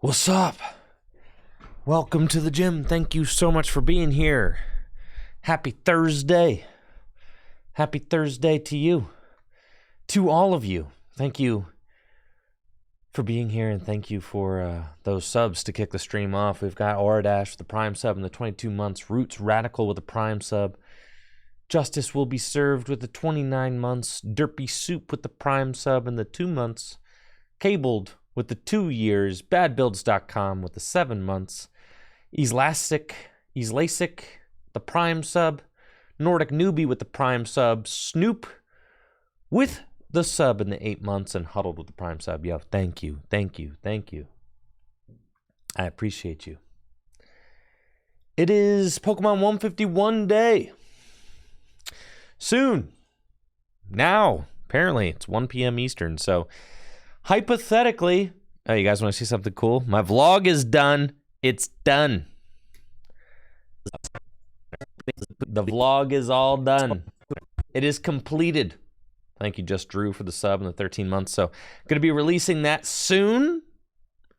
What's up? Welcome to the gym. Thank you so much for being here. Happy Thursday. Happy Thursday to you. To all of you. Thank you for being here, and thank you for those subs to kick the stream off. We've got Oradash with the Prime sub in the 22 months. Roots Radical with the Prime sub. Justice Will Be Served with the 29 months. Derpy Soup with the Prime sub in the 2 months. Cabled with the 2 years. Badbuilds.com with the 7 months. Eslasic, the Prime sub. Nordic Newbie with the Prime sub. Snoop with the sub in the 8 months, and Huddled with the Prime sub. Yo, thank you. I appreciate you. It is Pokemon 151 day. Soon. Now. Apparently, it's 1 p.m. Eastern, so hypothetically, oh, you guys want to see something cool? My vlog is done. It's done. The vlog is all done. It is completed. Thank you, Just Drew, for the sub in the 13 months. So, going to be releasing that soon.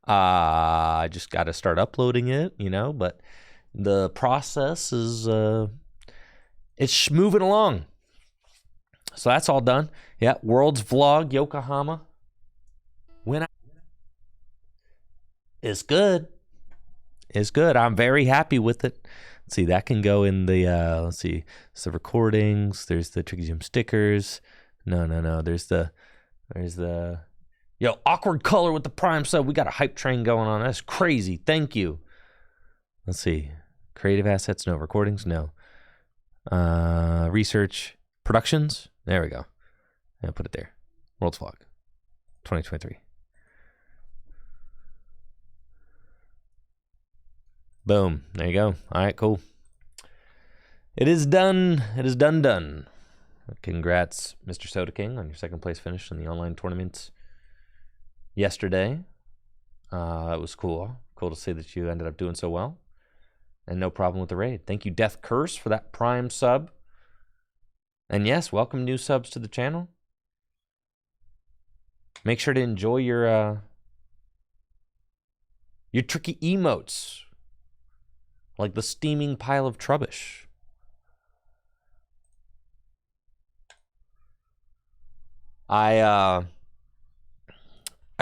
I just got to start uploading it, but the process is, it's moving along. So, that's all done. Yeah, World's Vlog, Yokohama. It's good. It's good. I'm very happy with it. Let's see, that can go in the, let's see, it's the recordings. There's the Tricky Gym stickers. No. There's the, yo, Awkward Color with the Prime sub. We got a hype train going on. That's crazy. Thank you. Let's see. Creative assets, no. Recordings, no. Research, productions. There we go. I'll put it there. World's Vlog, 2023. Boom. There you go. All right, cool. It is done. It is done. Congrats, Mr. Soda King, on your second place finish in the online tournament yesterday. It was cool. Cool to see that you ended up doing so well. And no problem with the raid. Thank you, Death Curse, for that Prime sub. And yes, welcome new subs to the channel. Make sure to enjoy your tricky emotes. Like the steaming pile of trubbish. I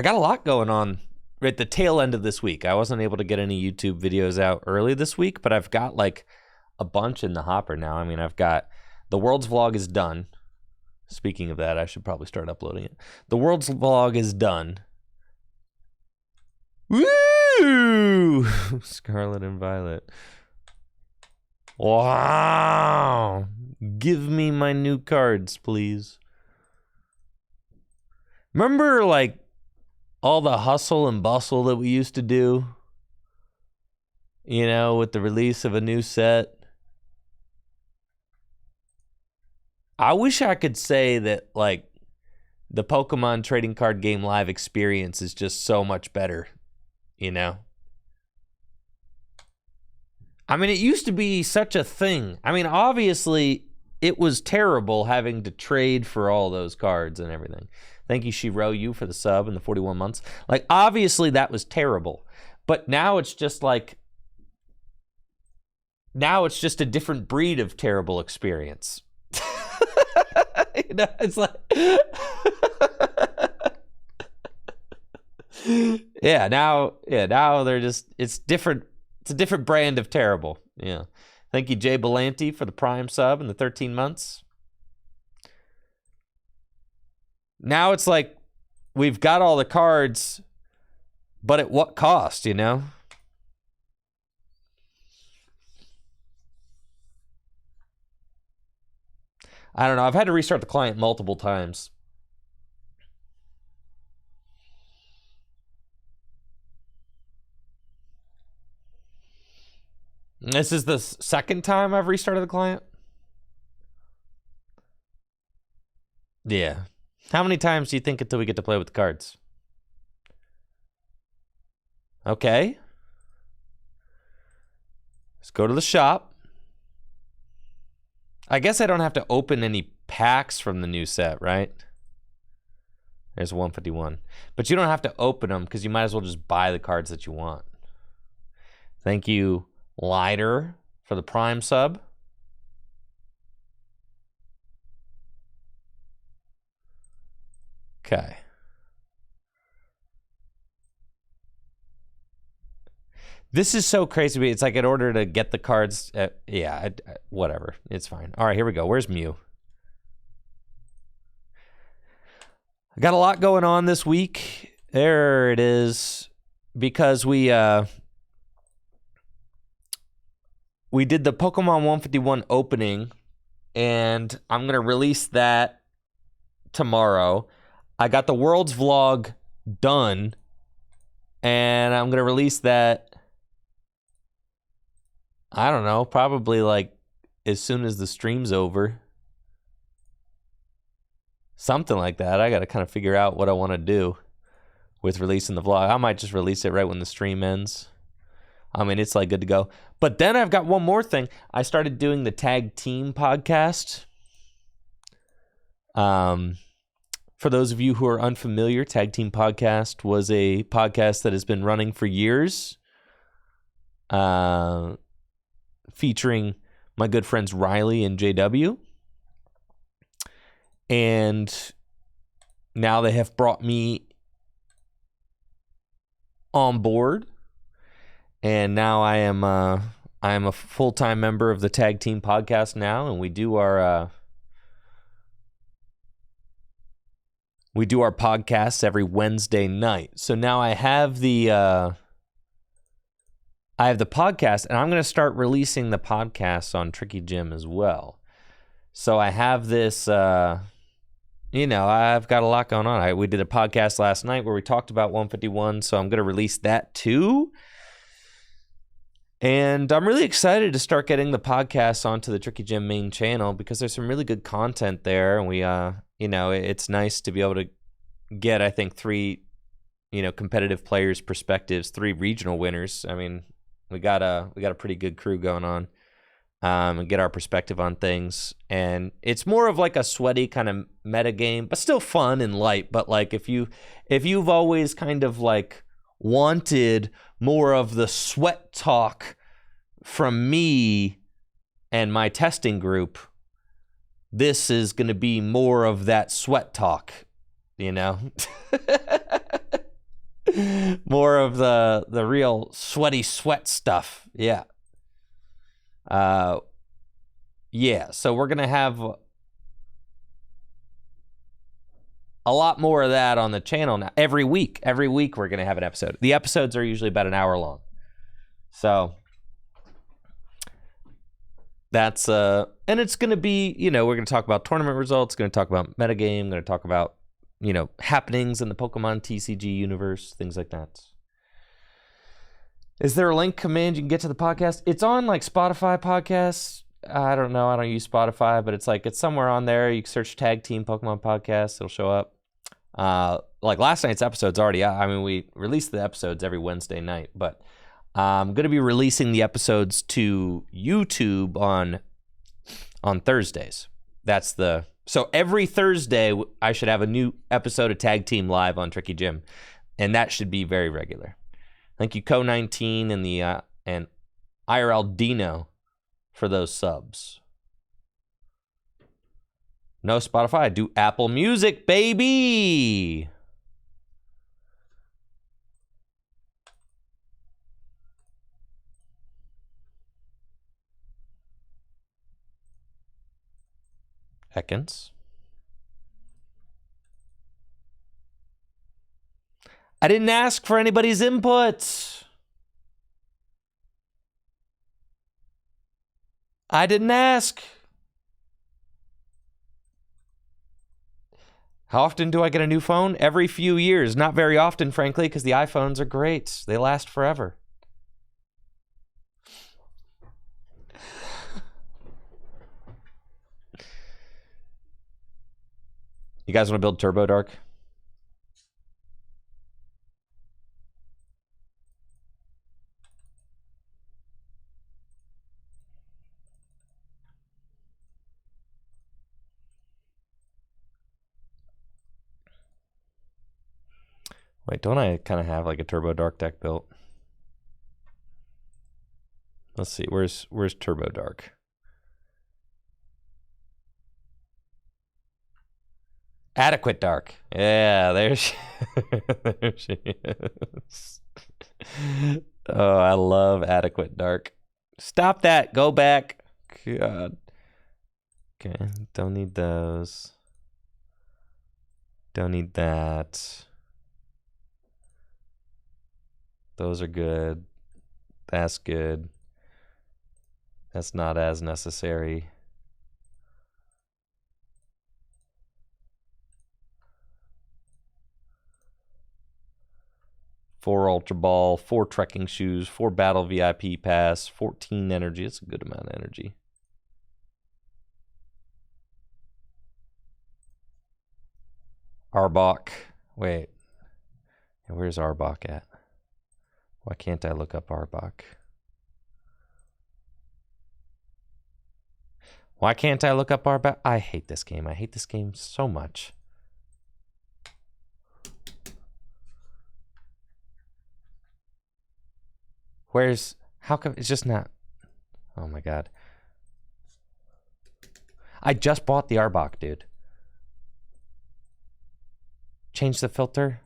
got a lot going on at the tail end of this week. I wasn't able to get any YouTube videos out early this week, but I've got like a bunch in the hopper now. I mean, I've got the World's Vlog is done. Speaking of that, I should probably start uploading it. The World's Vlog is done. Woo! Scarlet and Violet. Wow! Give me my new cards, please. Remember, like, all the hustle and bustle that we used to do? With the release of a new set? I wish I could say that, like, the Pokemon trading card game live experience is just so much better, I mean, it used to be such a thing. I mean, obviously, it was terrible having to trade for all those cards and everything. Thank you, Shiro, you, for the sub in the 41 months. Like, obviously, that was terrible. But now it's just like, now it's just a different breed of terrible experience. It's like, now they're just, it's different. It's a different brand of terrible. Yeah. Thank you, Jay Belanti, for the Prime sub in the 13 months. Now it's like we've got all the cards, but at what cost, I don't know. I've had to restart the client multiple times. This is the second time I've restarted the client? Yeah. How many times do you think until we get to play with the cards? Okay. Let's go to the shop. I guess I don't have to open any packs from the new set, right? There's 151. But you don't have to open them because you might as well just buy the cards that you want. Thank you, Lighter, for the Prime sub. Okay. This is so crazy. It's like in order to get the cards. Whatever. It's fine. All right, here we go. Where's Mew? I got a lot going on this week. There it is. Because we did the Pokemon 151 opening, and I'm going to release that tomorrow. I got the Worlds vlog done, and I'm going to release that, I don't know, probably like as soon as the stream's over. Something like that. I got to kind of figure out what I want to do with releasing the vlog. I might just release it right when the stream ends. I mean, it's like good to go. But then I've got one more thing. I started doing the Tag Team podcast. For those of you who are unfamiliar, Tag Team Podcast was a podcast that has been running for years. Featuring my good friends Riley and JW. And now they have brought me on board. And now I am a full-time member of the Tag Team Podcast now, and we do our podcasts every Wednesday night. So now I have the podcast, and I'm going to start releasing the podcasts on Tricky Jim as well. So I have this, I've got a lot going on. We did a podcast last night where we talked about 151, so I'm going to release that too. And I'm really excited to start getting the podcasts onto the Tricky Jim main channel because there's some really good content there. And we, it's nice to be able to get, I think, 3, competitive players' perspectives, 3 regional winners. I mean, we got a pretty good crew going on, and get our perspective on things. And it's more of like a sweaty kind of meta game, but still fun and light. But like if you've always kind of like wanted more of the sweat talk from me and my testing group, this is going to be more of that sweat talk, more of the real sweaty sweat stuff. Yeah. So we're going to have a lot more of that on the channel now. Every week we're going to have an episode. The episodes are usually about an hour long. So that's, and it's going to be, we're going to talk about tournament results, going to talk about metagame, going to talk about, happenings in the Pokemon TCG universe, things like that. Is there a link command you can get to the podcast? It's on like Spotify podcasts. I don't know. I don't use Spotify, but it's somewhere on there. You can search Tag Team Pokemon Podcast. It'll show up. Like last night's episode's already out. I mean, we release the episodes every Wednesday night, but I'm going to be releasing the episodes to YouTube on Thursdays. So every Thursday I should have a new episode of Tag Team live on Tricky Jim, and that should be very regular. Thank you, Co19 and the and IRL Dino for those subs. No Spotify. I do Apple Music, baby. Heckens. I didn't ask for anybody's input. I didn't ask. How often do I get a new phone? Every few years. Not very often, frankly, because the iPhones are great. They last forever. You guys want to build Turbo Dark? Wait, don't I kind of have like a Turbo Dark deck built? Let's see, where's Turbo Dark? Adequate Dark. Yeah, there she is. Oh, I love Adequate Dark. Stop that. Go back. God. Okay, don't need those. Don't need that. Those are good. That's good. That's not as necessary. Four Ultra Ball, 4 Trekking Shoes, 4 Battle VIP Pass, 14 energy. That's a good amount of energy. Arbok. Wait. Where's Arbok at? Why can't I look up Arbok? Why can't I look up Arbok? I hate this game. I hate this game so much. Where's... How come it's just not... Oh my god. I just bought the Arbok, dude. Change the filter.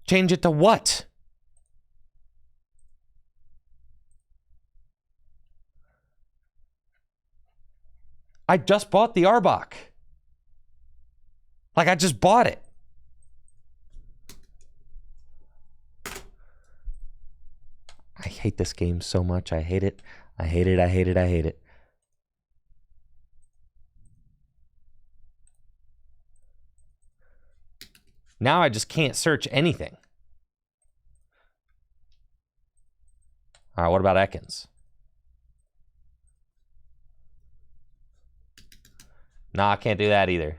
Change it to what? I just bought the Arbok. Like, I just bought it. I hate this game so much. I hate it. I hate it. I hate it. I hate it. Now I just can't search anything. All right, what about Ekans? Nah, I can't do that either.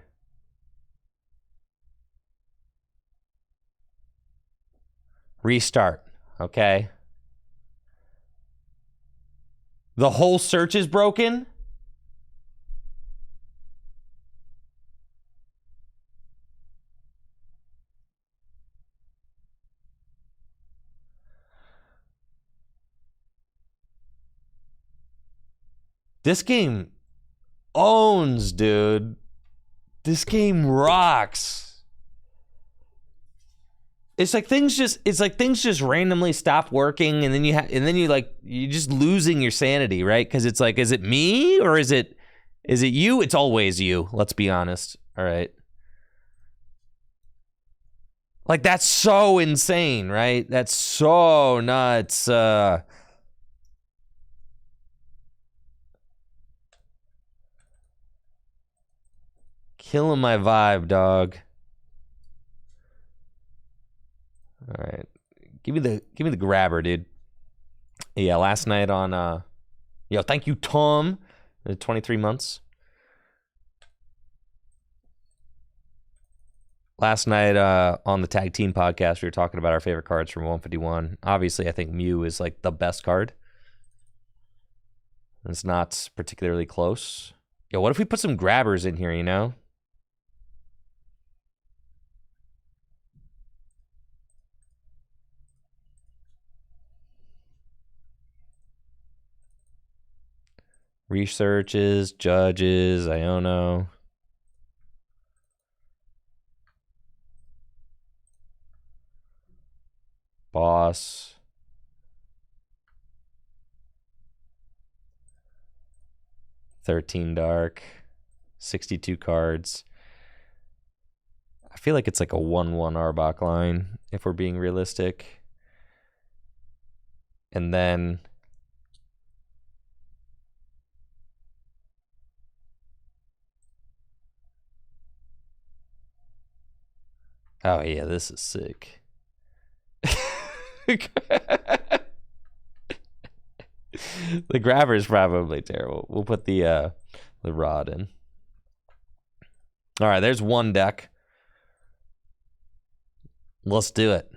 Restart. Okay. The whole search is broken? This game owns, dude. This game rocks. It's like things just randomly stop working, and then you're just losing your sanity, right? Because it's like, is it me or is it you? It's always you. Let's be honest. All right. Like, that's so insane, right? That's so nuts. Killing my vibe, dog. All right. Give me the grabber, dude. Yeah, last night on yo, thank you, Tom. 23 months. Last night on the Tag Team podcast, we were talking about our favorite cards from 151. Obviously, I think Mew is like the best card. It's not particularly close. Yo, what if we put some grabbers in here, you know? Researches, judges, Iono. Boss. $13 dark. 62 cards. I feel like it's like a 1-1 Arbok line, if we're being realistic. And then... Oh, yeah, this is sick. The grabber is probably terrible. We'll put the rod in. All right, there's one deck. Let's do it.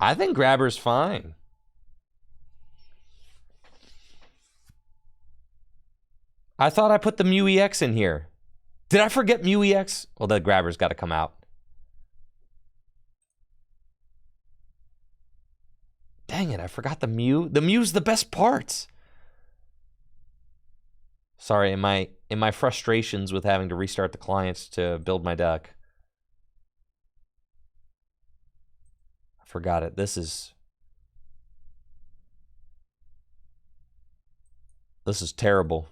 I think Grabber's fine. I thought I put the Mew EX in here. Did I forget Mew EX? Well, the Grabber's got to come out. Dang it, I forgot the Mew. The Mew's the best part. Sorry, in my frustrations with having to restart the clients to build my deck, I forgot it. This is terrible.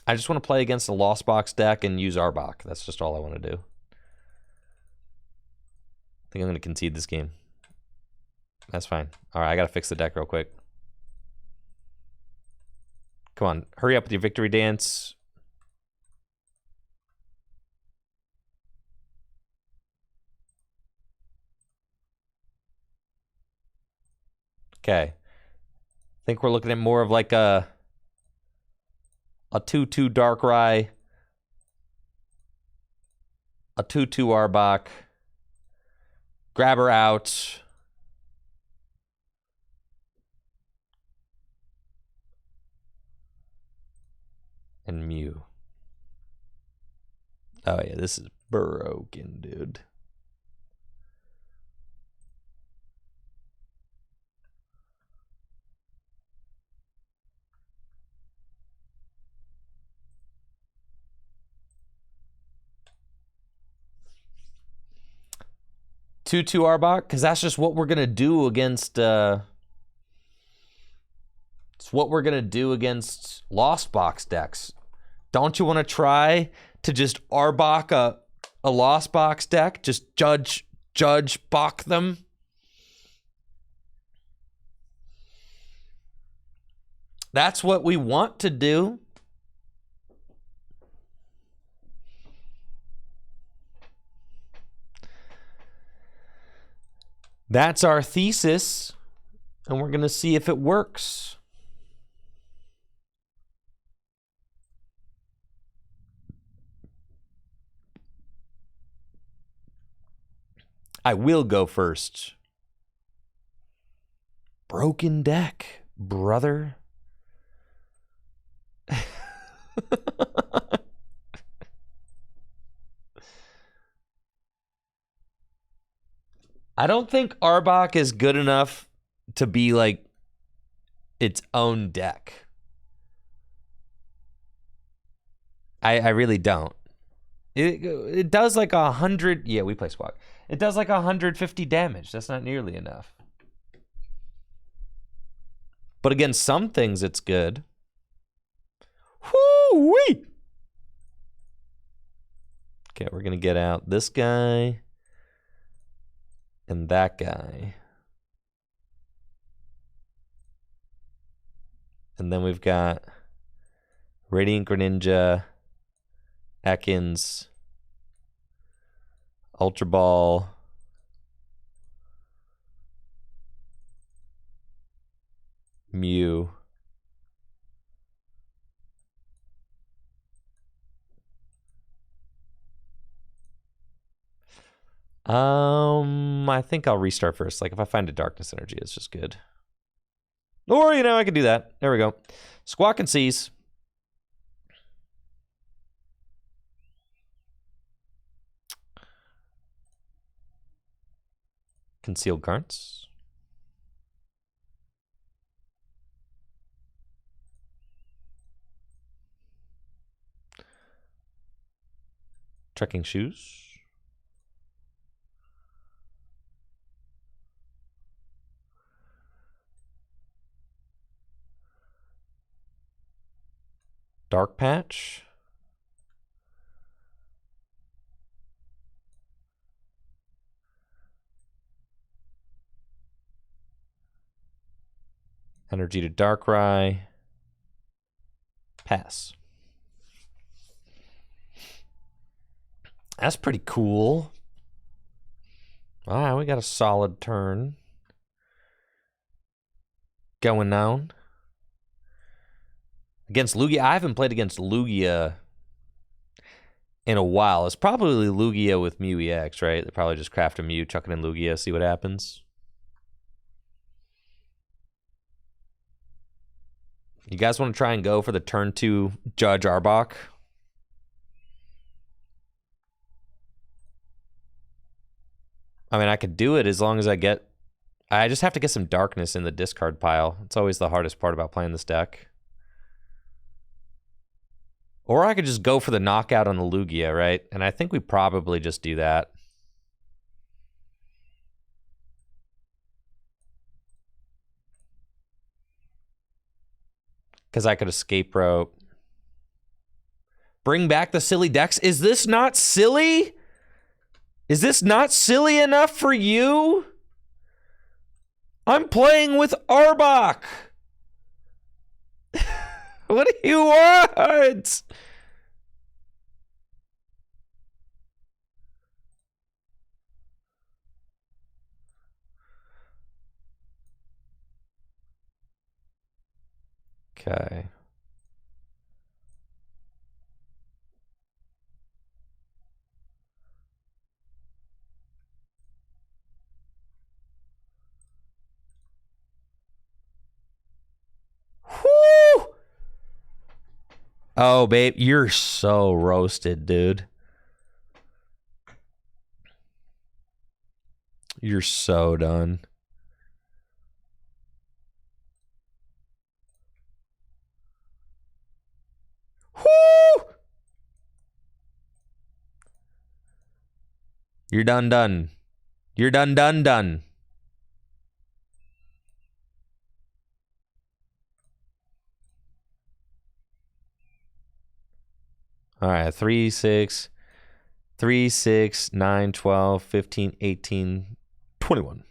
I just want to play against a Lost Box deck and use Arbok. That's just all I want to do. I think I'm going to concede this game. That's fine. All right, I got to fix the deck real quick. Come on, hurry up with your victory dance. Okay. I think we're looking at more of like a 2/2 Darkrai, a 2/2 Arbok, Grabber out. And Mew. Oh yeah, this is broken, dude. Two Arbok, because that's just what we're gonna do against. It's what we're gonna do against Lost Box decks. Don't you want to try to just Arbok a Lost Box deck? Just judge Bach them. That's what we want to do. That's our thesis, and we're going to see if it works. I will go first. Broken deck, brother. I don't think Arbok is good enough to be like its own deck. I really don't. It does like 100. Yeah, we play Squawk. It does like 150 damage. That's not nearly enough. But against some things, it's good. Whoo-wee! Okay, we're gonna get out this guy and that guy. And then we've got Radiant Greninja, Ekans, Ultra Ball, Mew, I think I'll restart first. Like if I find a Darkness Energy, it's just good. Or, you know, I could do that. There we go. Squawk and Seize. Concealed cards. Trekking Shoes. Dark Patch. Energy to Darkrai. Pass. That's pretty cool. All right, we got a solid turn going down. Against Lugia, I haven't played against Lugia. in a while. It's probably Lugia with Mew EX, right? They probably just craft a Mew, chuck it in Lugia, see what happens. You guys want to try and go for the turn 2 Judge Arbok? I mean, I could do it as long as I just have to get some darkness in the discard pile. It's always the hardest part about playing this deck. Or I could just go for the knockout on the Lugia, right? And I think we probably just do that. Because I could escape rope. Bring back the silly decks. Is this not silly? Is this not silly enough for you? I'm playing with Arbok. What do you want? Okay. Whoo! Oh, babe, you're so roasted, dude. You're so done. Whoo! You're done. You're done. All right, 3, 6, 3, 6, 9, 12, 15, 18, 21.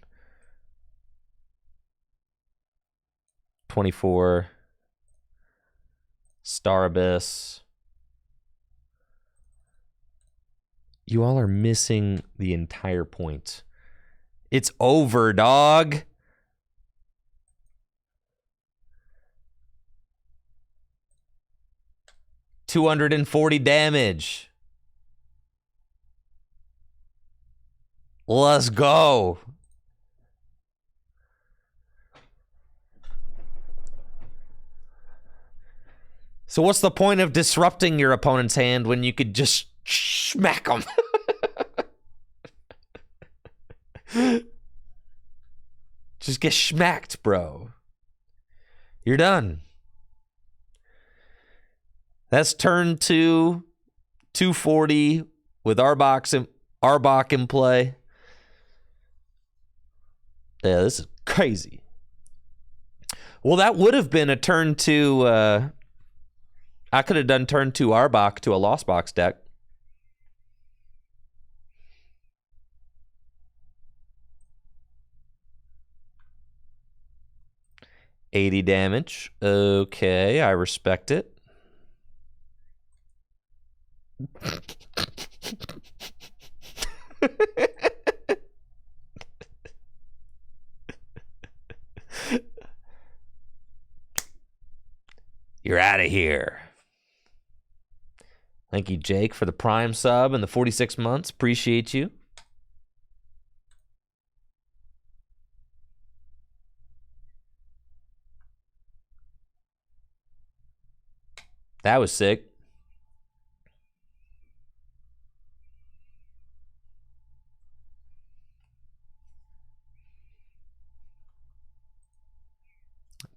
24. Star Abyss. You all are missing the entire point. It's over, dog. $240 damage. Let's go. So what's the point of disrupting your opponent's hand when you could just smack them? Just get smacked, bro. You're done. That's turn 2, 240 with Arbok in play. Yeah, this is crazy. Well, that would have been a turn 2... I could have done turn 2 Arbok to a Lost Box deck. $80 damage. Okay, I respect it. You're out of here. Thank you, Jake, for the Prime sub and the 46 months. Appreciate you. That was sick.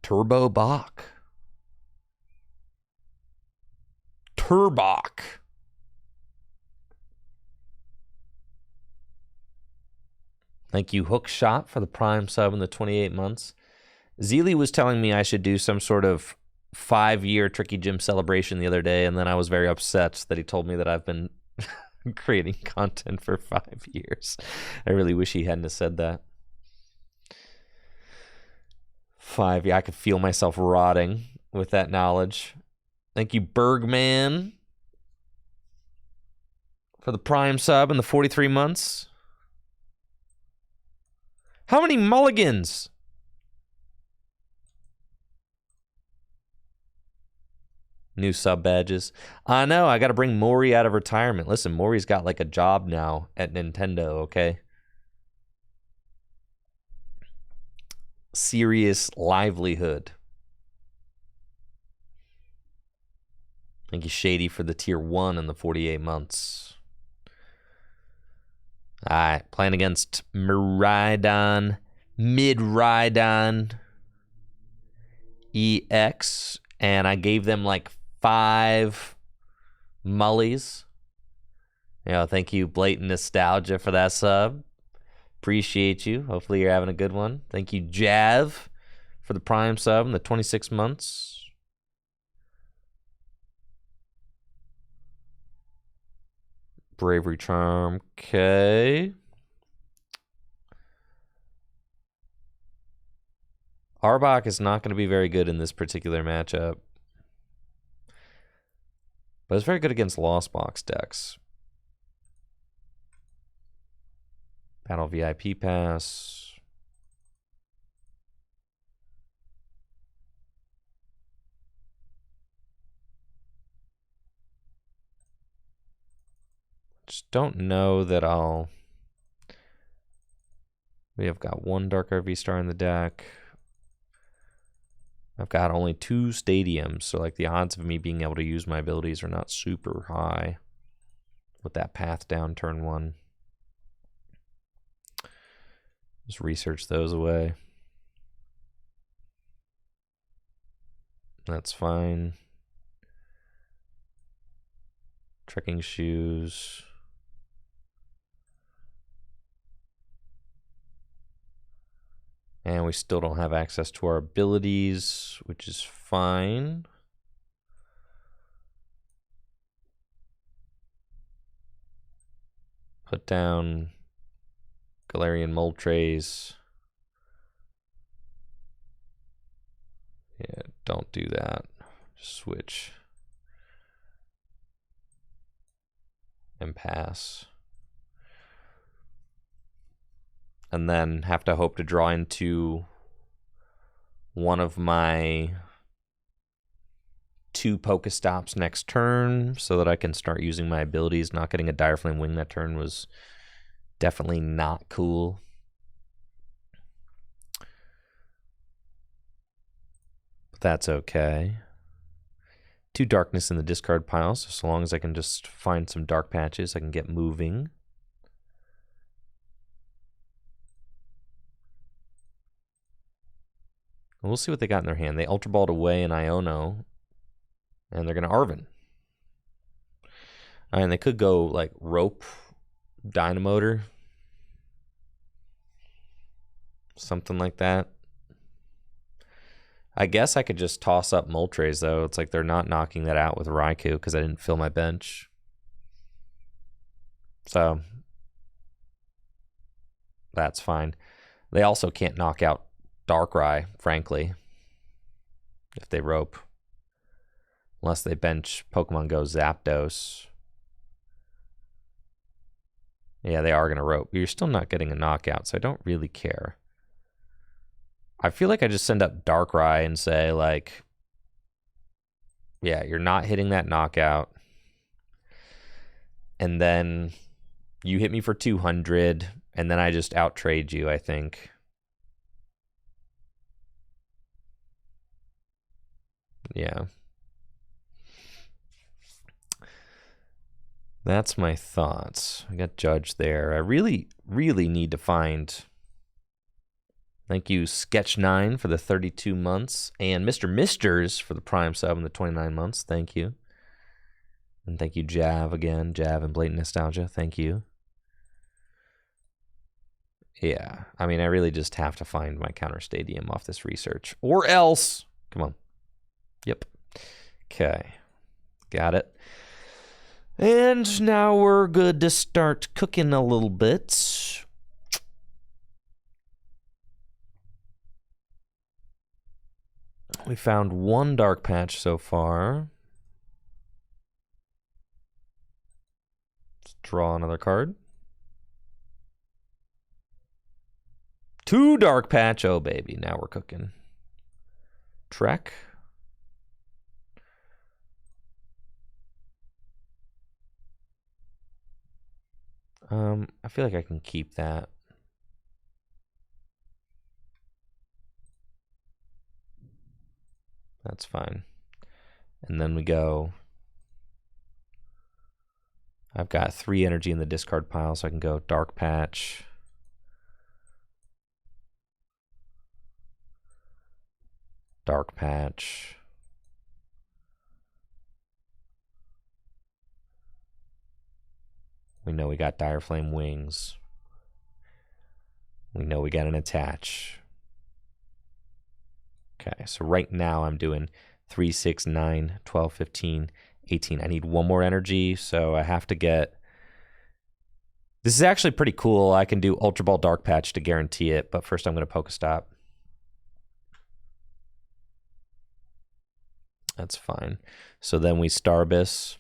Turbo Bach. Turbach. Thank you, Hookshot, for the Prime sub in the 28 months. Zeely was telling me I should do some sort of 5-year Tricky Gym celebration the other day, and then I was very upset that he told me that I've been creating content for 5 years. I really wish he hadn't have said that. 5 years. I could feel myself rotting with that knowledge. Thank you, Bergman, for the Prime sub and the 43 months. How many mulligans? New sub badges. I know, I got to bring Maury out of retirement. Listen, Maury's got like a job now at Nintendo, okay? Serious livelihood. Thank you, Shady, for the tier 1 in the 48 months. All right, playing against Miraidon, Mid-Rhydon EX, and I gave them like 5 mullies. You know, thank you, Blatant Nostalgia, for that sub. Appreciate you. Hopefully you're having a good one. Thank you, Jav, for the Prime sub in the 26 months. Bravery Charm, okay. Arbok is not going to be very good in this particular matchup. But it's very good against Lost Box decks. Battle VIP Pass. Just don't know that I'll... We have got 1 Dark RV Star in the deck. I've got only 2 stadiums, so like the odds of me being able to use my abilities are not super high with that path down turn 1. Just research those away. That's fine. Trekking shoes. And we still don't have access to our abilities, which is fine. Put down Galarian Moltres. Yeah, don't do that. Just switch. And pass. And then have to hope to draw into one of my 2 Pokestops next turn so that I can start using my abilities. Not getting a Dire Flame Wing that turn was definitely not cool. But that's okay. 2 Darkness in the discard pile, so long as I can just find some dark patches, I can get moving. We'll see what they got in their hand. They Ultra Balled away an Iono, and they're going to Arven. And they could go like Rope, Dynamotor, something like that. I guess I could just toss up Moltres, though. It's like they're not knocking that out with Raikou because I didn't fill my bench. So that's fine. They also can't knock out Darkrai, frankly, if they Rope. Unless they bench Pokemon Go Zapdos. Yeah, they are going to Rope. But you're still not getting a knockout, so I don't really care. I feel like I just send up Darkrai and say, like, yeah, you're not hitting that knockout. And then you hit me for 200, and then I just out-trade you, I think. Yeah. That's my thoughts. I got Judge there. I really, really need to find... Thank you, Sketch9 for the 32 months. And Mr. Misters for the Prime sub in the 29 months. Thank you. And thank you, Jav, again. Jav and Blatant Nostalgia. Thank you. Yeah. I mean, I really just have to find my counter stadium off this research. Or else... Come on. Yep. Okay. Got it. And now we're good to start cooking a little bit. We found 1 dark patch so far. Let's draw another card. 2 dark patch. Oh, baby. Now we're cooking. Trek. I feel like I can keep that. That's fine. And then we go. I've got 3 energy in the discard pile, so I can go Dark Patch. Dark Patch. We know we got Dire Flame Wings. We know we got an attach. Okay, so right now I'm doing 3, 6, 9, 12, 15, 18. I need 1 more energy, so I have to get... This is actually pretty cool. I can do Ultra Ball Dark Patch to guarantee it, but first I'm going to Pokestop. That's fine. So then we Starbus.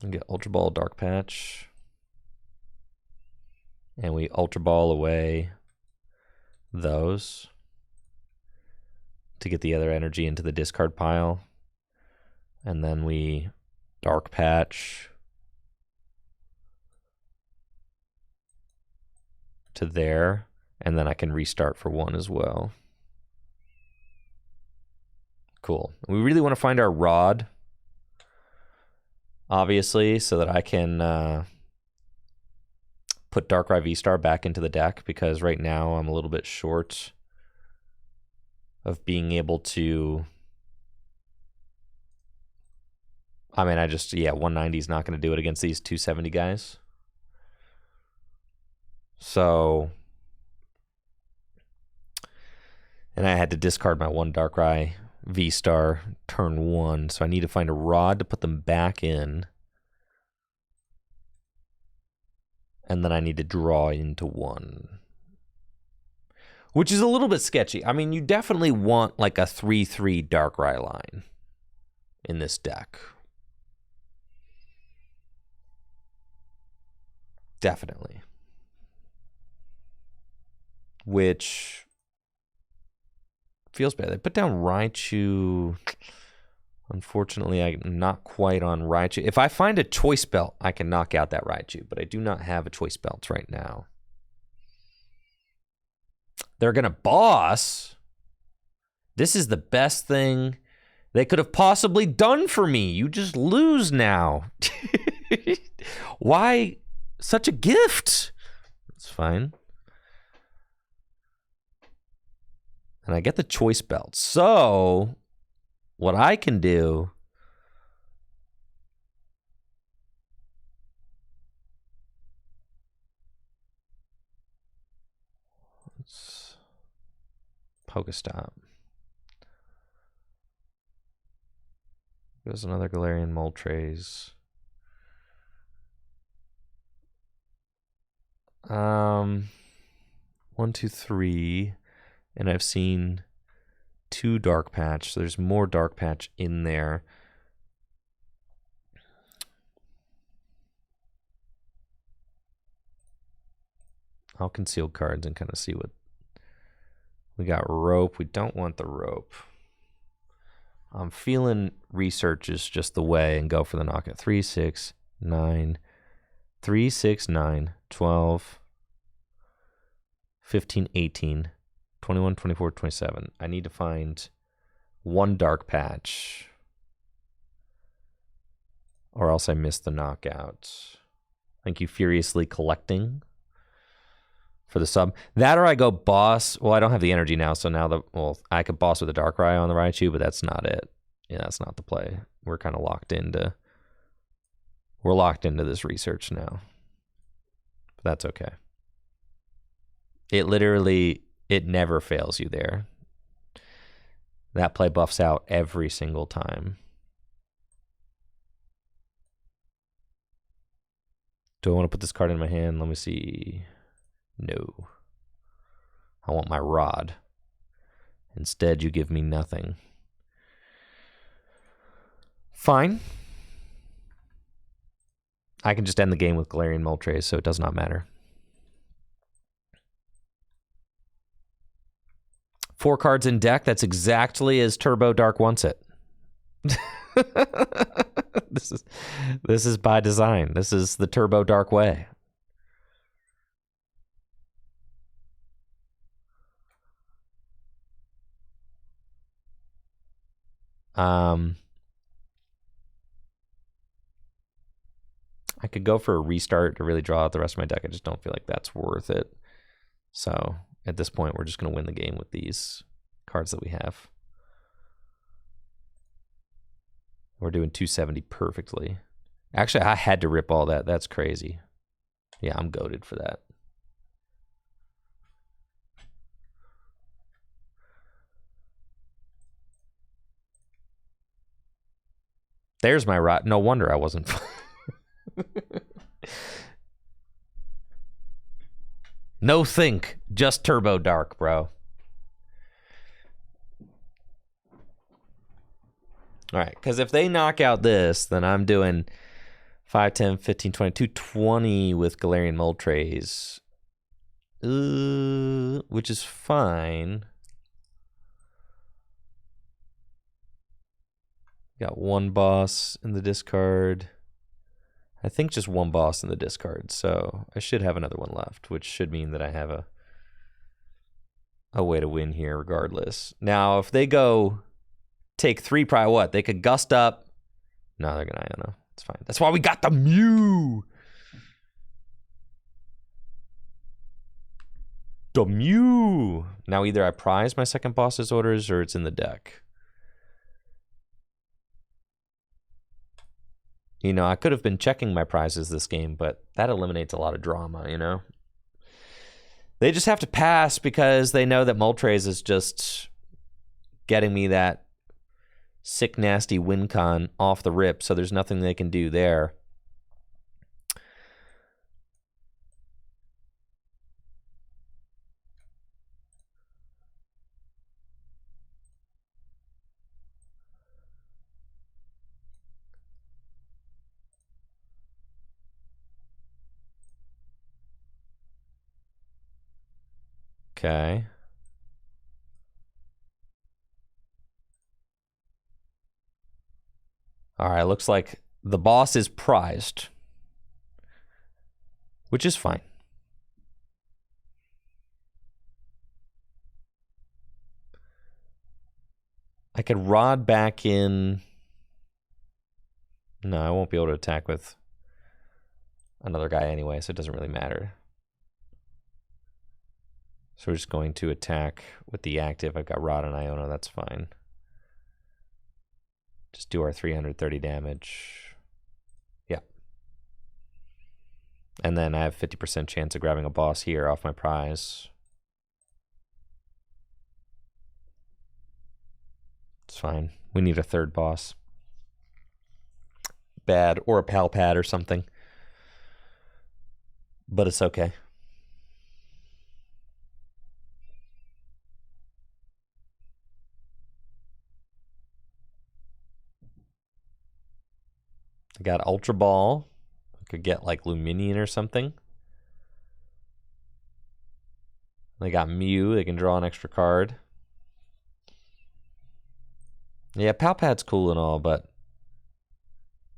And get Ultra Ball Dark Patch. And we Ultra Ball away those to get the other energy into the discard pile. And then we Dark Patch to there. And then I can restart for 1 as well. Cool. We really want to find our Rod, obviously, so that I can put Darkrai V-Star back into the deck, because right now I'm a little bit short of being able to... I mean, 190 is not going to do it against these 270 guys. So... And I had to discard my 1 Darkrai V-Star turn 1, so I need to find a Rod to put them back in. And then I need to draw into 1. Which is a little bit sketchy. I mean, you definitely want like a 3/3 Darkrai line in this deck. Definitely. Which feels bad. They put down Raichu. Unfortunately, I'm not quite on Raichu. If I find a choice belt, I can knock out that Raichu, but I do not have a choice belt right now. They're going to boss. This is the best thing they could have possibly done for me. You just lose now. Why such a gift? It's fine. And I get the choice belt. So what I can do let's Pokestop. There's another Galarian Moltres. 1, 2, 3. And I've seen 2 Dark Patch. So there's more Dark Patch in there. I'll conceal cards and kind of see what... We got Rope. We don't want the Rope. I'm feeling Research is just the way and go for the knockout. 3, 6, 9. 3, 6, 9, 12, 15, 18, 21, 24, 27. I need to find 1 Dark Patch, or else I miss the knockout. Thank you, Furiously Collecting, for the sub. That or I go boss. Well, I don't have the energy now, so now I could boss with a Darkrai on the Raichu, but that's not it. Yeah, that's not the play. We're kind of locked into... We're locked into this Research now. But that's okay. It literally, it never fails you there. That play buffs out every single time. Do I want to put this card in my hand? Let me see. No. I want my Rod. Instead, you give me nothing. Fine. I can just end the game with Galarian Moltres, so it does not matter. 4 cards in deck. That's exactly as Turbo Dark wants it. this is by design. This is the turbo dark way. I could go for a restart to really draw out the rest of my deck. I just don't feel like that's worth it. So at this point, we're just going to win the game with these cards that we have. We're doing 270 perfectly. Actually, I had to rip all that. That's crazy. Yeah, I'm goated for that. There's my rot. No wonder I wasn't. No think, just turbo dark, bro. All right, because if they knock out this, then I'm doing 5, 10, 15, 20, 220 with Galarian Moltres. Which is fine. Got one boss in the discard. I think just one boss in the discard, so I should have another one left, which should mean that I have a way to win here regardless. Now, if they go take 3, probably what? They could gust up. No, they're gonna Iono. It's fine. That's why we got the Mew. The Mew. Now either I prize my second boss's orders or it's in the deck. You know, I could have been checking my prizes this game, but that eliminates a lot of drama, you know? They just have to pass because they know that Moltres is just getting me that sick, nasty win con off the rip, so there's nothing they can do there. Okay. All right, looks like the boss is prized, which is fine. I could rod back in. No, I won't be able to attack with another guy anyway, so it doesn't really matter. So we're just going to attack with the active. I've got Rod and Iono, that's fine. Just do our 330 damage. Yeah. And then I have 50% chance of grabbing a boss here off my prize. It's fine. We need a third boss. Bad, or a pal pad or something. But it's okay. I got Ultra Ball. I could get like Luminion or something. They got Mew. They can draw an extra card. Yeah, Palpad's cool and all, but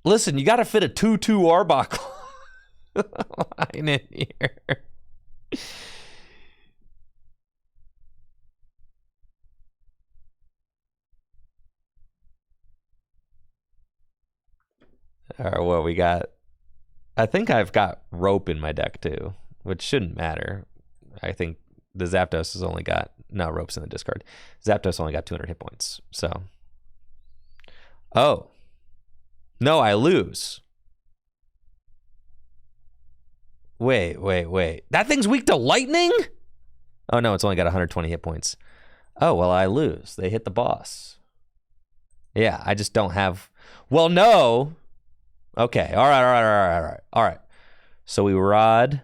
listen, you got to fit a 2/2 Arbok line in here. All right, well, we got. I think I've got Rope in my deck too, which shouldn't matter. I think the Zapdos has only got. No, Rope's in the discard. Zapdos only got 200 hit points, so. Oh. No, I lose. Wait. That thing's weak to lightning? Oh, no, it's only got 120 hit points. Oh, well, I lose. They hit the boss. Yeah, I just don't have... Well, no. Okay, all right. So we rod.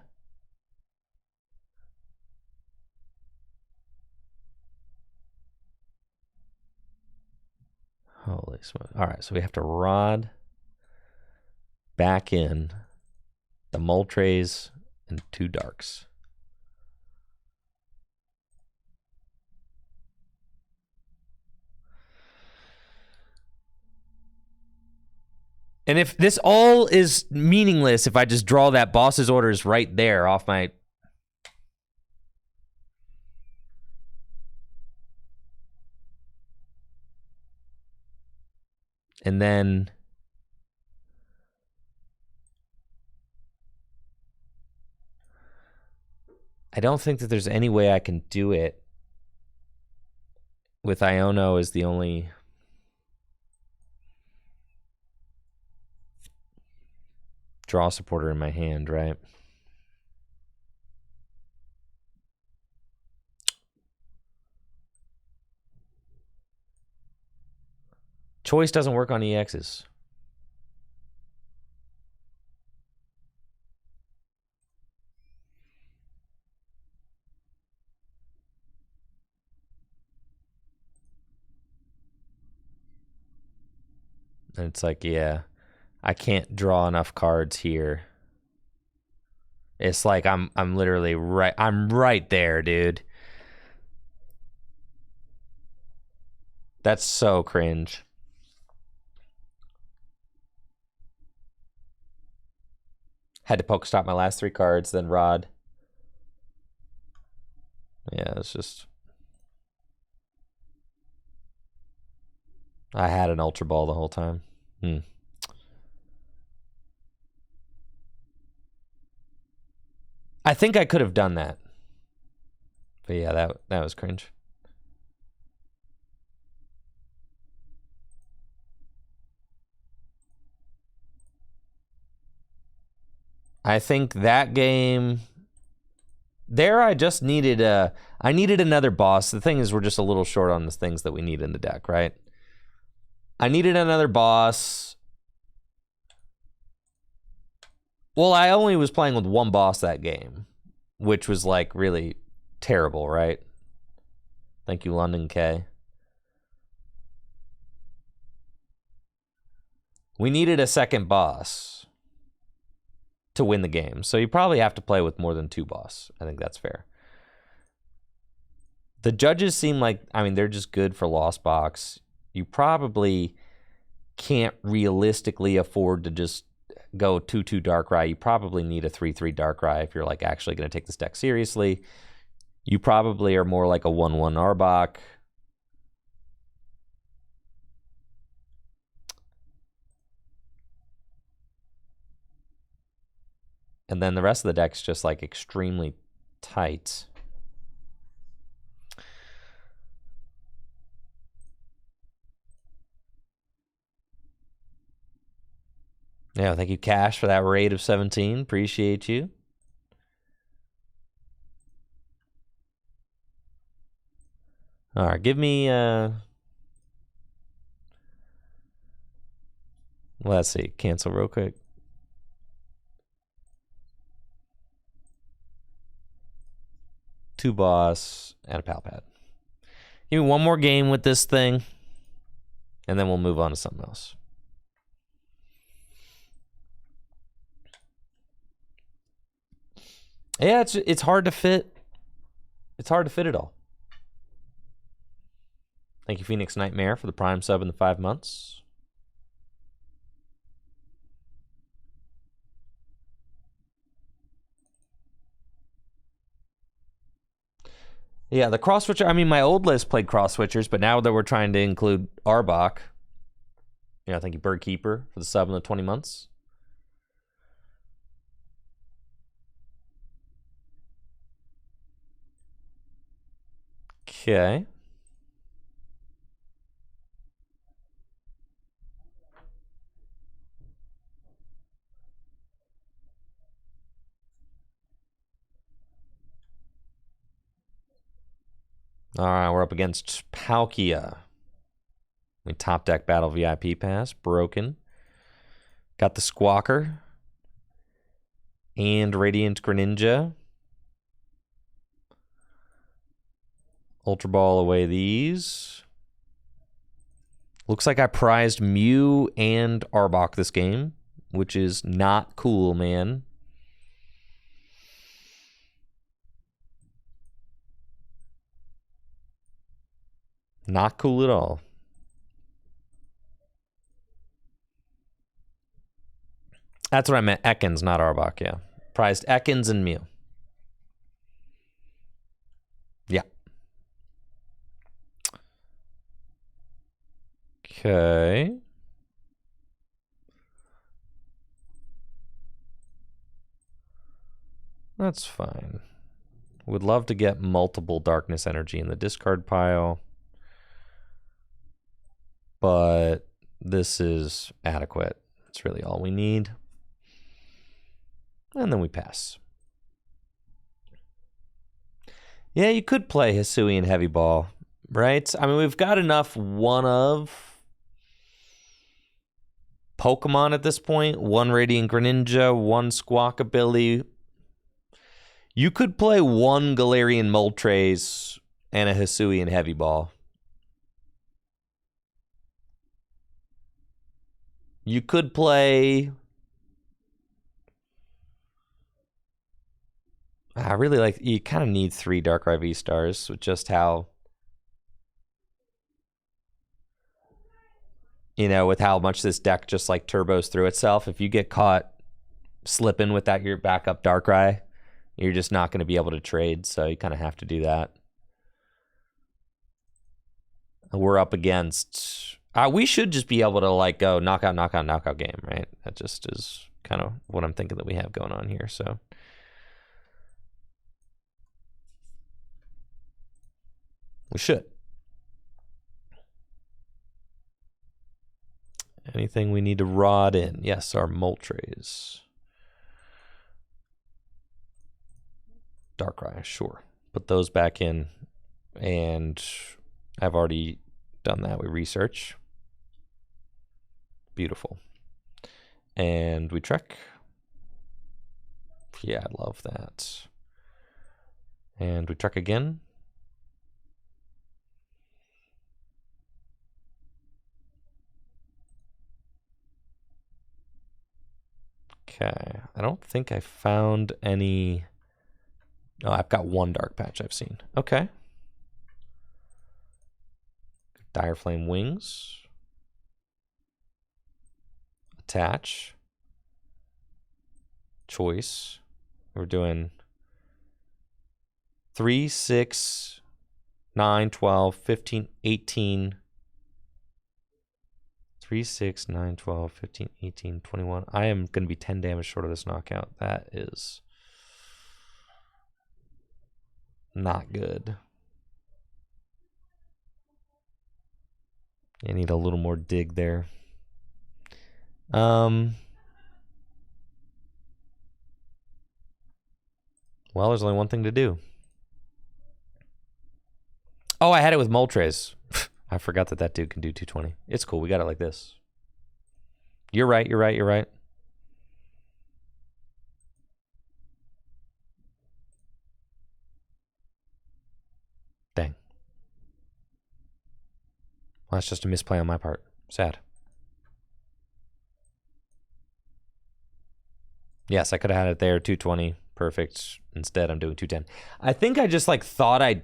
Holy smoke. All right, so we have to rod back in the Moltres and 2 darks. And if this all is meaningless if I just draw that boss's orders right there off my... And then... I don't think that there's any way I can do it with Iono as the only... draw supporter in my hand, right? Choice doesn't work on EXs. And it's like, yeah, I can't draw enough cards here. It's like I'm literally right there, dude. That's so cringe. Had to Pokestop my last 3 cards, then Rod. Yeah, it's just... I had an Ultra Ball the whole time. I think I could have done that. But yeah, that was cringe. I think that game... There I just needed I needed another boss. The thing is we're just a little short on the things that we need in the deck, right? I needed another boss. Well, I only was playing with one boss that game, which was like really terrible, right? Thank you, London K. We needed a second boss to win the game. So you probably have to play with more than 2 boss. I think that's fair. The judges seem like, I mean, they're just good for Lost Box. You probably can't realistically afford to just go 2/2 Darkrai. You probably need a 3/3 Darkrai if you're like actually going to take this deck seriously. You probably are more like a 1/1 Arbok. And then the rest of the deck's just like extremely tight. Yeah, thank you, Cash, for that raid of 17. Appreciate you. All right, give me... let's see. Cancel real quick. Two boss and a pal pad. Give me one more game with this thing, and then we'll move on to something else. Yeah, it's hard to fit. It's hard to fit it all. Thank you, Phoenix Nightmare, for the Prime sub in the 5 months. Yeah, the cross switcher. I mean, my old list played cross switchers, but now that we're trying to include Arbok, yeah, thank you, Bird Keeper, for the sub in the 20 months. Okay. All right, we're up against Palkia. We top deck battle VIP pass, broken. Got the Squawker and Radiant Greninja. Ultra Ball away these. Looks like I prized Mew and Arbok this game, which is not cool, man. Not cool at all. That's what I meant. Ekans, not Arbok, yeah. Prized Ekans and Mew. Yeah. Okay. That's fine. Would love to get multiple Darkness Energy in the discard pile. But this is adequate. It's really all we need. And then we pass. Yeah, you could play Hisuian Heavy Ball, right? I mean, we've got enough one of Pokemon at this point. One Radiant Greninja, one Squawkabilly. You could play one Galarian Moltres and a Hisuian Heavy Ball. You could play... I really like... You kind of need 3 Darkrai V-Stars with just how... You know, with how much this deck just like turbos through itself. If you get caught slipping without your backup Darkrai, you're just not going to be able to trade. So you kind of have to do that. We're up against... we should just be able to like go knockout game, right? That just is kind of what I'm thinking that we have going on here. So we should. Anything we need to rod in? Yes, our Moltres. Darkrai, sure. Put those back in. And I've already done that. We research. Beautiful. And we trek. Yeah, I love that. And we trek again. Okay. I don't think I found any... Oh, I've got one dark patch I've seen. Okay. Dire Flame Wings. Attach. Choice. We're doing 3, 6, 9, 12, 15, 18. 3, 6, 9, 12, 15, 18, 21. I am going to be 10 damage short of this knockout. That is not good. I need a little more dig there. Well, there's only one thing to do. Oh, I had it with Moltres. I forgot that that dude can do 220. It's cool. We got it like this. You're right. You're right. You're right. Dang. Well, that's just a misplay on my part. Sad. Yes, I could have had it there. 220. Perfect. Instead, I'm doing 210. I think I just like thought I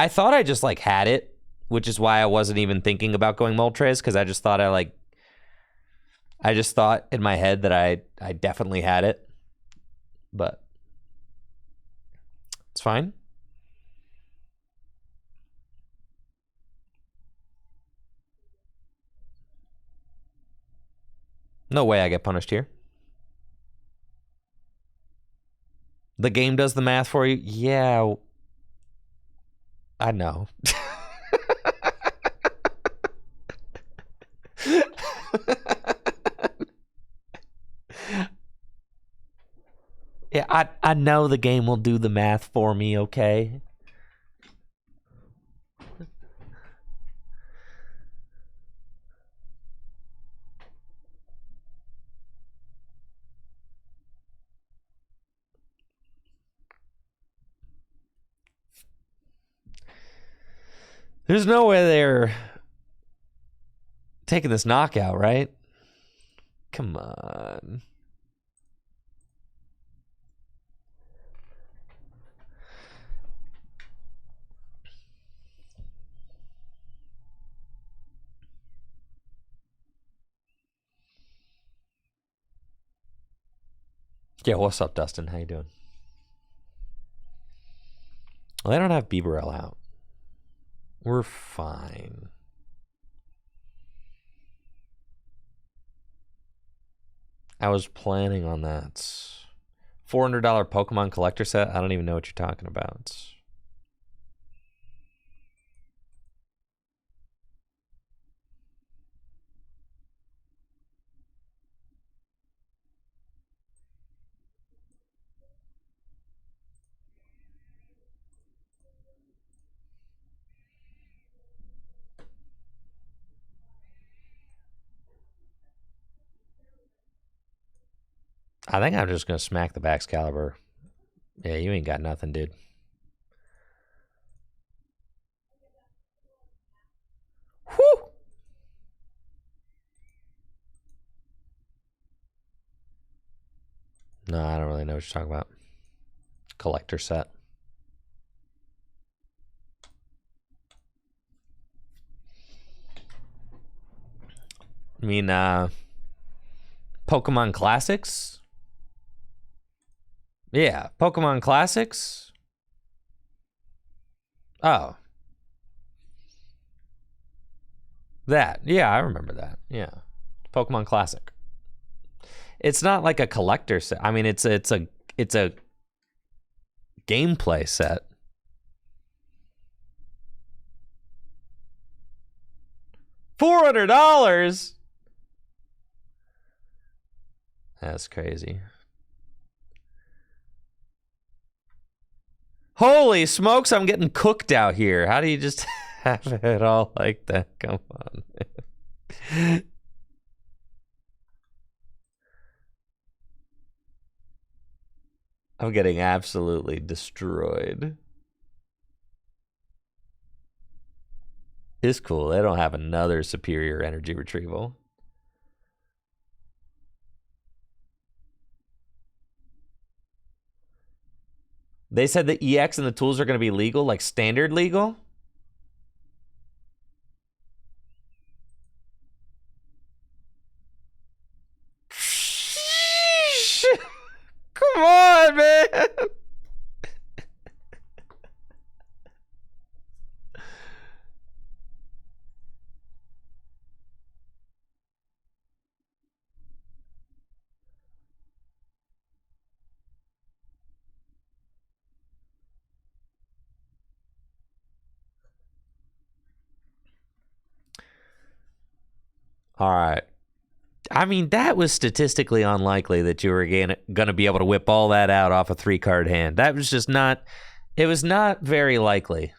thought I just like had it, which is why I wasn't even thinking about going Moltres, because I just thought I just thought in my head that I definitely had it. But it's fine. No way I get punished here. The game does the math for you? Yeah. I know. Yeah, I know the game will do the math for me, okay? There's no way they're taking this knockout, right? Come on. Yeah, what's up, Dustin? How you doing? Well, they don't have Bieberell out. We're fine. I was planning on that. $400 Pokemon collector set? I don't even know what you're talking about. I think I'm just going to smack the Baxcalibur. Yeah, you ain't got nothing, dude. Whew! No, I don't really know what you're talking about. Collector set. I mean, Pokemon Classics? Yeah, Pokemon Classics? Oh. That. Yeah, I remember that. Yeah. Pokemon Classic. It's not like a collector set. I mean, it's a gameplay set. $400? That's crazy. Holy smokes, I'm getting cooked out here. How do you just have it all like that? Come on. I'm getting absolutely destroyed. It's cool. They don't have another superior energy retrieval. They said the EX and the tools are going to be legal, like standard legal? Come on, man. All right. I mean, that was statistically unlikely that you were going to be able to whip all that out off a 3-card hand. That was just not, it was not very likely.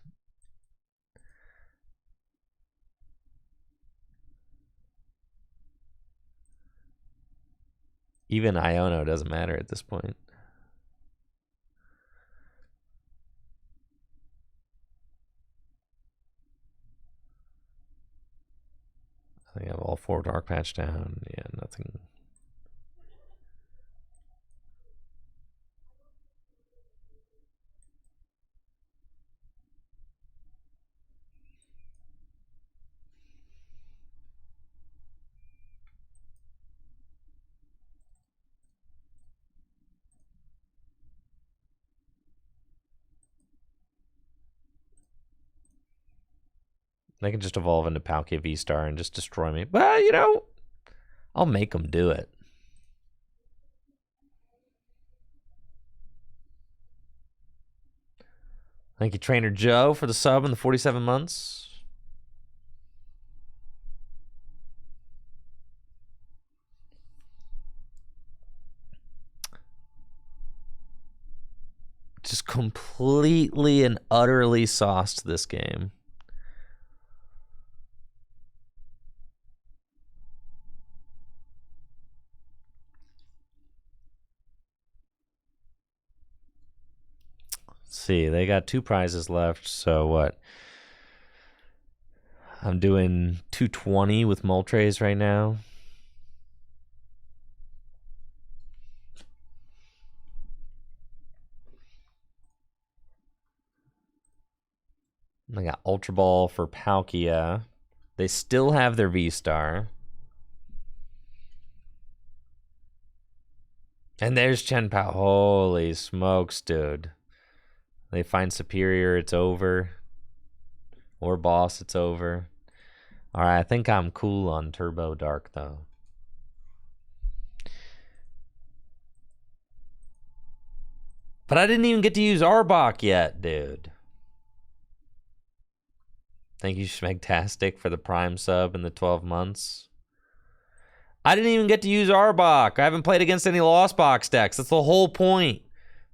Even Iono doesn't matter at this point. I think I have all 4 Dark Patch down. Yeah, nothing. They can just evolve into Palkia V-Star and just destroy me. Well, you know, I'll make them do it. Thank you, Trainer Joe, for the sub and the 47 months. Just completely and utterly sauced this game. Let's see, they got 2 prizes left, so what? I'm doing 220 with Moltres right now. I got Ultra Ball for Palkia. They still have their V-Star. And there's Chen Pao. Holy smokes, dude. They find Superior, it's over. Or Boss, it's over. Alright, I think I'm cool on Turbo Dark, though. But I didn't even get to use Arbok yet, dude. Thank you, Schmegtastic, for the Prime sub in the 12 months. I didn't even get to use Arbok. I haven't played against any Lost Box decks. That's the whole point.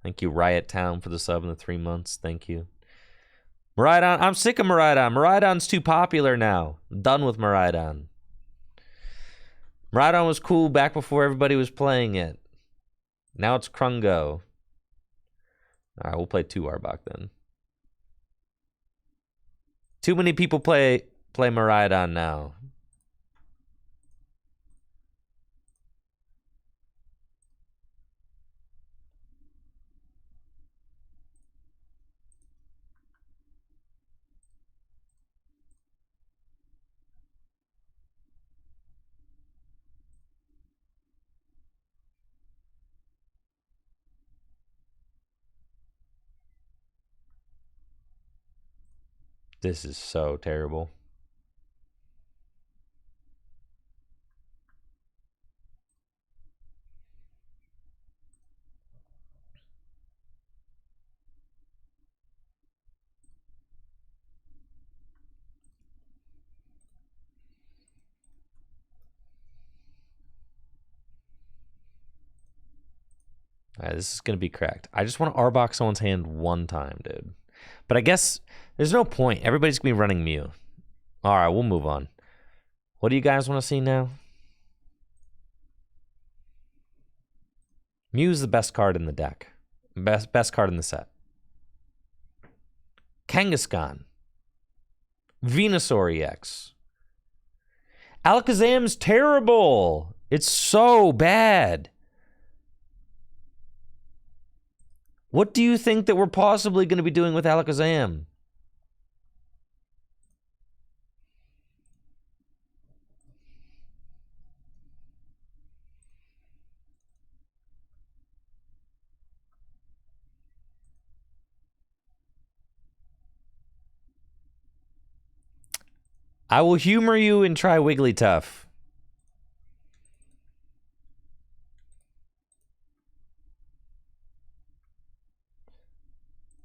Thank you, Riot Town, for the sub in the 3 months. Thank you. Miraidon. I'm sick of Miraidon. Miraidon's too popular now. I'm done with Miraidon. Miraidon was cool back before everybody was playing it. Now it's Krungo. All right, we'll play 2 Arbok then. Too many people play Miraidon now. This is so terrible. All right, this is going to be cracked. I just want to Arbok someone's hand one time, dude. But I guess there's no point. Everybody's going to be running Mew. All right, we'll move on. What do you guys want to see now? Mew's the best card in the deck. Best card in the set. Kangaskhan. Venusaur EX. Alakazam's terrible. It's so bad. What do you think that we're possibly going to be doing with Alakazam? I will humor you and try Wigglytuff.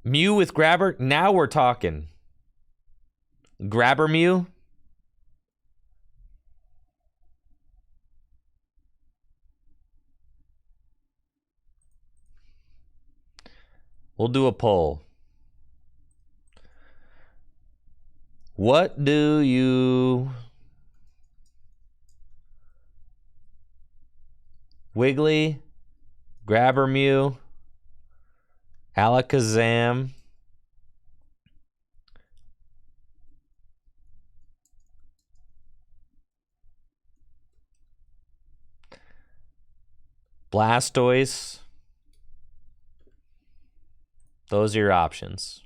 Mew with Grabber? Now we're talking. Grabber Mew? We'll do a poll. What do you... Wiggly, Grabber Mew, Alakazam, Blastoise. Those are your options.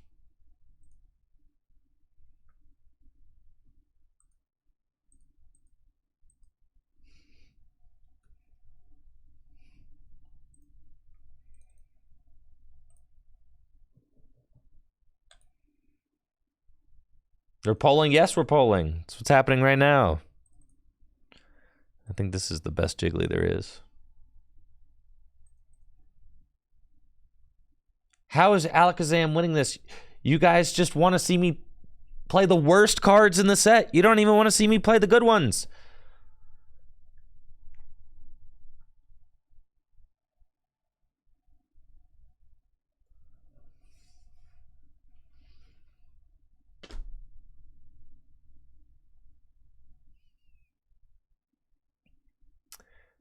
They're polling? Yes, we're polling. That's what's happening right now. I think this is the best Jiggly there is. How is Alakazam winning this? You guys just want to see me play the worst cards in the set. You don't even want to see me play the good ones.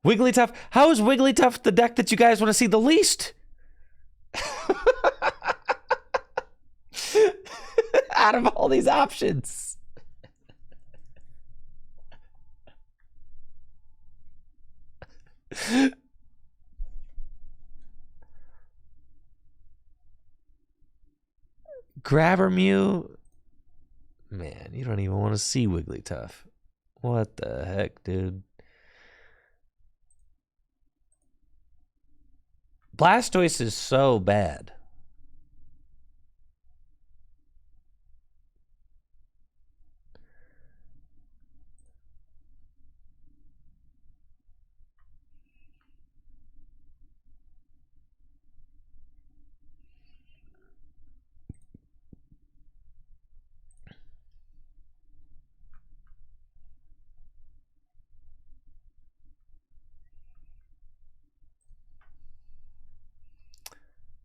Wigglytuff. How is Wigglytuff the deck that you guys want to see the least? Out of all these options. Grabber Mew. Man, you don't even want to see Wigglytuff. What the heck, dude? Blastoise is so bad.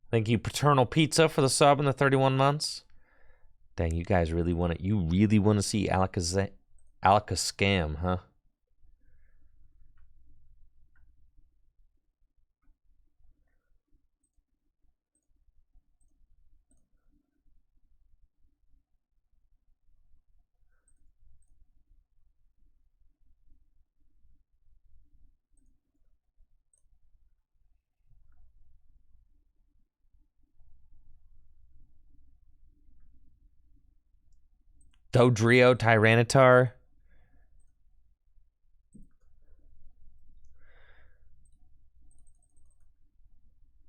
Thank you, Paternal Pizza, for the sub in the 31 months. Dang, you guys really want to. You really want to see Alakazam, huh? Dodrio, Tyranitar.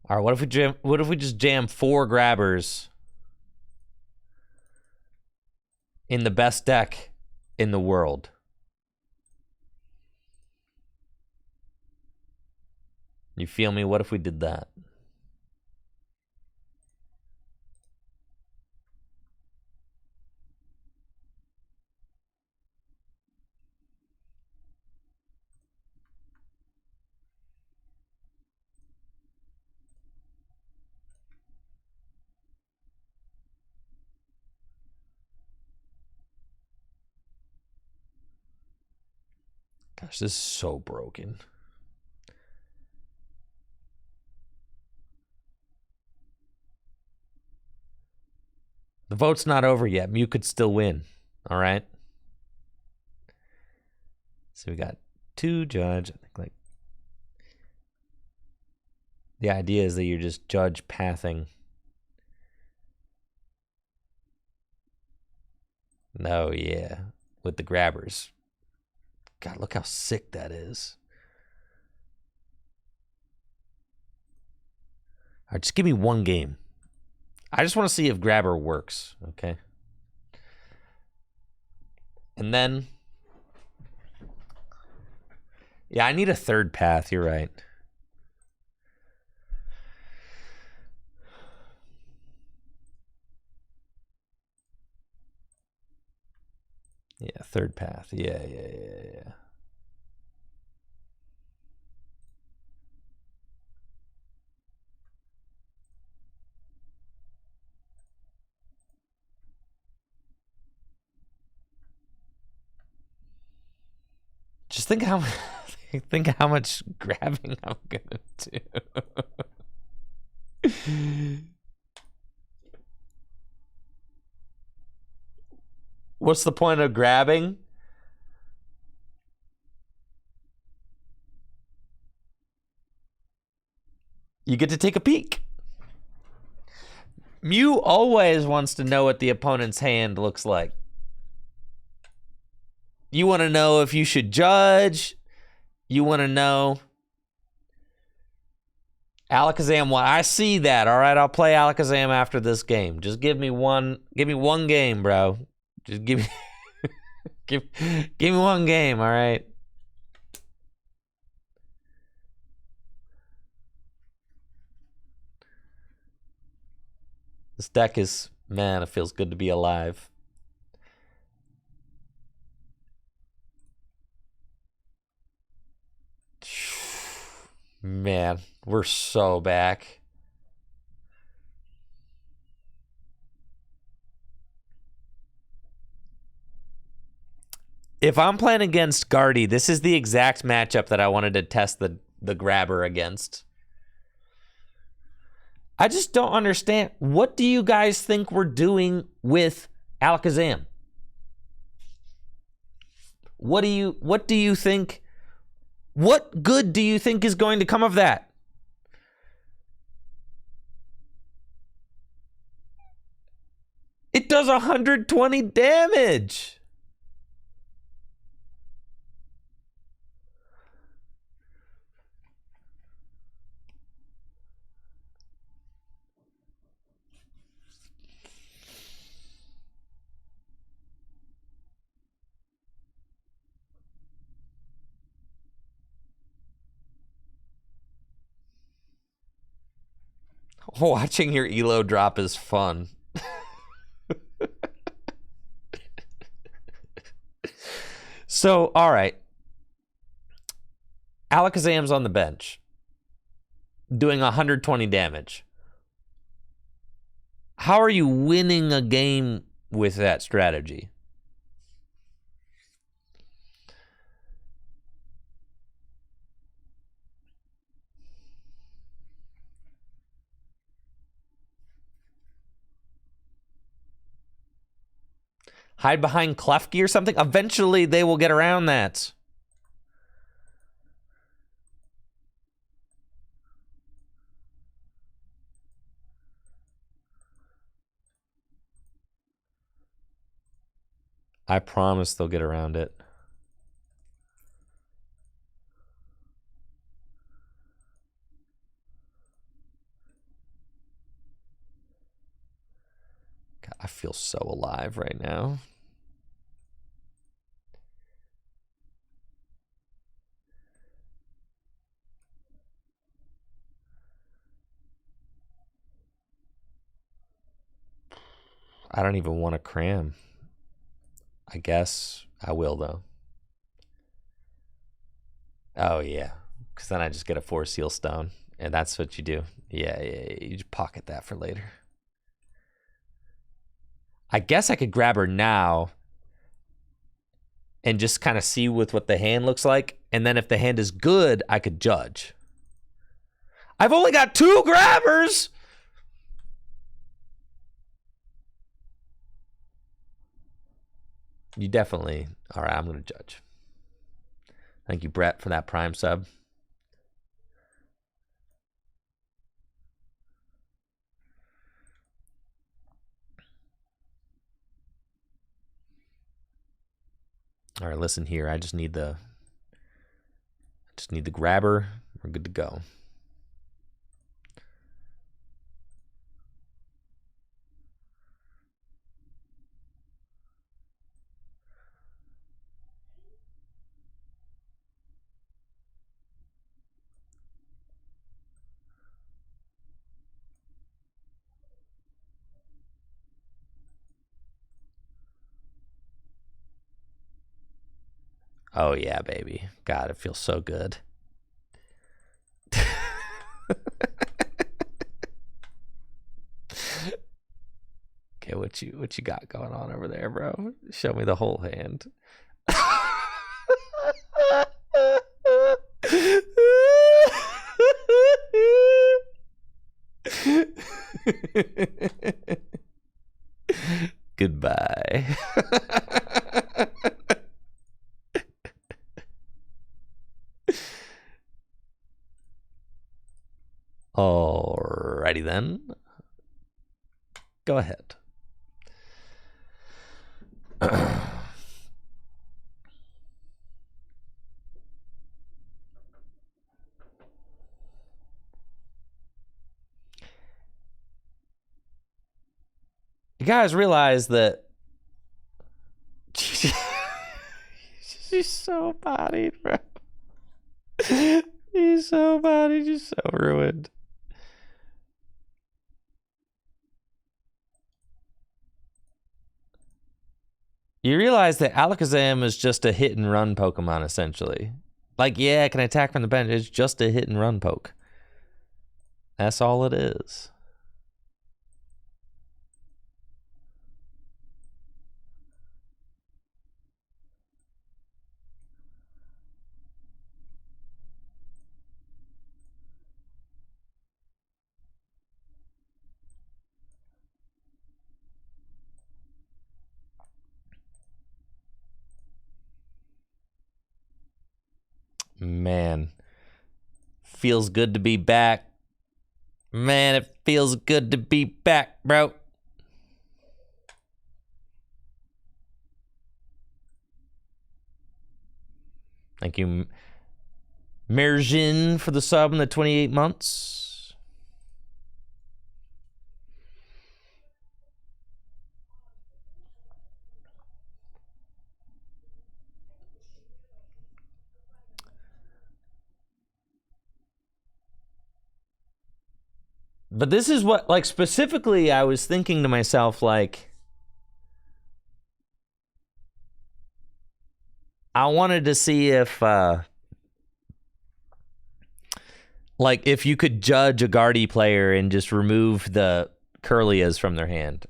All right, what if we just jam 4 grabbers in the best deck in the world? You feel me? What if we did that? Gosh, this is so broken. The vote's not over yet. Mew could still win. All right. So we got 2 judge. I think, like, the idea is that you're just judge pathing. No, yeah, with the grabbers. God, look how sick that is. All right, just give me 1 game. I just want to see if grabber works, okay? And then, yeah, I need a 3rd path. You're right. Yeah, 3rd path. Yeah. Just think how much grabbing I'm gonna do. What's the point of grabbing? You get to take a peek. Mew always wants to know what the opponent's hand looks like. You want to know if you should judge. You want to know. Alakazam 1. I see that. All right, I'll play Alakazam after this game. Just give me one game, bro. Just give me give me 1 game, all right? This deck is, man, it feels good to be alive. Man, we're so back. If I'm playing against Guardy, this is the exact matchup that I wanted to test the grabber against. I just don't understand. What do you guys think we're doing with Alakazam? What do you think? What good do you think is going to come of that? It does 120 damage. Watching your elo drop is fun. So, all right. Alakazam's on the bench, doing 120 damage. How are you winning a game with that strategy? Hide behind Klefki or something? Eventually, they will get around that. I promise they'll get around it. God, I feel so alive right now. I don't even want to cram. I guess I will, though. Oh, yeah. Because then I just get a 4 seal stone. And that's what you do. Yeah, you just pocket that for later. I guess I could grab her now and just kind of see with what the hand looks like. And then if the hand is good, I could judge. I've only got 2 grabbers! You definitely... All right, I'm going to judge. Thank you, Brett, for that Prime sub. All right, listen here. I just need the grabber. We're good to go. Oh, yeah, baby. God, it feels so good. Okay, what you got going on over there, bro? Show me the whole hand. Goodbye. Alrighty then. Go ahead. You guys realize that she's so bodied, bro. He's so bodied, she's so ruined. You realize that Alakazam is just a hit and run Pokemon, essentially. Like, yeah, it can attack from the bench. It's just a hit and run poke. That's all it is. Man, feels good to be back. Man, it feels good to be back, bro. Thank you, Merjin, for the sub in the 28 months. But this is what, like, specifically I was thinking to myself, like, I wanted to see if, like, if you could judge a Guardy player and just remove the Curlias from their hand.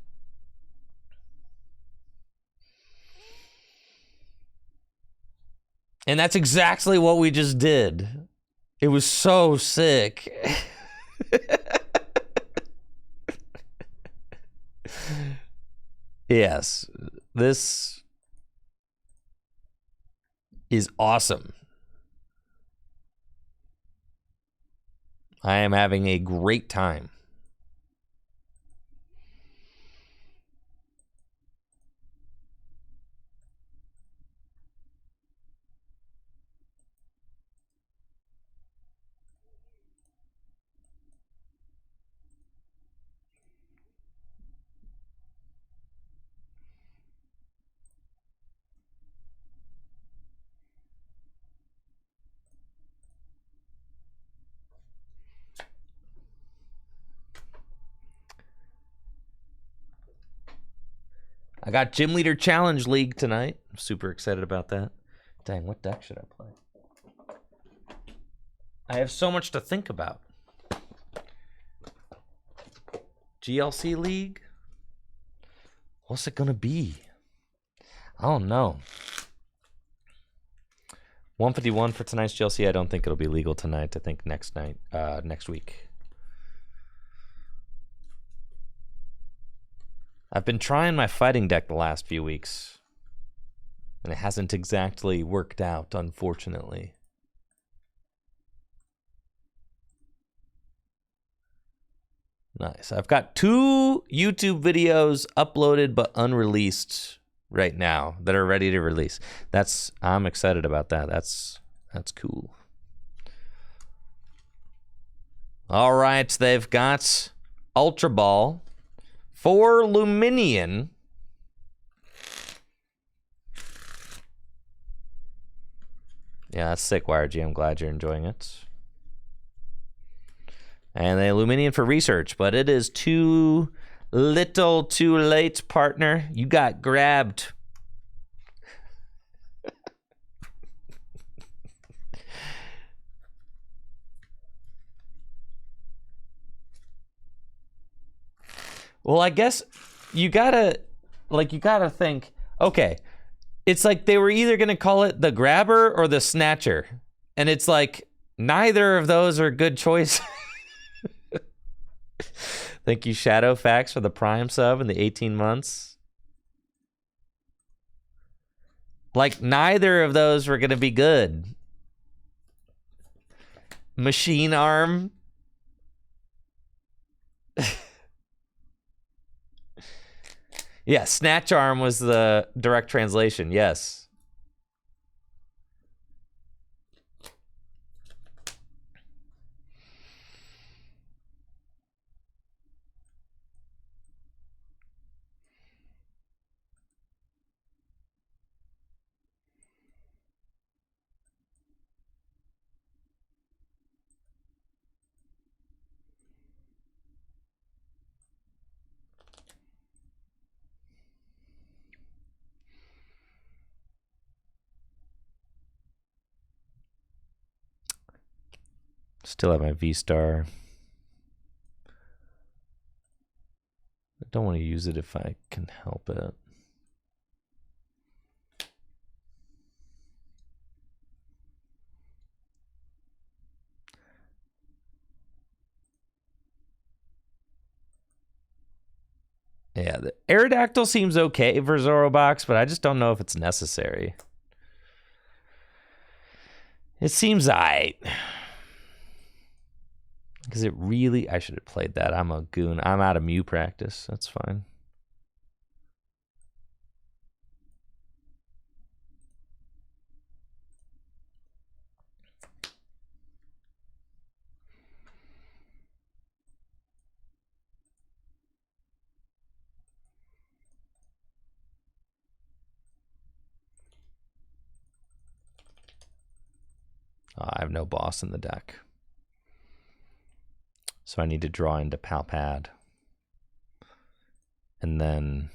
And that's exactly what we just did. It was so sick. Yes, this is awesome. I am having a great time. I got Gym Leader Challenge League tonight. I'm super excited about that. Dang, what deck should I play? I have so much to think about. GLC League? What's it gonna be? I don't know. 151 for tonight's GLC. I don't think it'll be legal tonight. I think next week. I've been trying my fighting deck the last few weeks, and it hasn't exactly worked out, unfortunately. Nice. I've got 2 YouTube videos uploaded but unreleased right now that are ready to release. I'm excited about that. That's cool. All right, they've got Ultra Ball for Luminion. Yeah, that's sick, YRG. I'm glad you're enjoying it. And they Luminion for research, but it is too little too late, partner. You got grabbed. Well, I guess you gotta think, okay, it's like they were either gonna call it the grabber or the snatcher. And it's like, neither of those are good choices. Thank you, Shadowfax, for the Prime sub and the 18 months. Like, neither of those were gonna be good. Machine Arm. Yeah, Snatch Arm was the direct translation, yes. Still have my V-Star. I don't want to use it if I can help it. Yeah, the Aerodactyl seems okay for Zorobox, but I just don't know if it's necessary. It seems aight. Because it really... I should have played that. I'm a goon. I'm out of Mew practice. That's fine. I have no boss in the deck. So I need to draw into Palpad. And then...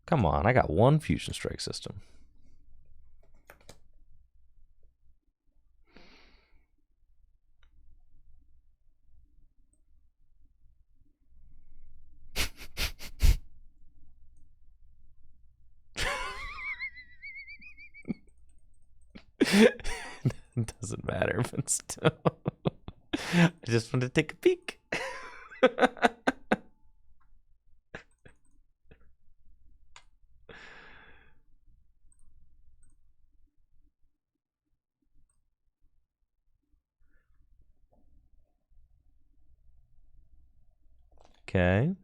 Come on, I got one Fusion Strike system. It doesn't matter, but still. I just want to take a peek. Okay.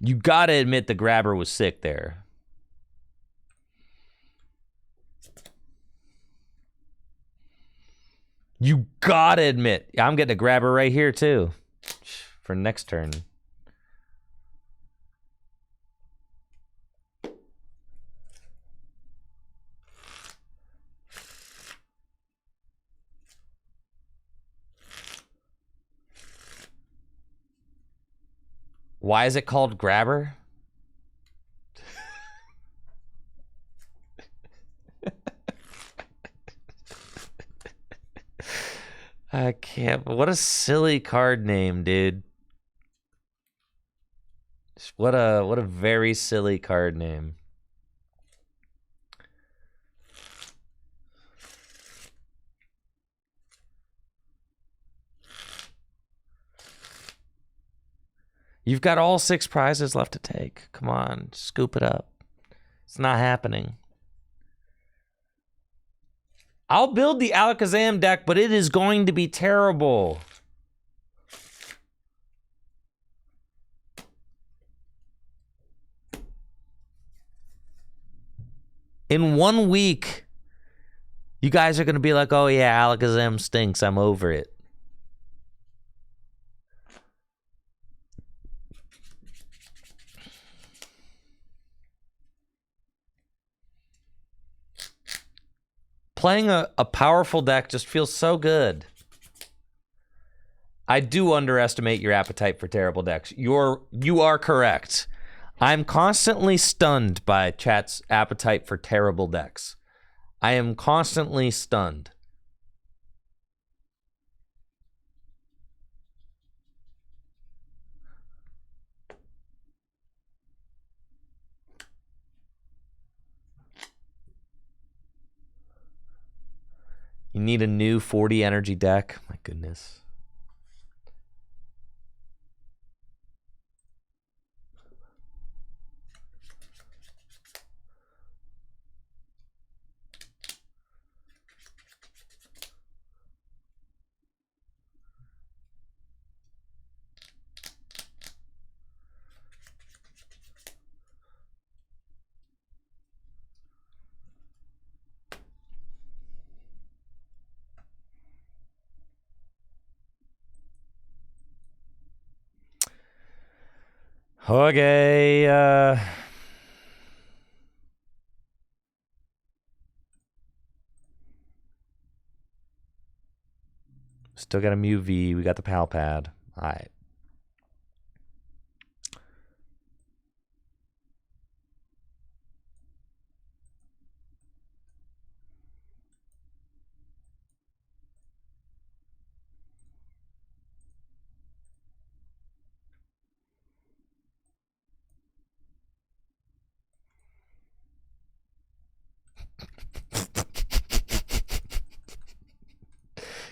You gotta admit the grabber was sick there. You gotta admit. I'm getting a grabber right here, too. For next turn. Why is it called grabber? I can't. What a silly card name, dude. What a very silly card name. You've got all 6 prizes left to take. Come on, scoop it up. It's not happening. I'll build the Alakazam deck, but it is going to be terrible. In 1 week, you guys are going to be like, oh yeah, Alakazam stinks. I'm over it. Playing a powerful deck just feels so good. I do underestimate your appetite for terrible decks. You are correct. I'm constantly stunned by chat's appetite for terrible decks. I am constantly stunned. You need a new 40 energy deck. My goodness. Okay, still got a Mew V. We got the Palpad. All right.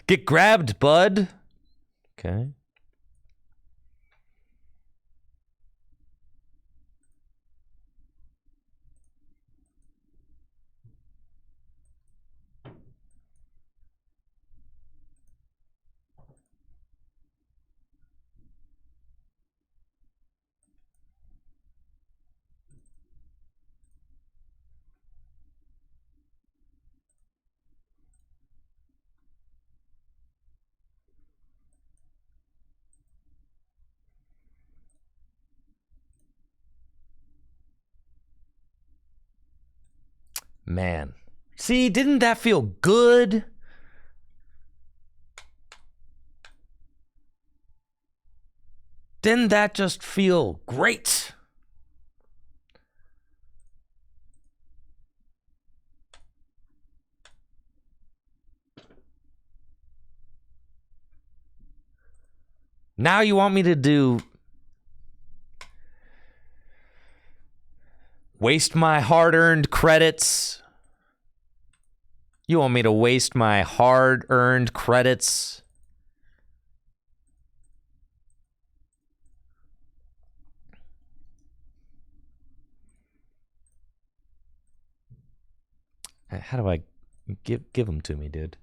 Get grabbed, bud. Okay. Man. See, didn't that feel good? Didn't that just feel great? Now you want me to do... waste my hard-earned credits? You want me to waste my hard-earned credits? How do I give them to me, dude?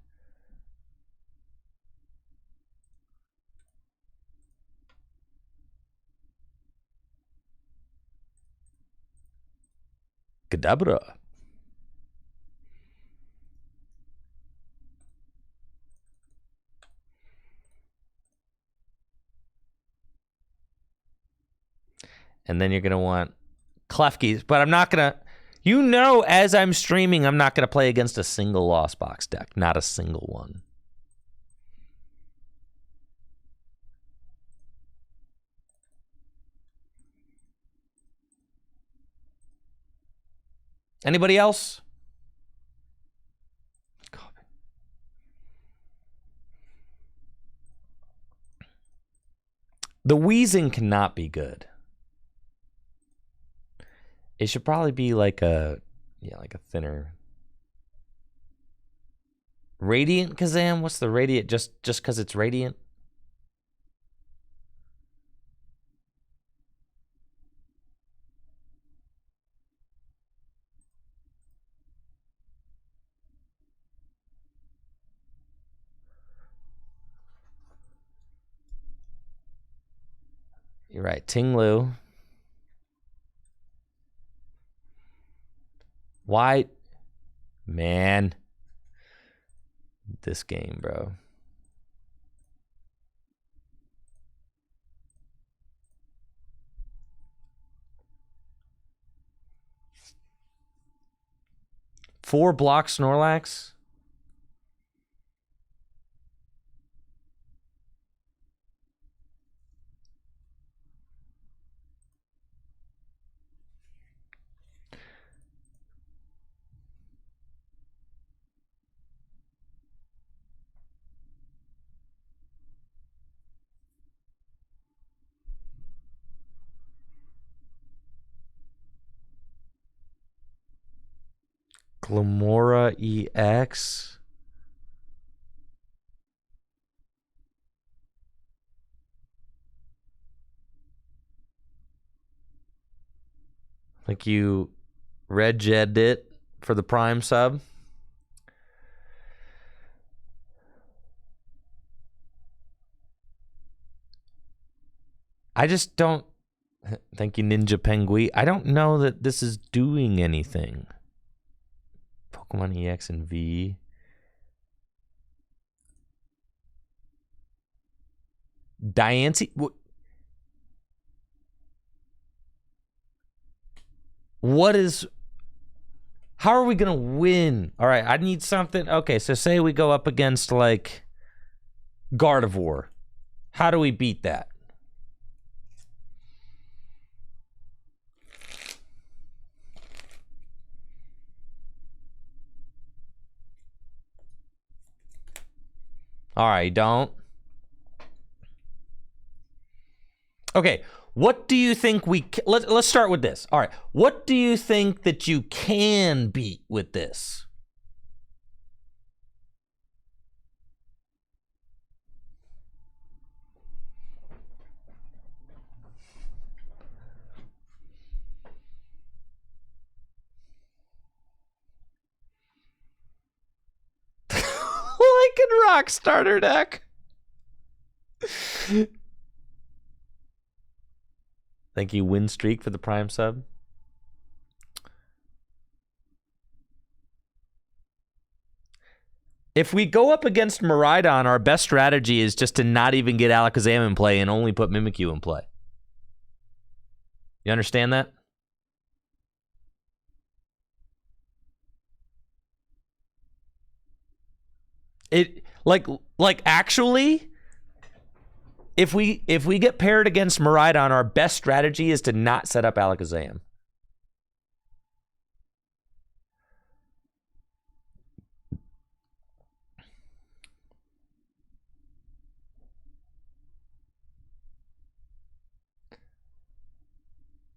Kadabra. And then you're going to want Klefki's, but I'm not going to... You know, as I'm streaming, I'm not going to play against a single Lost Box deck. Not a single one. Anybody else? The wheezing cannot be good. It should probably be like a, like a thinner. Radiant Kazam? What's the radiant? Just because it's radiant? You're right. Tinglu. Why? Man. This game, bro. Four block Snorlax? Glamora EX. Like you red jedded it for the Prime sub. I just don't... Thank you, Ninja Penguin. I don't know that this is doing anything. Pokemon EX and V. Diancie? What is... How are we going to win? All right, I need something. Okay, so say we go up against, like, Gardevoir. How do we beat that? All right, don't. Okay, what do you think we... Let's start with this. All right, what do you think that you can beat with this? Lycan Rock starter deck. Thank you, Win Streak, for the Prime sub. If we go up against Miraidon, our best strategy is just to not even get Alakazam in play and only put Mimikyu in play. You understand that? It like actually, if we get paired against Miraidon, our best strategy is to not set up Alakazam.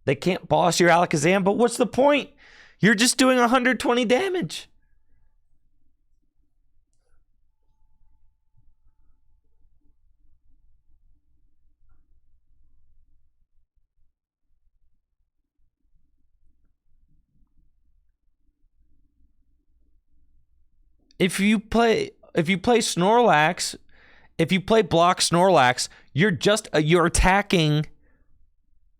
They can't boss your Alakazam, but what's the point? You're just doing 120 damage. If you play Snorlax, if you play block Snorlax, you're attacking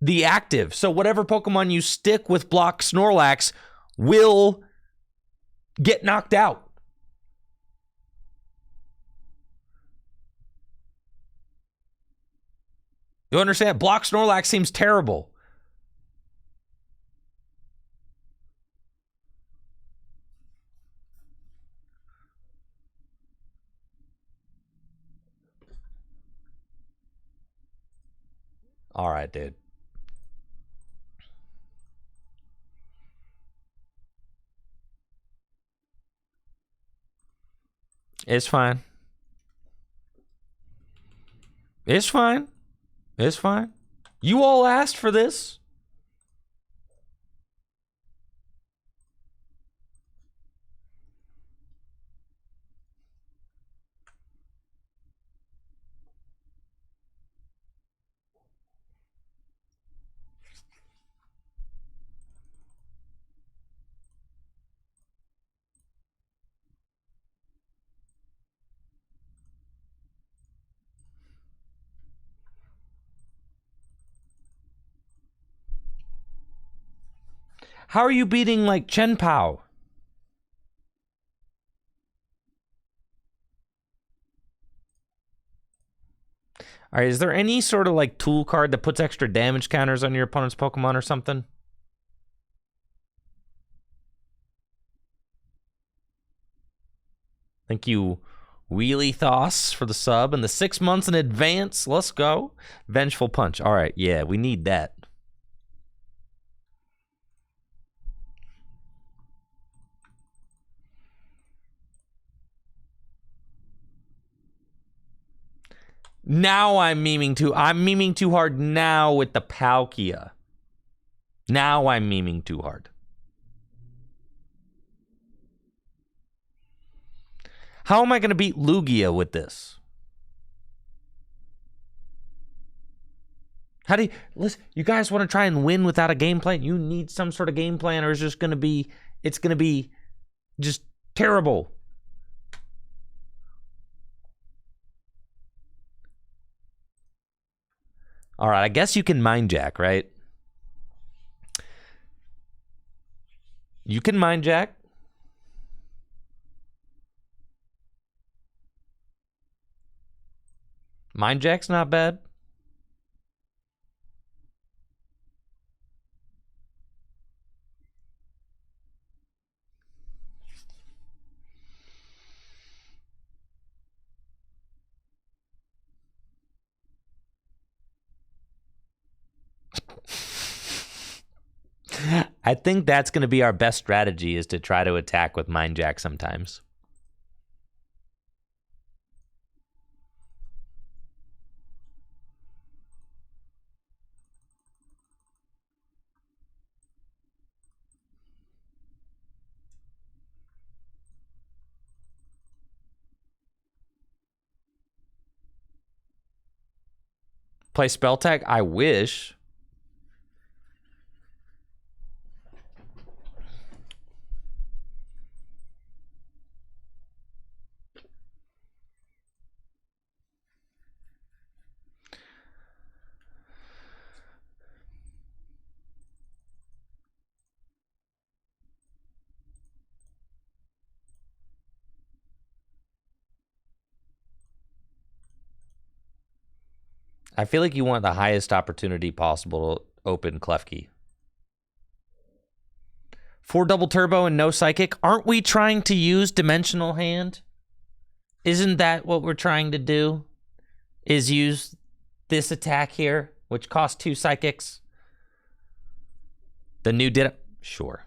the active. So whatever Pokemon you stick with block Snorlax will get knocked out. You understand? Block Snorlax seems terrible. All right, dude. It's fine. It's fine. It's fine. You all asked for this. How are you beating like Chen Pao? All right, is there any sort of like tool card that puts extra damage counters on your opponent's Pokemon or something? Thank you, Wheelie Thos, for the sub and the 6 months in advance. Let's go. Vengeful Punch. All right, yeah, we need that. Now I'm memeing too hard now with the Palkia. Now I'm memeing too hard. How am I going to beat Lugia with this? How do you, listen, you guys want to try and win without a game plan? You need some sort of game plan, or it's just going to be, it's going to be just terrible. All right, I guess you can Mind Jack, right? You can Mind Jack. Mind Jack's not bad. I think that's going to be our best strategy, is to try to attack with Mind Jack sometimes. Play Spell Tag? I wish. I feel like you want the highest opportunity possible to open Klefki. 4 double turbo and no psychic. Aren't we trying to use Dimensional Hand? Isn't that what we're trying to do? Is use this attack here, which costs 2 psychics. The new Ditto. Sure.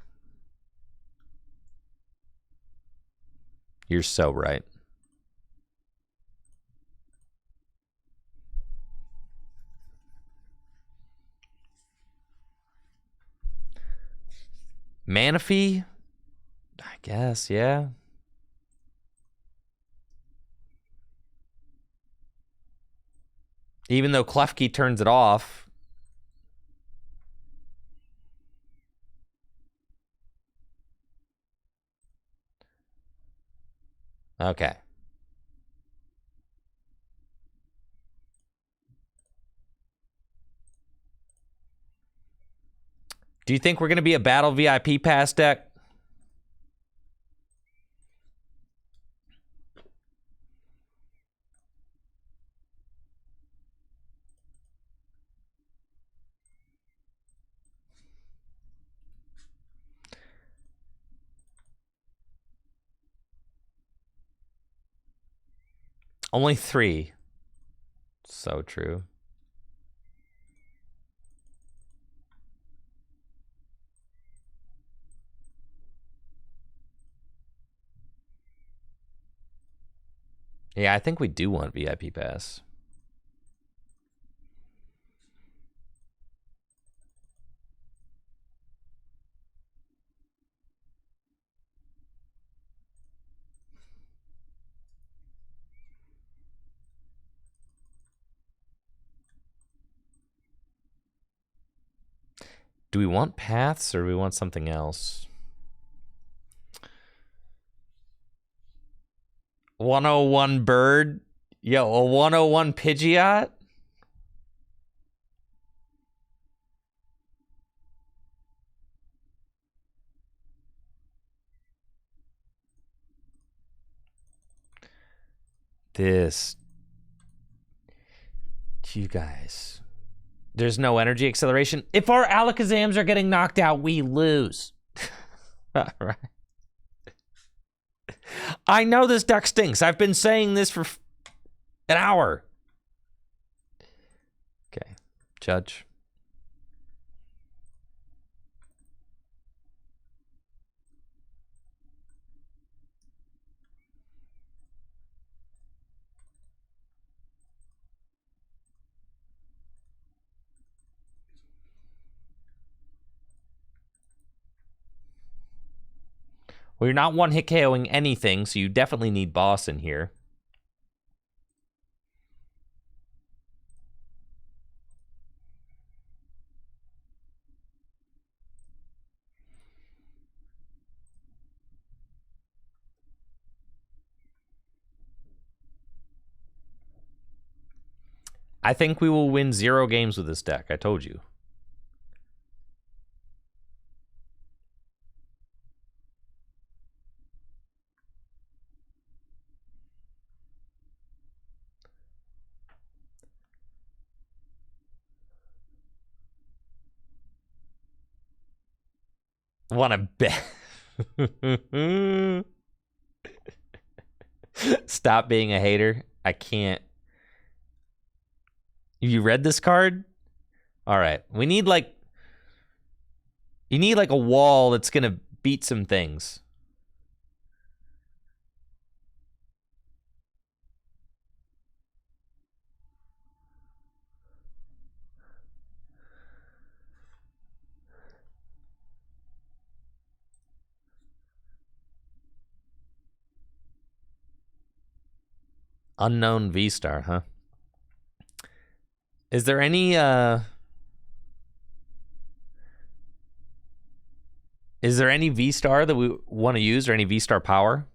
You're so right. Manaphy? I guess, yeah. Even though Klefki turns it off. Okay. Do you think we're going to be a Battle VIP Pass deck? Only 3. So true. Yeah, I think we do want VIP Pass. Do we want paths or do we want something else? 101 bird? Yo, a 101 Pidgeot? This. You guys. There's no energy acceleration. If our Alakazams are getting knocked out, we lose. All right. I know this deck stinks. I've been saying this for an hour. Okay. Judge. Well, you're not one-hit KOing anything, so you definitely need boss in here. I think we will win 0 games with this deck. I told you. Want to bet? Stop being a hater. I can't. You read this card? All right. We need like. You need like a wall that's gonna beat some things. Unknown V-Star, huh? Is there any V-Star that we want to use or any V-Star power?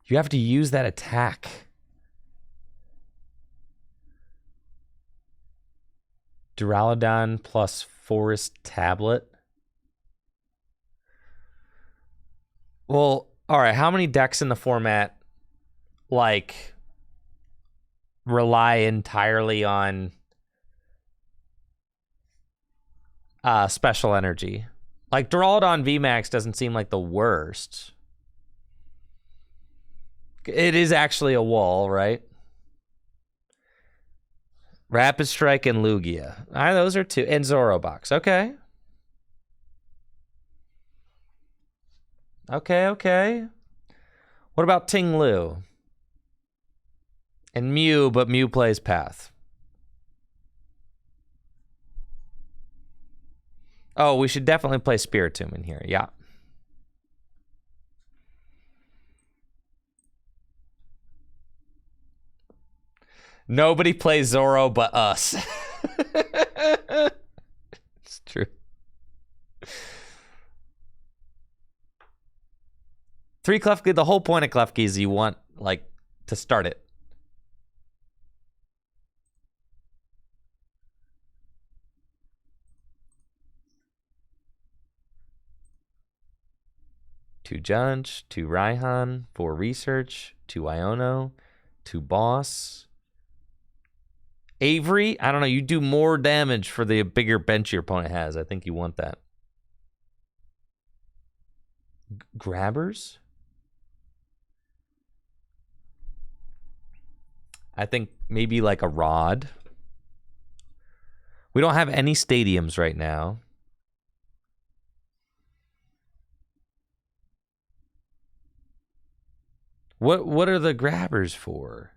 You have to use that attack. Duraludon plus Forest Tablet. Well, all right. How many decks in the format, like, rely entirely on special energy? Like, Duraludon VMAX doesn't seem like the worst. It is actually a wall, right? Rapid Strike and Lugia. Those are two. And Zorobox. Okay. Okay. What about Ting Lu? And Mew, but Mew plays Path. Oh, we should definitely play Spiritomb in here. Yeah. Nobody plays Zoro but us. It's true. 3 Klefki, the whole point of Klefki is you want, like, to start it. Two Junch, 2 Raihan, 4 Research, 2 Iono, 2 Boss. Avery, I don't know, you do more damage for the bigger bench your opponent has. I think you want that. Grabbers? I think maybe like a Rod. We don't have any stadiums right now. What are the grabbers for?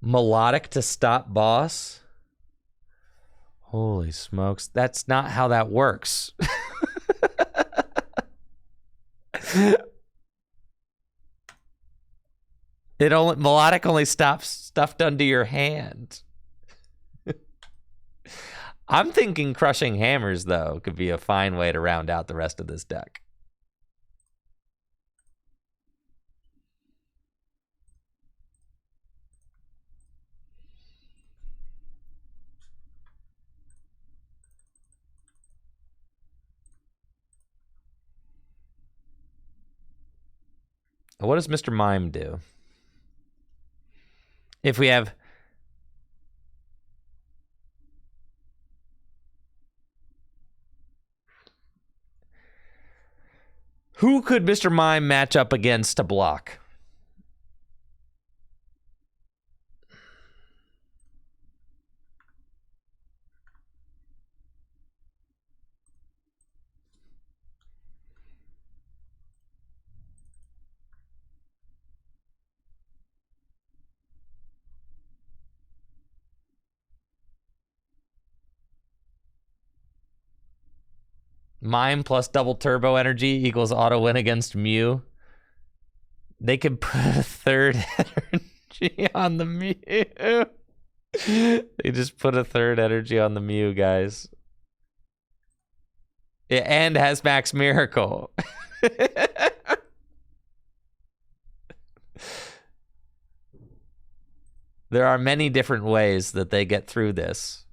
Melodic to stop boss? Holy smokes. That's not how that works. Melodic only stops stuff done to your hand. I'm thinking Crushing Hammers, though, could be a fine way to round out the rest of this deck. What does Mr. Mime do? If we have... Who could Mr. Mime match up against to block? Mime plus double turbo energy equals auto win against Mew. They could put a third energy on the Mew. They just put a third energy on the Mew, guys. And has Max Miracle. There are many different ways that they get through this.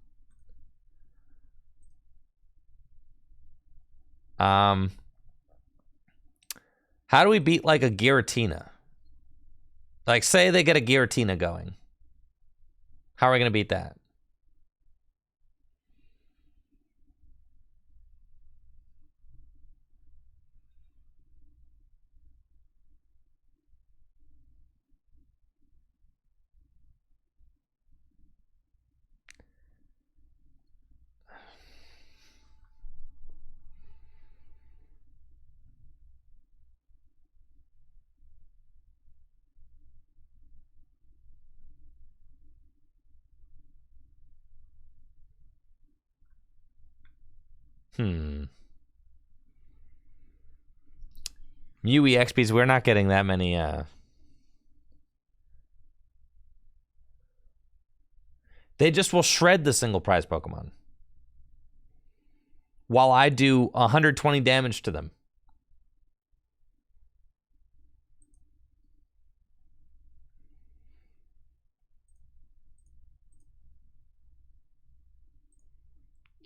How do we beat like a Giratina? Like, say they get a Giratina going. How are we going to beat that? Mew EXPs, we're not getting that many, They just will shred the single prize Pokemon. While I do 120 damage to them.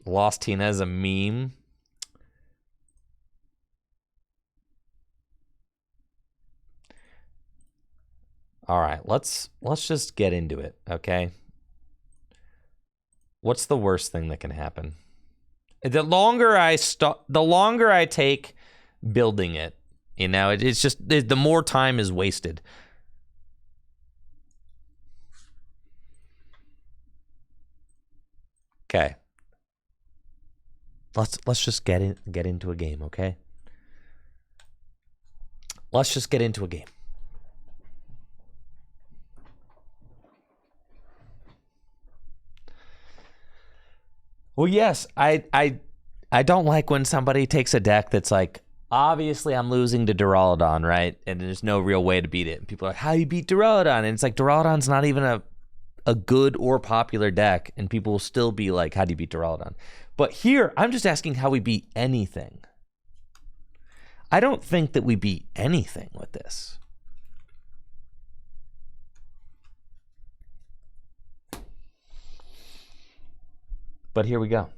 Lost Tina as a meme. All right, let's just get into it, okay? What's the worst thing that can happen? The longer I take building it, you know, it's just the more time is wasted. Okay. Let's just get into a game, okay? Let's just get into a game. Well, yes, I don't like when somebody takes a deck that's like, obviously I'm losing to Duraludon, right? And there's no real way to beat it. And people are like, how do you beat Duraludon? And it's like, Duraludon's not even a good or popular deck, and people will still be like, how do you beat Duraludon? But here, I'm just asking how we beat anything. I don't think that we beat anything with this. But here we go.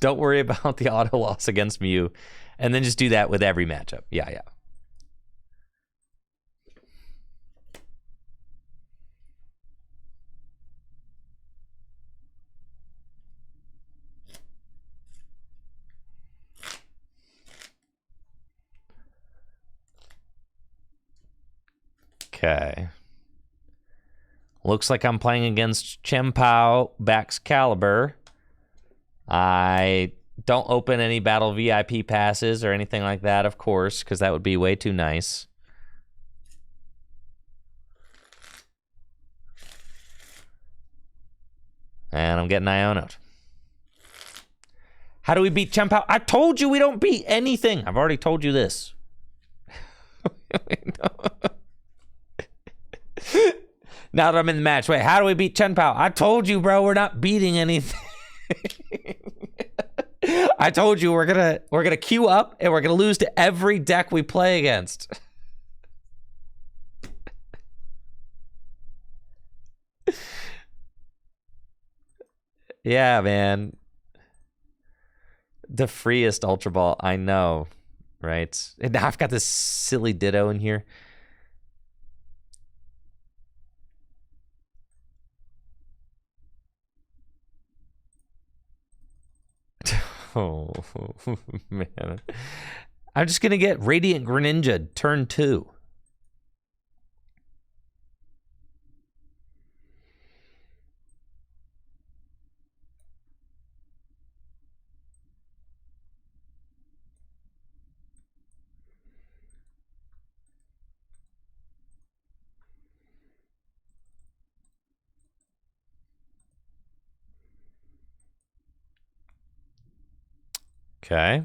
Don't worry about the auto loss against Mew. And then just do that with every matchup. Yeah, yeah. Okay. Looks like I'm playing against Chien-Pao Baxcalibur. I don't open any battle VIP passes or anything like that, of course, because that would be way too nice. And I'm getting Iono'd. How do we beat Chien-Pao? I told you we don't beat anything. I've already told you this. Now that I'm in the match, wait, how do we beat Chien-Pao? I told you, bro, we're not beating anything. I told you we're gonna queue up and we're gonna lose to every deck we play against. Yeah, man. The freest Ultra Ball, I know, right? And now I've got this silly Ditto in here. Oh, man. I'm just going to get Radiant Greninja turn 2. Okay.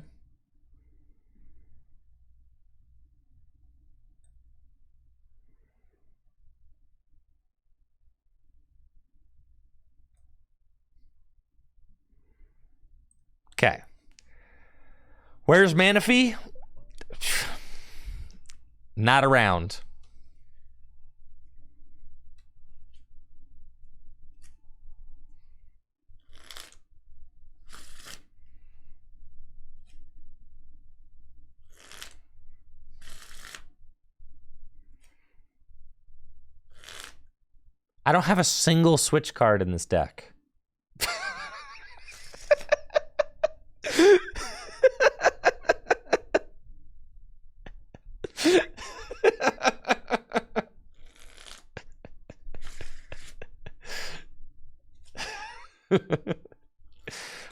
Okay. Where's Manaphy? Not around. I don't have a single switch card in this deck.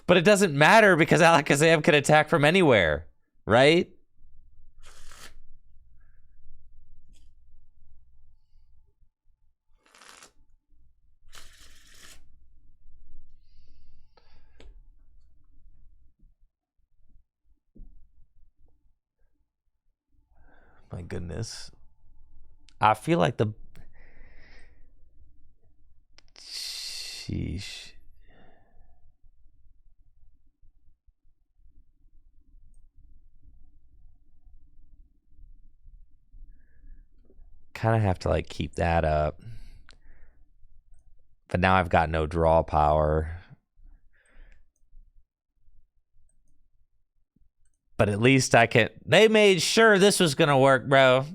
But it doesn't matter because Alakazam can attack from anywhere, right? My goodness. I feel like the... Sheesh. kind of have to like keep that up. But now I've got no draw power. But at least I can... They made sure this was going to work, bro.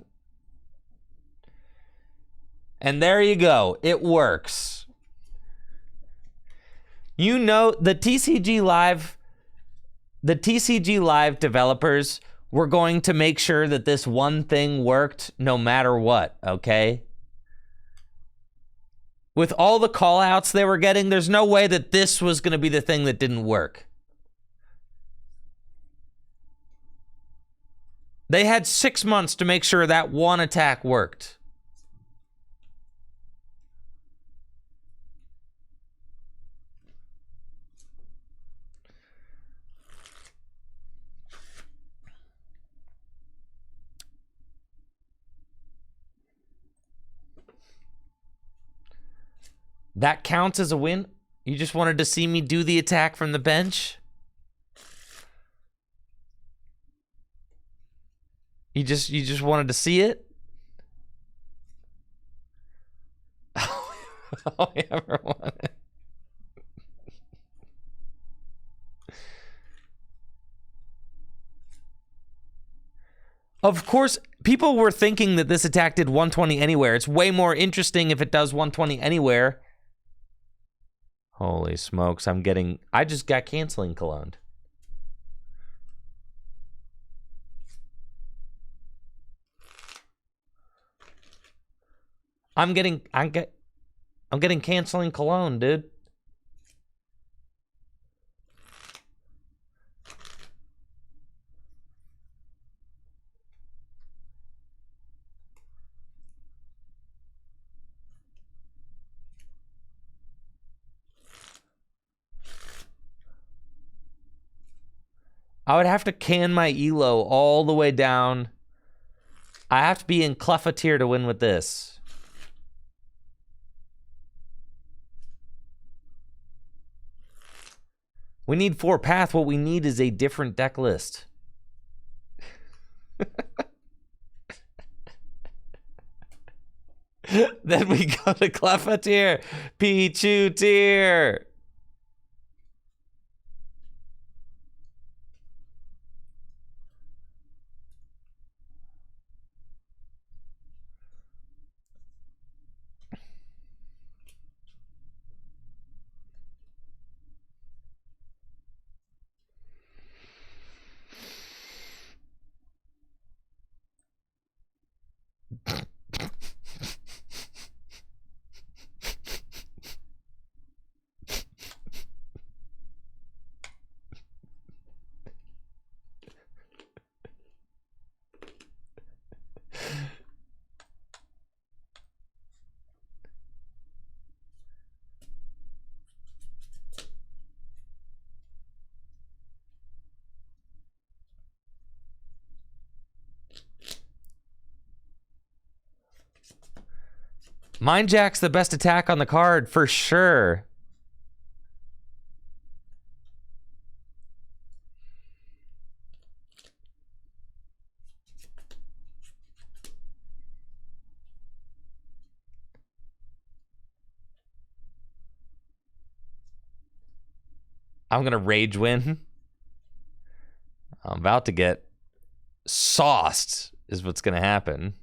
And there you go. It works. You know, the TCG Live developers were going to make sure that this one thing worked no matter what, okay? With all the call-outs they were getting, there's no way that this was going to be the thing that didn't work. They had 6 months to make sure that one attack worked. That counts as a win? You just wanted to see me do the attack from the bench? You just wanted to see it? All I ever wanted. Of course, people were thinking that this attack did 120 anywhere. It's way more interesting if it does 120 anywhere. Holy smokes, I just got canceling cologne. I'm getting canceling cologne, dude. I would have to can my elo all the way down. I have to be in Clefatier to win with this. We need 4 path. What we need is a different deck list. Then we go to Clefatier. Pichu tier. Mind Jack's the best attack on the card, for sure. I'm gonna rage win. I'm about to get sauced, is what's gonna happen.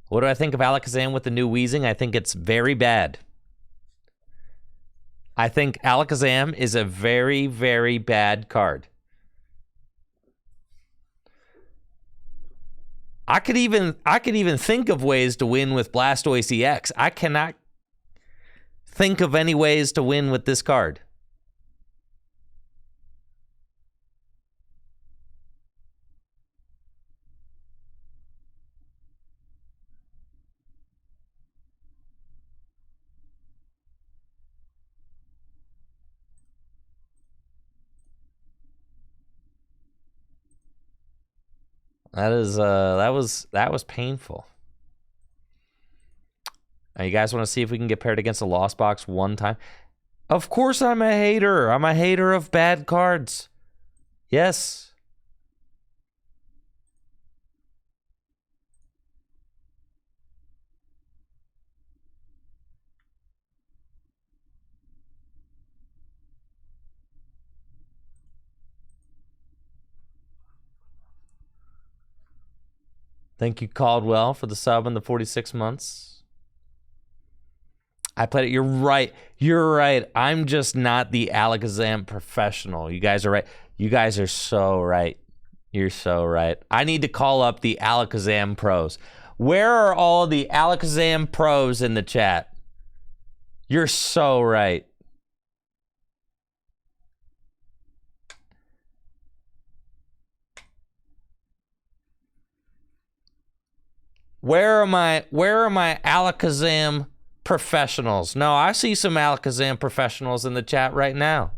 What do I think of Alakazam with the new wheezing? I think it's very bad. I think Alakazam is a very, very bad card. I could even think of ways to win with Blastoise EX. I cannot think of any ways to win with this card. That was painful. Now, you guys want to see if we can get paired against a Lost Box one time? Of course I'm a hater. I'm a hater of bad cards. Yes. Thank you, Caldwell, for the sub and the 46 months. I played it. You're right. You're right. I'm just not the Alakazam professional. You guys are right. You guys are so right. You're so right. I need to call up the Alakazam pros. Where are all the Alakazam pros in the chat? You're so right. Where are my Alakazam professionals? No, I see some Alakazam professionals in the chat right now.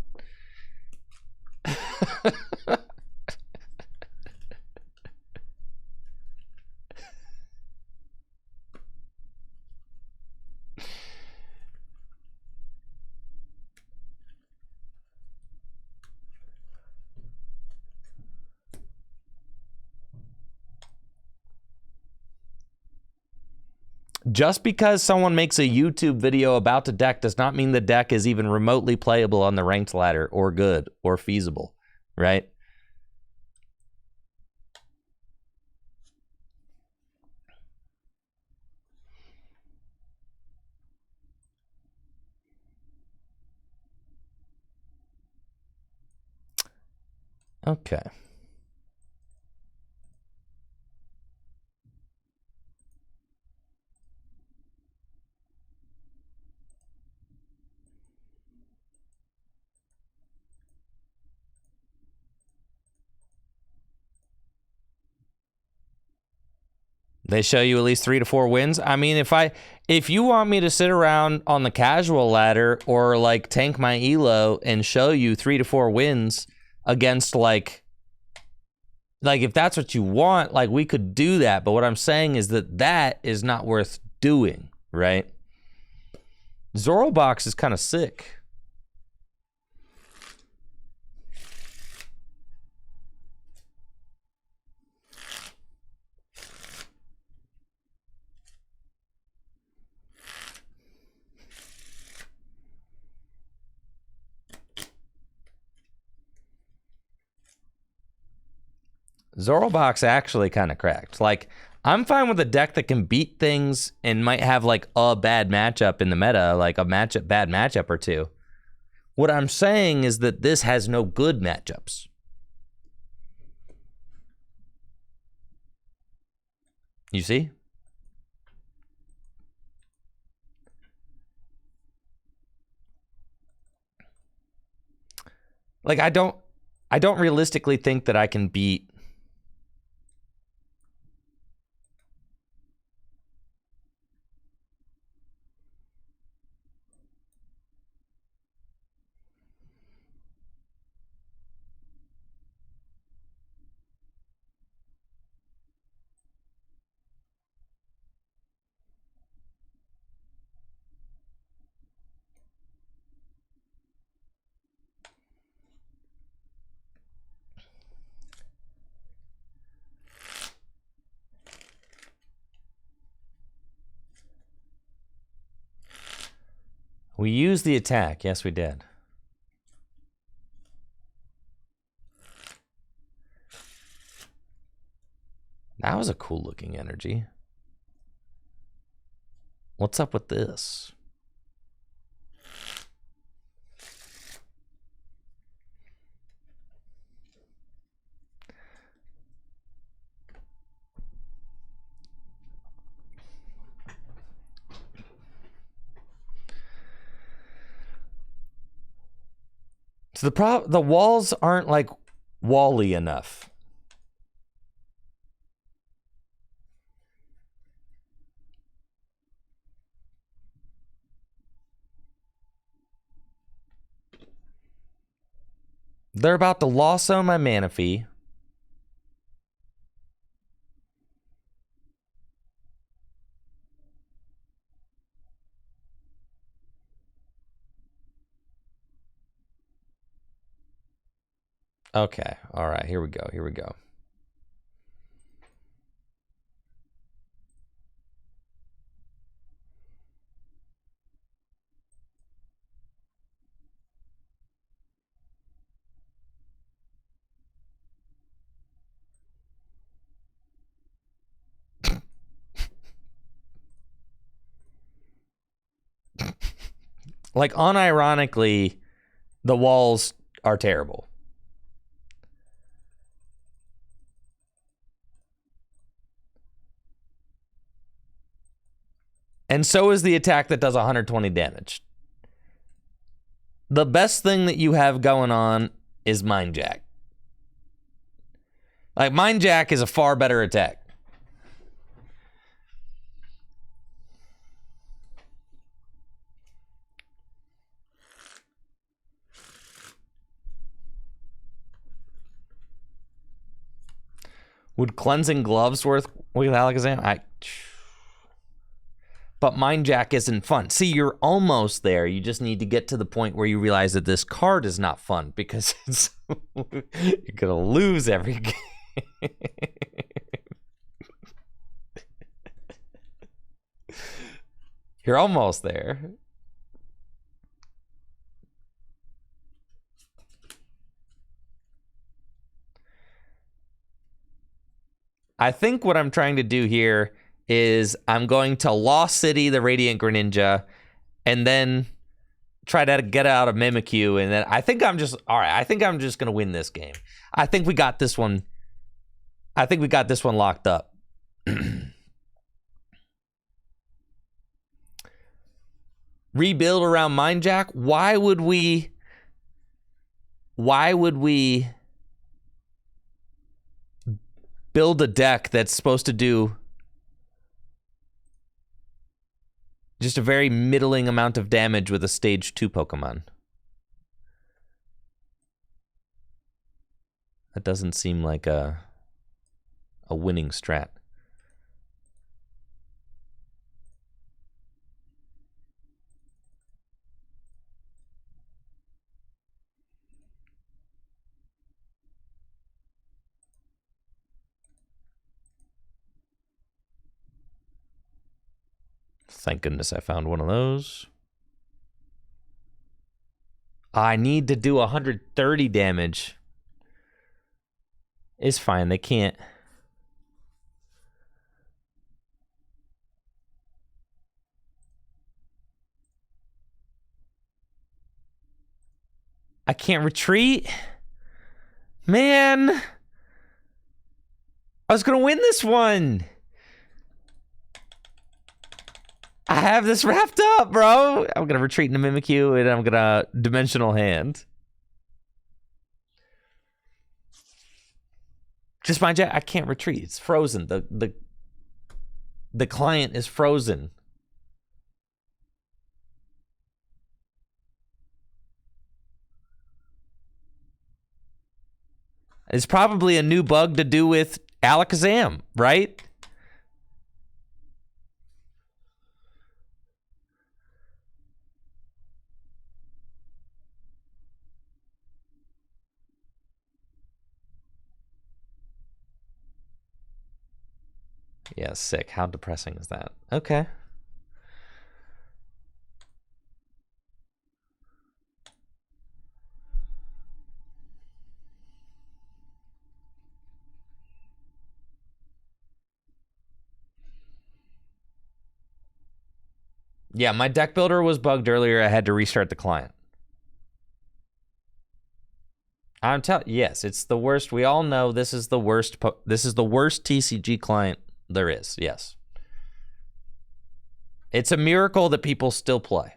Just because someone makes a YouTube video about the deck does not mean the deck is even remotely playable on the ranked ladder or good or feasible, right? Okay. They show you at least 3 to 4 wins. I mean, if you want me to sit around on the casual ladder or like tank my elo and show you 3 to 4 wins against like if that's what you want, like we could do that. But what I'm saying is that is not worth doing, right? Zorobox is kind of sick. Zorobox actually kind of cracked. Like, I'm fine with a deck that can beat things and might have like a bad matchup in the meta, like a bad matchup or two. What I'm saying is that this has no good matchups. You see? Like, I don't realistically think that I can beat We used the attack. Yes, we did. That was a cool looking energy. What's up with this? So the walls aren't like wally enough. They're about to loss on my Manaphy. Okay. All right. Here we go. Here we go. Like, unironically, the walls are terrible. And so is the attack that does 120 damage. The best thing that you have going on is Mind Jack. Like, Mind Jack is a far better attack. Would Cleansing Gloves worth with Alakazam? But Mind Jack isn't fun. See, you're almost there. You just need to get to the point where you realize that this card is not fun because it's you're gonna lose every game. You're almost there. I think what I'm trying to do here is I'm going to Lost City the Radiant Greninja and then try to get out of Mimikyu, and then I think I'm just gonna win this game. I think we got this one. I think we got this one locked up. Rebuild around Mind Jack? Why would we build a deck that's supposed to do just a very middling amount of damage with a stage 2 Pokemon? That doesn't seem like a winning strat. Thank goodness I found one of those. I need to do 130 damage. It's fine. They can't. I can't retreat. Man. I was going to win this one. I have this wrapped up, bro. I'm going to retreat into Mimikyu, and I'm going to Dimensional Hand. Just Mind Jack, I can't retreat. It's frozen. The client is frozen. It's probably a new bug to do with Alakazam, right? Yeah, sick. How depressing is that? Okay. Yeah, my deck builder was bugged earlier. I had to restart the client. I'm telling, yes, it's the worst. We all know this is the worst. This is the worst TCG client there is. Yes, it's a miracle that people still play.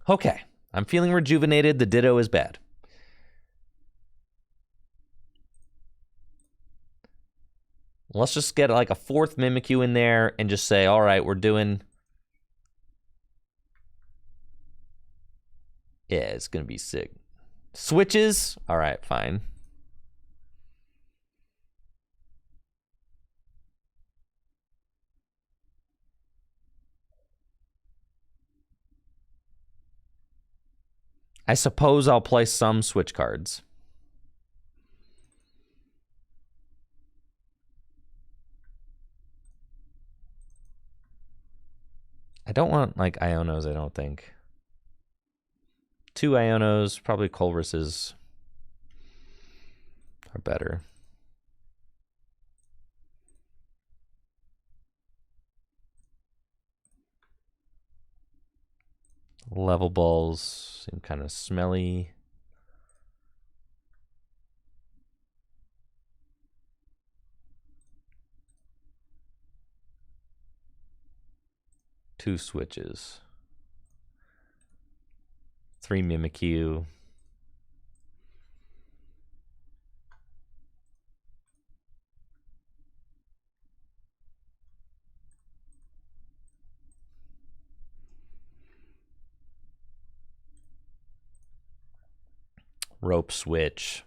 Okay, I'm feeling rejuvenated. The Ditto is bad. Let's just get like a 4th Mimikyu in there and just say, all right, we're doing... Yeah, it's going to be sick. Switches? All right, fine. I suppose I'll play some switch cards. I don't want, like, Ionos, I don't think. 2 Ionos, probably Colress's are better. Level balls seem kind of smelly. Two switches. 3 Mimikyu. Rope switch.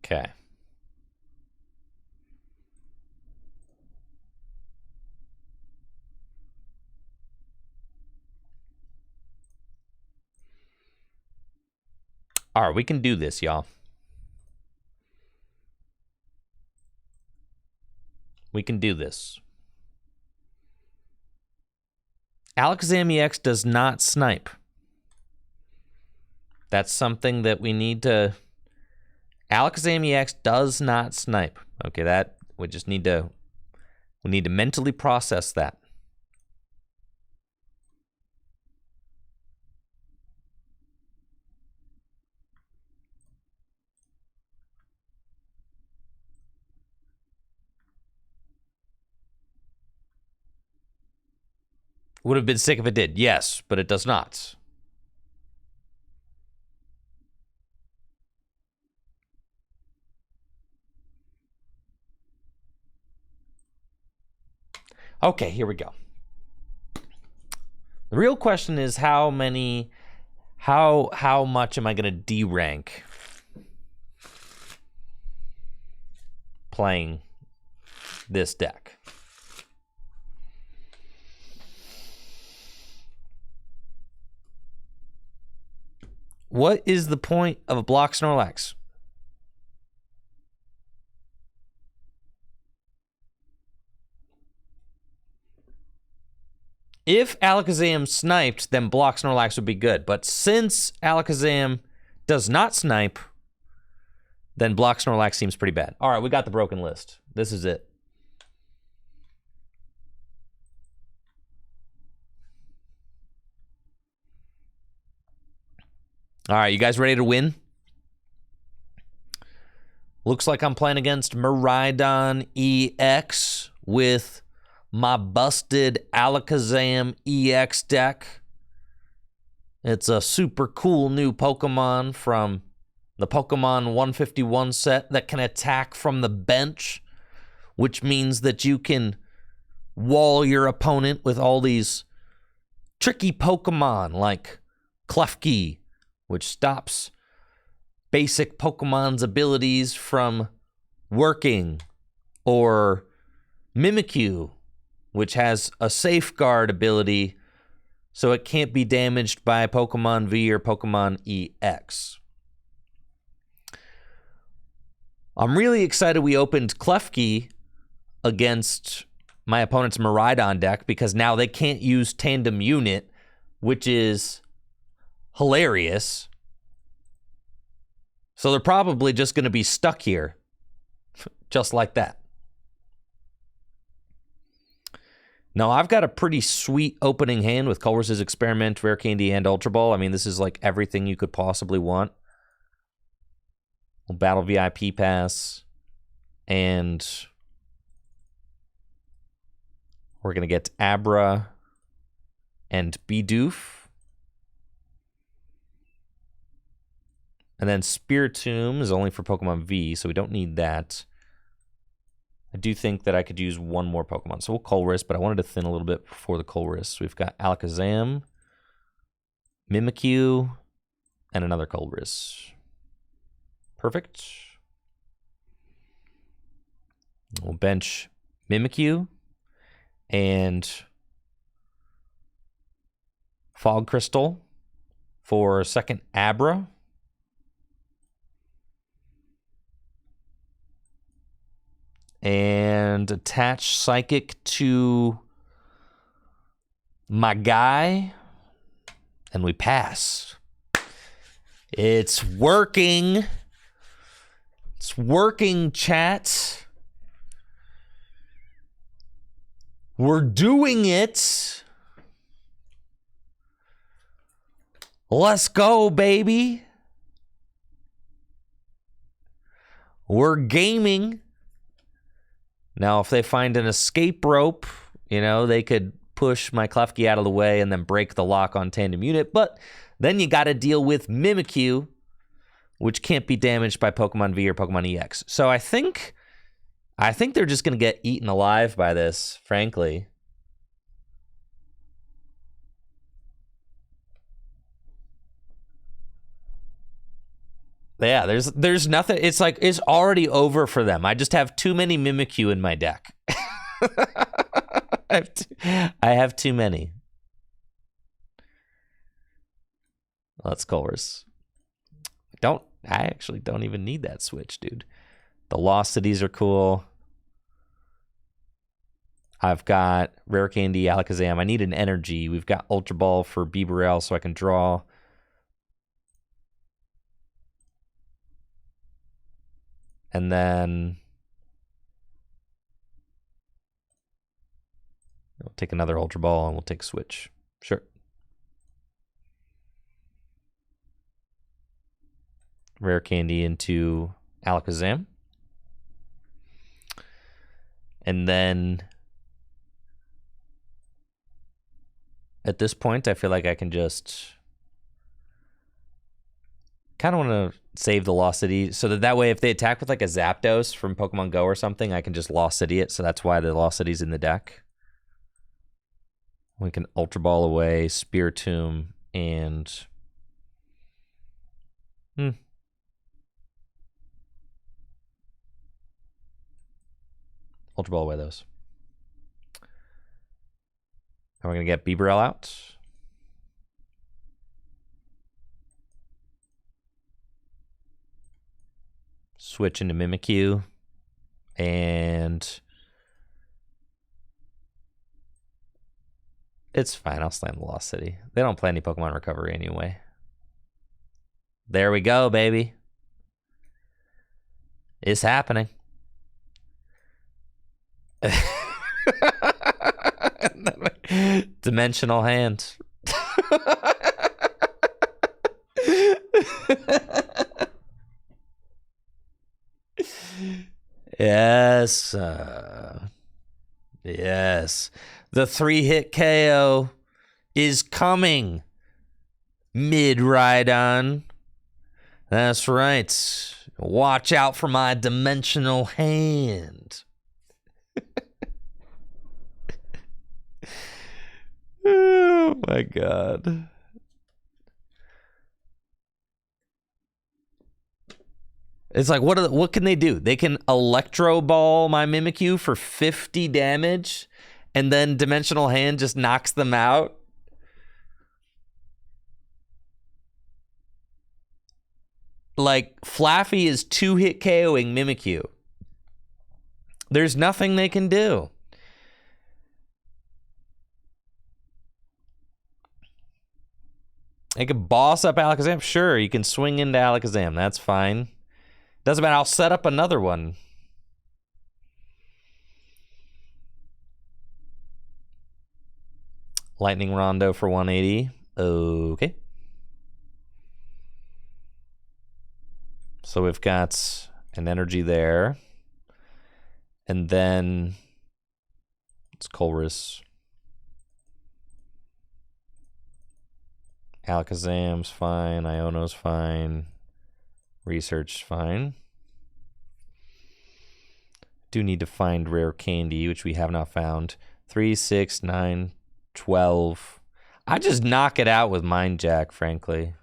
Okay. All right, we can do this, y'all. We can do this. Alakazam EX does not snipe. That's something that we need to... Alakazam EX does not snipe. Okay, that we just need to... We need to mentally process that. Would have been sick if it did, yes, but it does not. Okay, here we go. The real question is how much am I going to D-rank playing this deck? What is the point of a block Snorlax? If Alakazam sniped, then block Snorlax would be good. But since Alakazam does not snipe, then block Snorlax seems pretty bad. All right, we got the broken list. This is it. All right, you guys ready to win? Looks like I'm playing against Miraidon EX with my busted Alakazam EX deck. It's a super cool new Pokemon from the Pokemon 151 set that can attack from the bench, which means that you can wall your opponent with all these tricky Pokemon like Klefki, which stops basic Pokemon's abilities from working, or Mimikyu, which has a safeguard ability so it can't be damaged by Pokemon V or Pokemon EX. I'm really excited we opened Klefki against my opponent's Miraidon deck because now they can't use Tandem Unit, which is hilarious. So they're probably just going to be stuck here, just like that. Now, I've got a pretty sweet opening hand with Colress's Experiment, Rare Candy, and Ultra Ball. I mean, this is like everything you could possibly want. Battle VIP Pass, and we're going to get Abra and Bidoof. And then Spiritomb is only for Pokemon V, so we don't need that. I do think that I could use one more Pokemon. So we'll Colress, but I wanted to thin a little bit before the Colress. We've got Alakazam, Mimikyu, and another Colress. Perfect. We'll bench Mimikyu and Fog Crystal for a second Abra. And attach Psychic to my guy. And we pass. It's working. It's working, chat. We're doing it. Let's go, baby. We're gaming. Now, if they find an escape rope, you know, they could push my Klefki out of the way and then break the lock on Tandem Unit. But then you got to deal with Mimikyu, which can't be damaged by Pokemon V or Pokemon EX. So I think they're just going to get eaten alive by this, frankly. Yeah, there's nothing. It's like it's already over for them. I just have too many Mimikyu in my deck. I have too many. Let's Colress. I actually don't even need that switch, dude. The Lost Cities are cool. I've got Rare Candy, Alakazam. I need an energy. We've got Ultra Ball for Bibarel so I can draw. And then we'll take another Ultra Ball and we'll take a switch. Sure. Rare Candy into Alakazam. And then at this point, I feel like I can just kind of want to save the Lost City so that way if they attack with like a Zapdos from Pokemon Go or something, I can just Lost City it. So that's why the Lost City's in the deck. We can Ultra Ball away, Spiritomb, and Ultra Ball away those. And we're going to get Bibarel out. Switch into Mimikyu. And it's fine. I'll slam the Lost City. They don't play any Pokemon Recovery anyway. There we go, baby. It's happening. Dimensional hand. Yes. Yes. The 3-hit KO is coming. Mid-Rhydon. That's right. Watch out for my dimensional hand. Oh my god. It's like, what can they do? They can Electro Ball my Mimikyu for 50 damage, and then Dimensional Hand just knocks them out. Like, Flaffy is 2-hit KOing Mimikyu. There's nothing they can do. They can boss up Alakazam. Sure, you can swing into Alakazam. That's fine. Doesn't matter. I'll set up another one. Lightning Rondo for 180. Okay. So we've got an energy there. And then it's Colress. Alakazam's fine. Iono's fine. Research's fine. Do need to find Rare Candy, which we have not found. 3, 6, 9, 12. I just knock it out with Mind Jack, frankly.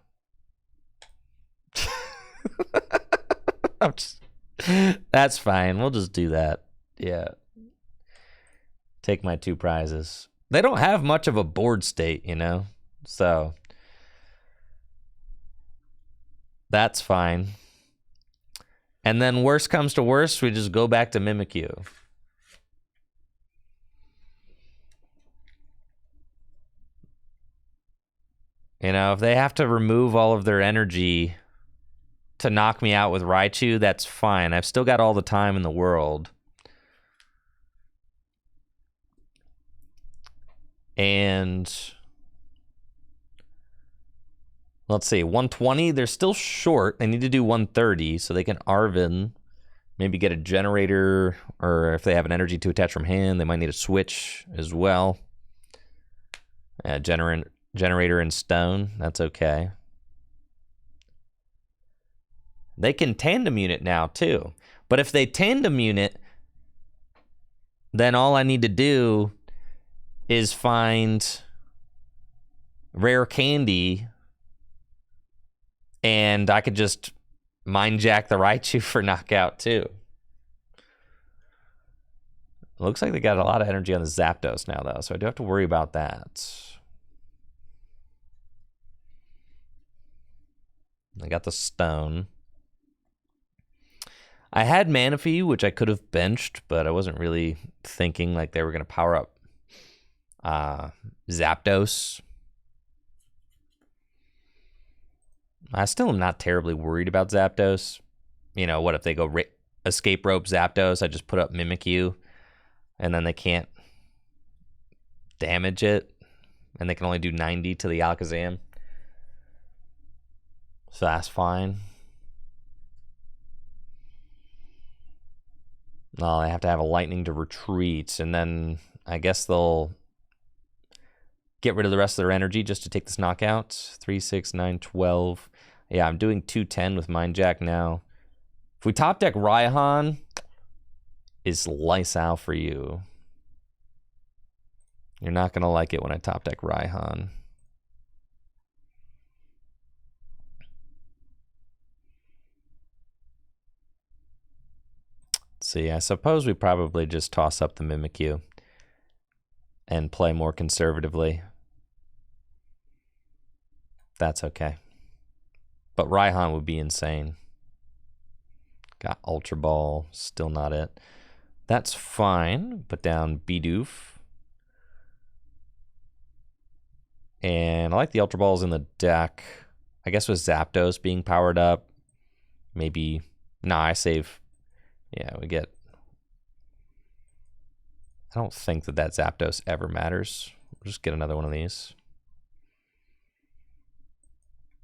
That's fine. We'll just do that. Yeah. Take my 2 prizes. They don't have much of a board state, you know? So that's fine. And then worst comes to worst, we just go back to Mimikyu. You know, if they have to remove all of their energy to knock me out with Raichu, that's fine. I've still got all the time in the world. And let's see, 120, they're still short. They need to do 130 so they can Arven, maybe get a generator, or if they have an energy to attach from hand, they might need a switch as well. Generator and stone, that's okay. They can tandem unit now too. But if they tandem unit, then all I need to do is find rare candy and I could just mind jack the Raichu for knockout too. Looks like they got a lot of energy on the Zapdos now though, so I do have to worry about that. I got the stone. I had Manaphy, which I could have benched, but I wasn't really thinking like they were going to power up Zapdos. I still am not terribly worried about Zapdos. You know, what if they go escape rope Zapdos? I just put up Mimikyu, and then they can't damage it, and they can only do 90 to the Alakazam. So that's fine. No, I have to have a lightning to retreat, and then I guess they'll get rid of the rest of their energy just to take this knockout. 3, 6, 9, 12. Yeah, I'm doing 210 with Mind Jack now. If we top deck Raihan, is lice out for you. You're not going to like it when I top deck Raihan. See, I suppose we probably just toss up the Mimikyu and play more conservatively. That's okay. But Raihan would be insane. Got Ultra Ball, still not it. That's fine. Put down Bidoof. And I like the Ultra Balls in the deck. I guess with Zapdos being powered up, maybe... Nah, I save... Yeah, we get... I don't think that Zapdos ever matters. We'll just get another one of these.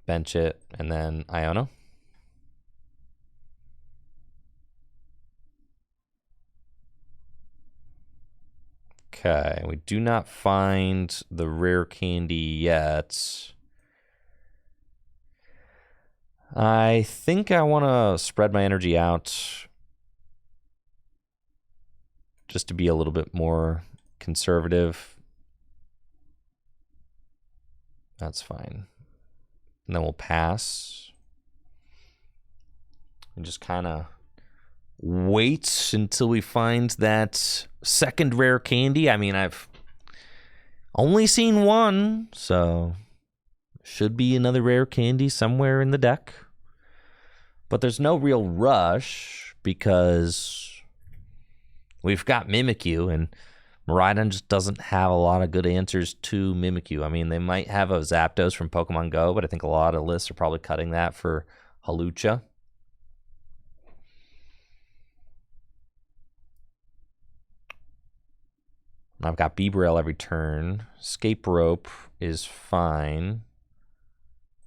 Bench it, and then Iono. Okay, we do not find the rare candy yet. I think I want to spread my energy out just to be a little bit more conservative. That's fine. And then we'll pass. And just kind of wait until we find that second rare candy. I mean, I've only seen one, so should be another rare candy somewhere in the deck. But there's no real rush because we've got Mimikyu, and Miraidon just doesn't have a lot of good answers to Mimikyu. I mean, they might have a Zapdos from Pokemon Go, but I think a lot of lists are probably cutting that for Halucha. I've got Beebrail every turn. Escape Rope is fine.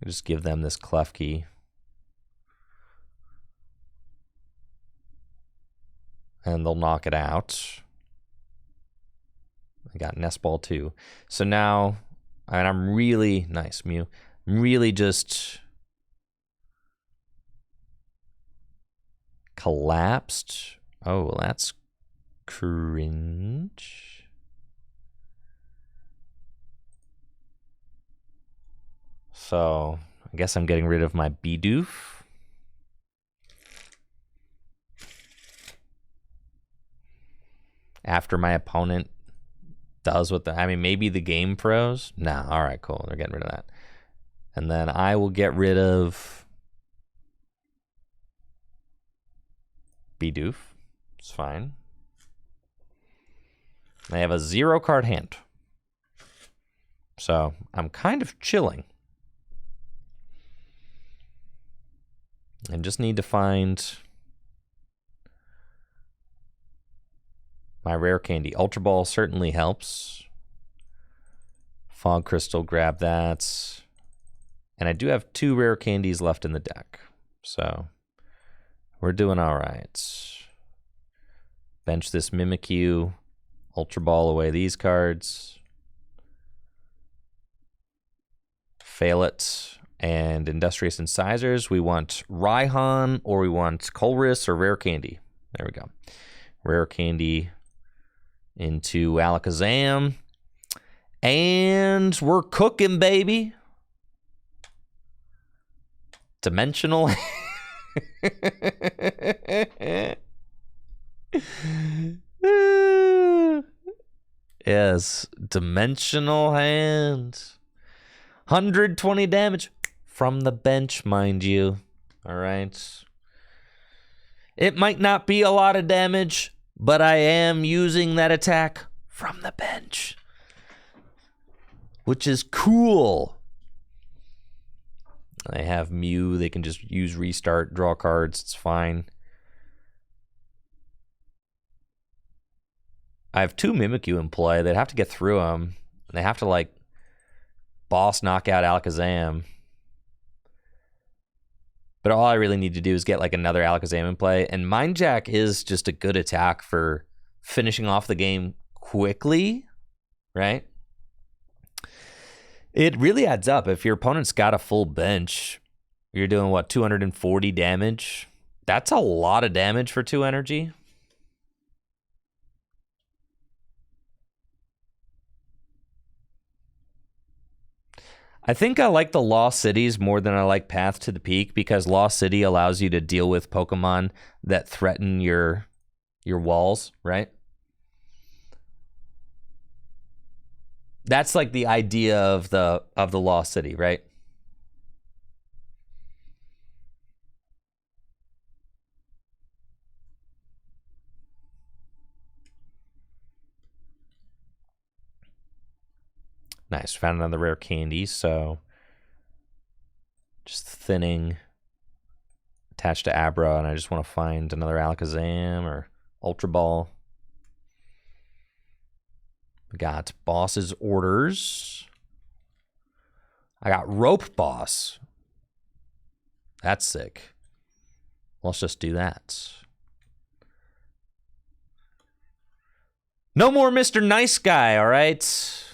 I'll just give them this Klefki. And they'll knock it out. I got Nest Ball too. So now, and I'm really, nice Mew, I'm really just collapsed. Oh, well, that's cringe. So I guess I'm getting rid of my Bidoof. after my opponent does what I mean, maybe the game froze. Nah, all right, cool. They're getting rid of that. And then I will get rid of Bidoof. It's fine. I have a 0-card hand. So I'm kind of chilling. I just need to find my rare candy. Ultra Ball certainly helps. Fog Crystal, grab that. And I do have 2 rare candies left in the deck. So we're doing all right. Bench this Mimikyu. Ultra Ball away these cards. Fail it. And Industrious Incisors. We want Raihan, or we want Colress, or Rare Candy. There we go. Rare Candy into Alakazam. And we're cooking, baby. Dimensional. Yes, dimensional hand. 120 damage from the bench, mind you. All right. It might not be a lot of damage, but I am using that attack from the bench, which is cool. I have Mew. They can just use restart, draw cards. It's fine. I have 2 Mimikyu in play. They'd have to get through them. They have to, like, boss knock out Alakazam. But all I really need to do is get, like, another Alakazam in play. And Mind Jack is just a good attack for finishing off the game quickly, right? It really adds up. If your opponent's got a full bench, you're doing, what, 240 damage? That's a lot of damage for 2 energy. I think I like the Lost Cities more than I like Path to the Peak, because Lost City allows you to deal with Pokemon that threaten your walls, right? That's like the idea of the Lost City, right? Nice, found another rare candy, so just thinning attached to Abra, and I just want to find another Alakazam or Ultra Ball. We got Boss's Orders. I got Rope Boss. That's sick. Let's just do that. No more Mr. Nice Guy, all right?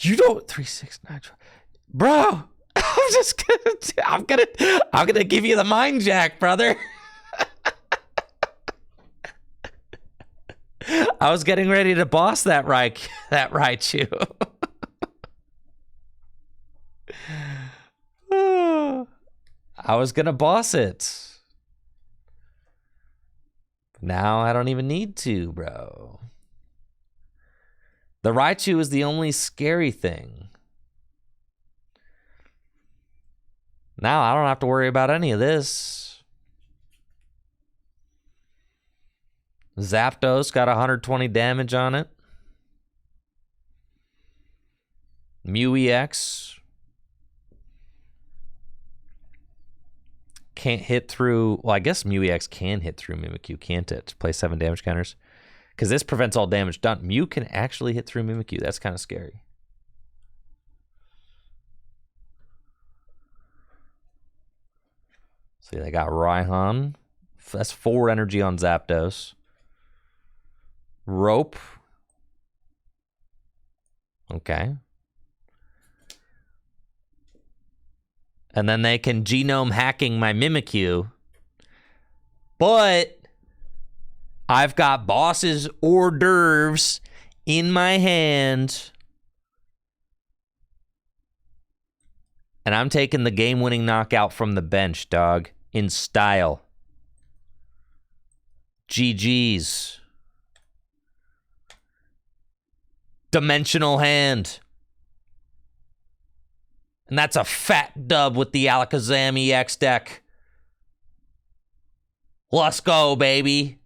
You don't 369, bro. I'm gonna give you the Mind Jack, brother. I was getting ready to boss that Raichu. I was gonna boss it. Now I don't even need to, bro. The Raichu is the only scary thing. Now I don't have to worry about any of this. Zapdos got 120 damage on it. Mew EX can't hit through. Well, I guess Mew EX can hit through Mimikyu, can't it? Play 7 damage counters. Because this prevents all damage done. Mew can actually hit through Mimikyu. That's kind of scary. See, they got Raihan. That's 4 energy on Zapdos. Rope. Okay. And then they can genome hacking my Mimikyu. But I've got Boss's hors d'oeuvres in my hand. And I'm taking the game-winning knockout from the bench, dog. in style. GG's. Dimensional hand. And that's a fat dub with the Alakazam EX deck. Let's go, baby.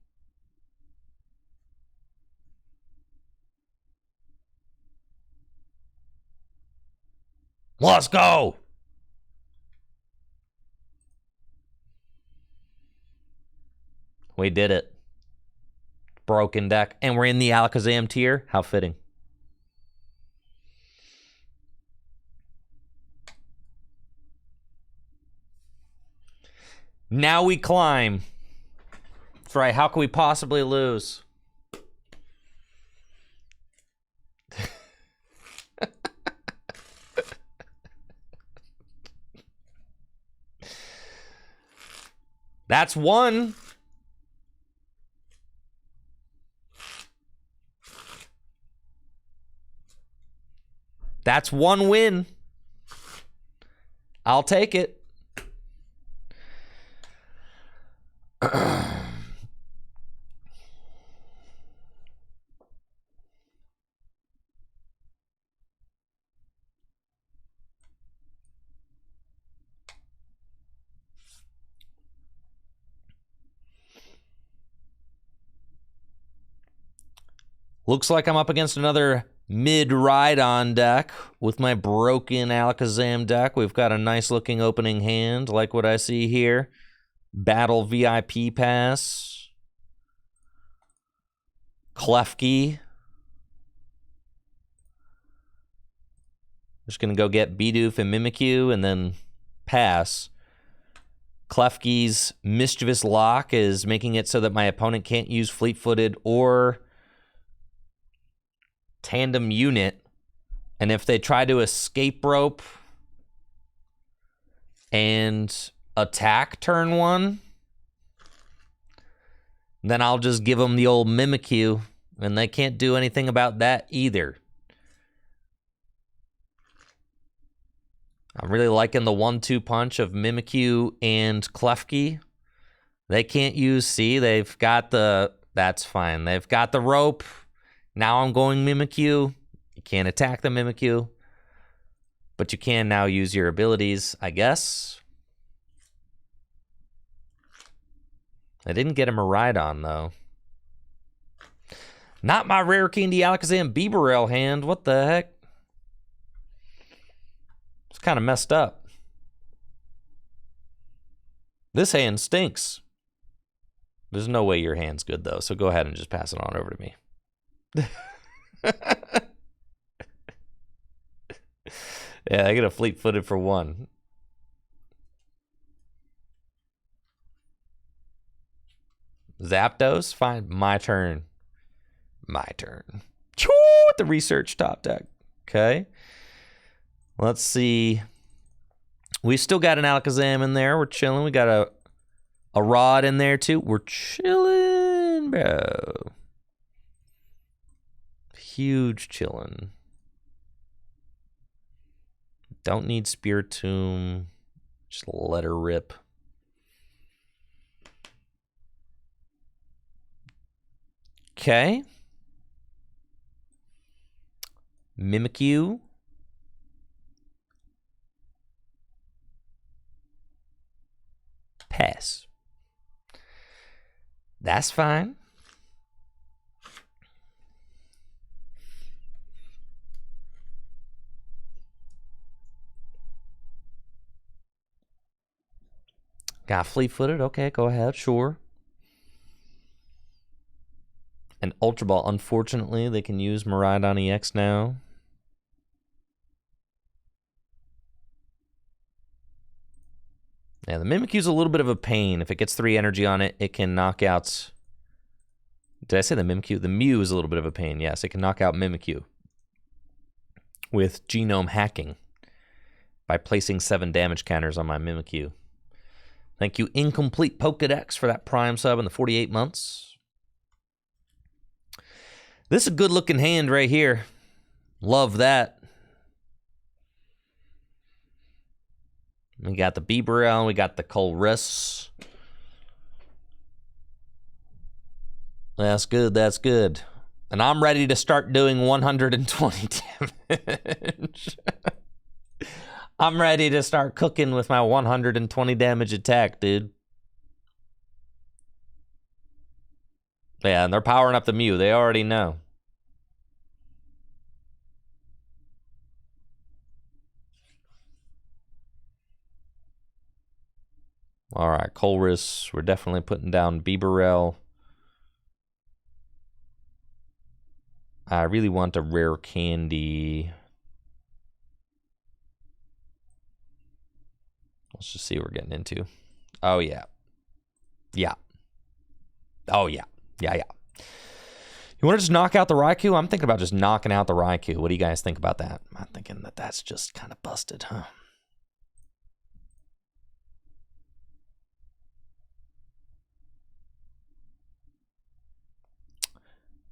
Let's go. We did it. Broken deck. And we're in the Alakazam tier. How fitting. Now we climb. That's right. How can we possibly lose? That's one. That's one win. I'll take it. Looks like I'm up against another mid-ride-on deck with my broken Alakazam deck. We've got a nice-looking opening hand, like what I see here. Battle VIP Pass. Klefki. Just going to go get Bidoof and Mimikyu and then pass. Klefki's Mischievous Lock is making it so that my opponent can't use Fleet-Footed or Tandem Unit. And if they try to escape rope and attack turn one, then I'll just give them the old Mimikyu, and they can't do anything about that either. I'm really liking the 1-2 punch of Mimikyu and Klefki. They can't use C. They've got the... That's fine. They've got the rope. Now I'm going Mimikyu. You can't attack the Mimikyu. But you can now use your abilities, I guess. I didn't get him a ride-on, though. Not my rare candy Alakazam Bibarel hand. What the heck? It's kind of messed up. This hand stinks. There's no way your hand's good, though, so go ahead and just pass it on over to me. Yeah, I get a Fleet-Footed for one. Zapdos? Fine. My turn. My turn. Choo! With the research top deck. Okay. Let's see. We still got an Alakazam in there. We're chilling. We got a Rod in there, too. We're chilling, bro. Huge chillin'. Don't need Spiritomb. Just let her rip. Okay. Mimikyu. Pass. That's fine. Got Fleet-Footed. Okay, go ahead. Sure. And Ultra Ball. Unfortunately, they can use Miraidon EX now. Yeah, the Mimikyu's a little bit of a pain. If it gets 3 energy on it, it can knock out... Did I say the Mimikyu? The Mew is a little bit of a pain. Yes, it can knock out Mimikyu with genome hacking by placing 7 damage counters on my Mimikyu. Thank you, Incomplete Pokedex, for that Prime sub in the 48 months. This is a good-looking hand right here. Love that. We got the Bibarel, we got the Colress. That's good, that's good. And I'm ready to start doing 120 damage. I'm ready to start cooking with my 120 damage attack, dude. Yeah, and they're powering up the Mew. They already know. All right, Colress. We're definitely putting down Bibarel. I really want a rare candy. Let's just see what we're getting into. Oh, yeah. Yeah. Oh, yeah. Yeah, yeah. You want to just knock out the Raikou? I'm thinking about just knocking out the Raikou. What do you guys think about that? I'm thinking that that's just kind of busted, huh?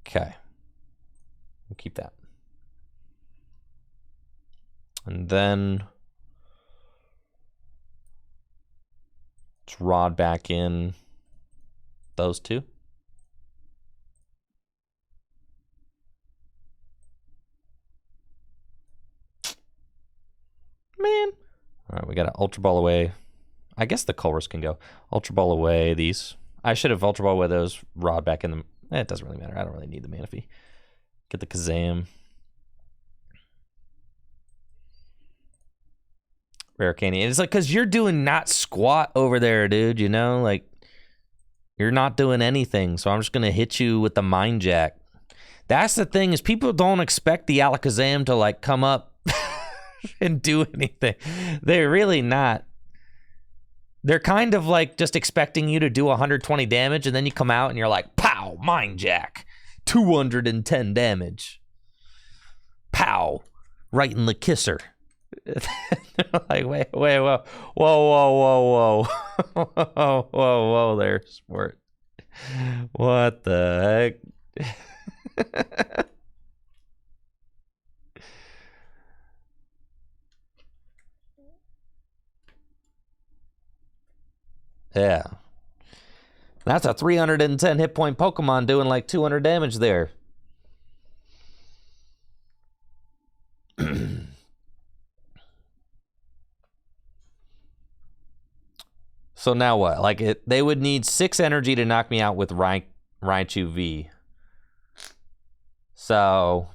Okay. We'll keep that. And then let's rod back in those two. Man. All right, we got an Ultra Ball away. I guess the Colress can go. Ultra Ball away these. I should have Ultra Ball away those, rod back in them. It doesn't really matter. I don't really need the Manaphy. Get the Kazam. Rare candy. And it's like, because you're doing not squat over there, dude, you know? Like, you're not doing anything, so I'm just going to hit you with the Mind Jack. That's the thing, is people don't expect the Alakazam to, like, come up and do anything. They're really not. They're kind of, like, just expecting you to do 120 damage, and then you come out and you're like, pow, Mind Jack. 210 damage. Pow. Right in the kisser. Like, wait, whoa, whoa there, sport. What the heck? Yeah. That's a 310 hit point Pokemon doing like 200 damage there. So now what? Like, they would need 6 energy to knock me out with Raichu V. So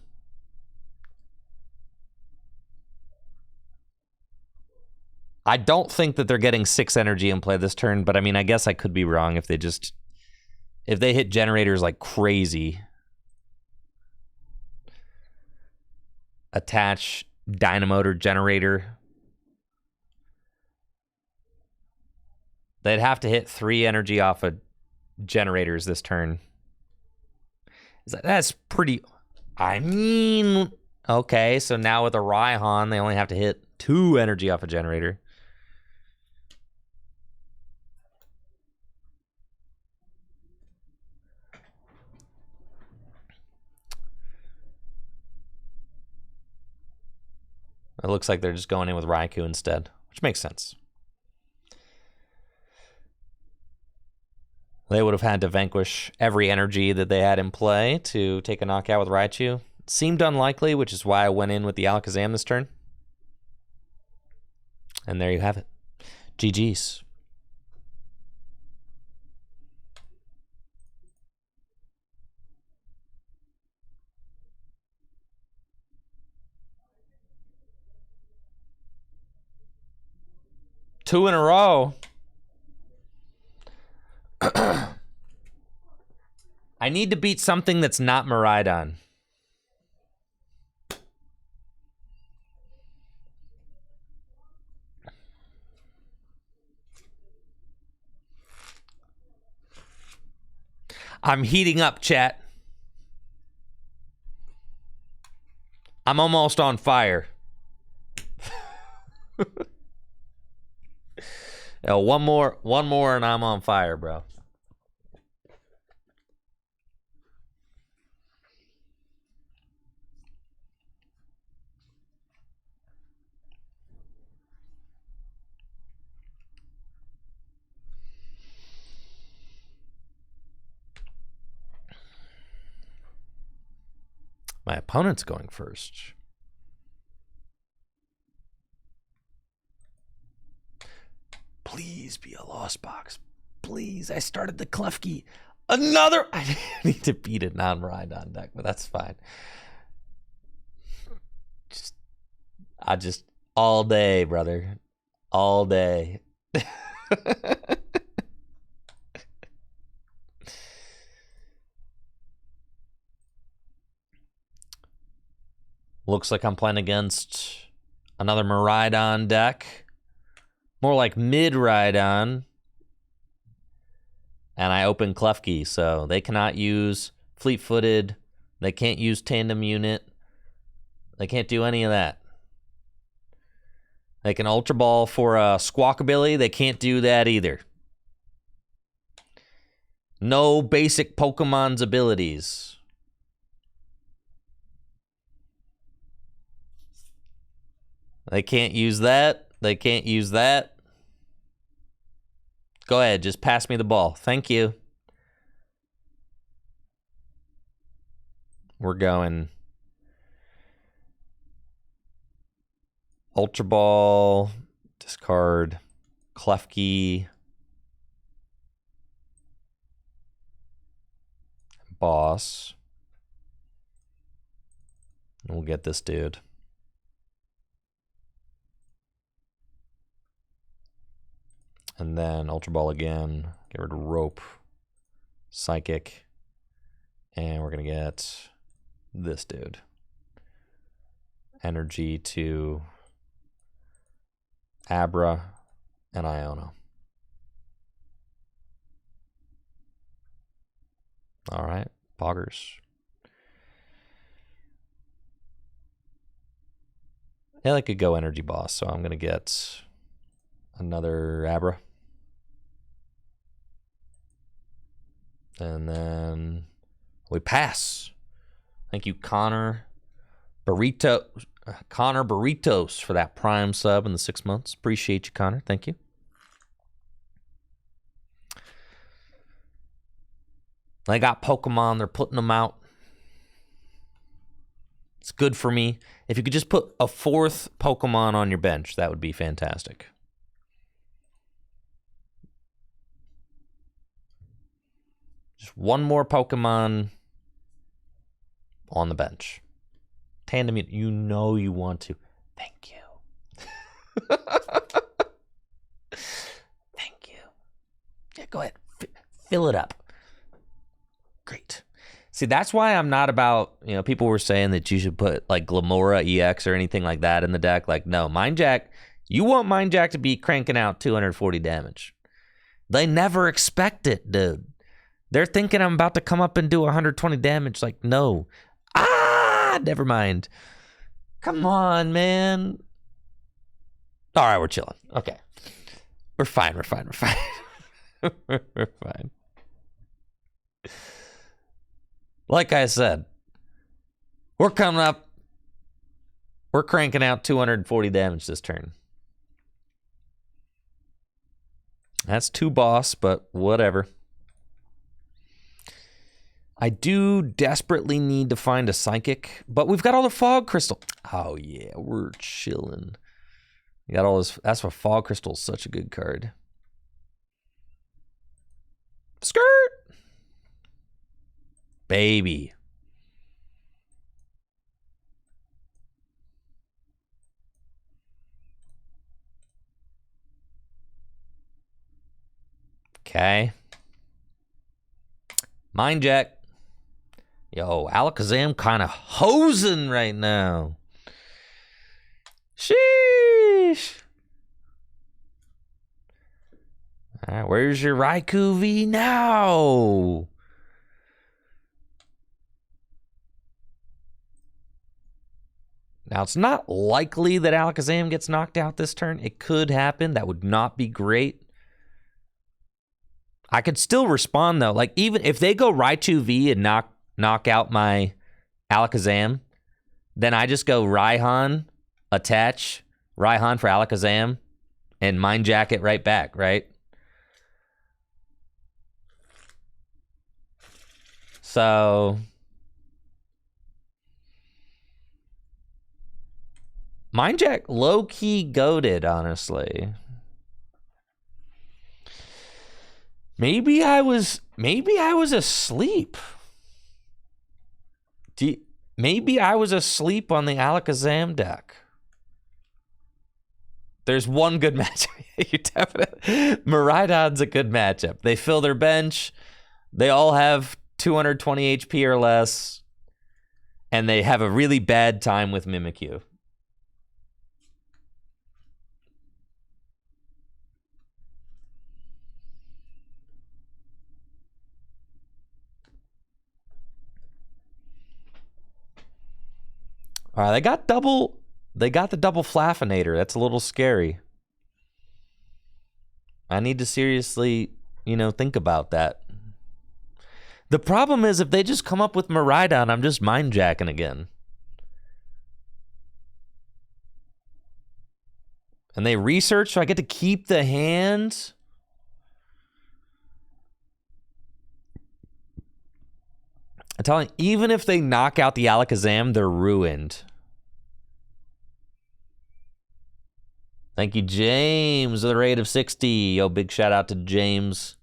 I don't think that they're getting 6 energy in play this turn, but I mean, I guess I could be wrong if they hit generators like crazy. Attach Dynamotor generator. They'd have to hit 3 energy off of generators this turn. That's pretty... I mean... Okay, so now with a Raihan, they only have to hit 2 energy off a generator. It looks like they're just going in with Raikou instead, which makes sense. They would have had to vanquish every energy that they had in play to take a knockout with Raichu. It seemed unlikely, which is why I went in with the Alakazam this turn. And there you have it. GG's. Two in a row. I need to beat something that's not Miraidon. I'm heating up, chat. I'm almost on fire. Yo, one more, and I'm on fire, bro. My opponent's going first. Please be a lost box. Please. I started the Klefki. Another. I need to beat a non-Rhydon deck, but that's fine. I just all day, brother. All day. Looks like I'm playing against another Miraidon deck. More like mid-Rhydon. And I open Klefki, so they cannot use Fleet-Footed. They can't use Tandem Unit. They can't do any of that. They can Ultra Ball for a Squawkabilly. They can't do that either. No basic Pokemon's abilities. They can't use that. They can't use that. Go ahead, just pass me the ball. Thank you. We're going Ultra Ball, discard, Klefki, Boss. We'll get this dude. And then Ultra Ball again. Get rid of Rope. Psychic. And we're going to get this dude. Energy to Abra and Iona. All right. Poggers. Yeah, I could go Energy Boss, so I'm going to get another Abra. And then we pass. Thank you, Connor Burritos for that Prime sub in the 6 months. Appreciate you, Connor. Thank you. They got Pokemon. They're putting them out. It's good for me. If you could just put a 4th Pokemon on your bench, that would be fantastic. Just one more Pokemon on the bench. Tandem, you know you want to. Thank you. Thank you. Yeah, go ahead. Fill it up. Great. See, that's why I'm not about, people were saying that you should put like Glamora EX or anything like that in the deck. Like, no, Mind Jack, you want Mind Jack to be cranking out 240 damage. They never expect it, dude. They're thinking I'm about to come up and do 120 damage. Like, no. Never mind. Come on, man. All right, we're chilling. Okay. We're fine. We're fine. We're fine. Like I said, we're coming up. We're cranking out 240 damage this turn. That's 2 boss, but whatever. I do desperately need to find a Psychic, but we've got all the Fog Crystal. Oh, yeah, we're chilling. We got all this. That's why Fog Crystal is such a good card. Skirt! Baby. Okay. Mind Jack. Yo, Alakazam kind of hosing right now. Sheesh. All right, where's your Raikou V now? Now, it's not likely that Alakazam gets knocked out this turn. It could happen. That would not be great. I could still respond, though. Like, even if they go Raichu V and knock out my Alakazam, then I just go Raihan, attach Raihan for Alakazam, and Mind Jack it right back, right? So Mind Jack low-key goated, honestly. Maybe I was asleep. Maybe I was asleep on the Alakazam deck. There's one good matchup. You definitely Miraidon's a good matchup. They fill their bench. They all have 220 HP or less. And they have a really bad time with Mimikyu. All right, they got the double Flaffinator. That's a little scary. I need to seriously, think about that. The problem is if they just come up with Miraidon, I'm just mind jacking again. And they research, so I get to keep the hand. I'm telling you, even if they knock out the Alakazam, they're ruined. Thank you, James, with a rate of 60. Yo, big shout out to James.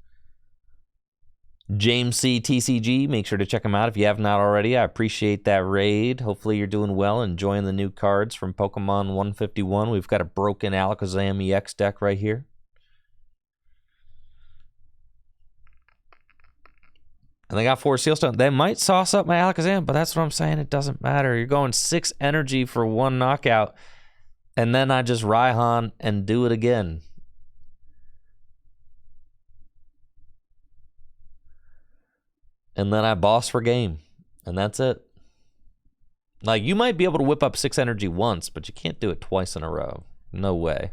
James C. TCG. Make sure to check him out if you have not already. I appreciate that raid. Hopefully you're doing well, enjoying the new cards from Pokemon 151. We've got a broken Alakazam EX deck right here. And they got 4 Sealstone. They might sauce up my Alakazam, but that's what I'm saying. It doesn't matter. You're going 6 energy for 1 knockout, and then I just Raihan and do it again. And then I boss for game, and that's it. Like, you might be able to whip up 6 energy once, but you can't do it twice in a row. No way.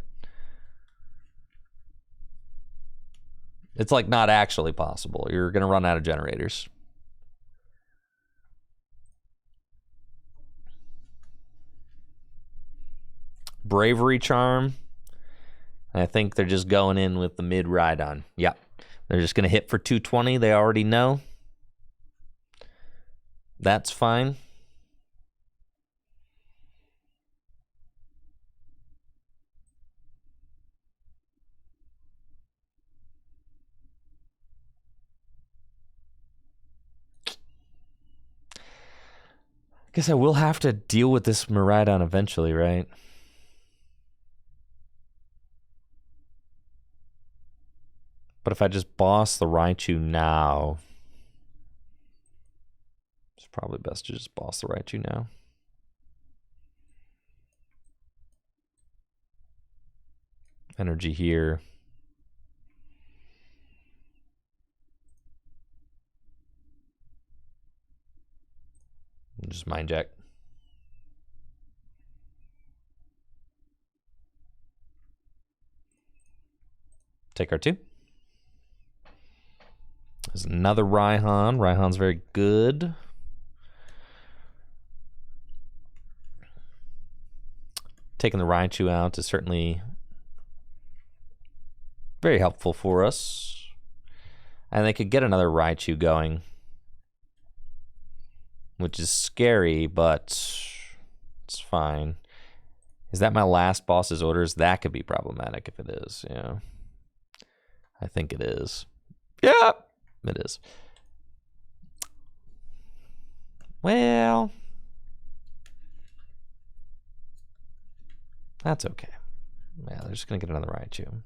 It's like not actually possible. You're going to run out of generators. Bravery Charm. I think they're just going in with the mid Rhydon. Yep. They're just going to hit for 220. They already know. That's fine. Guess I will have to deal with this Miraidon eventually, right? But if I just boss the Raichu now, it's probably best to just boss the Raichu now. Energy here. Just mind jack. Take our 2. There's another Raihan. Raihan's very good. Taking the Raichu out is certainly very helpful for us. And they could get another Raichu going, which is scary, but it's fine. Is that my last boss's orders? That could be problematic if it is, yeah. I think it is. Yeah, it is. Well, that's okay. Yeah, they're just going to get another Raichu.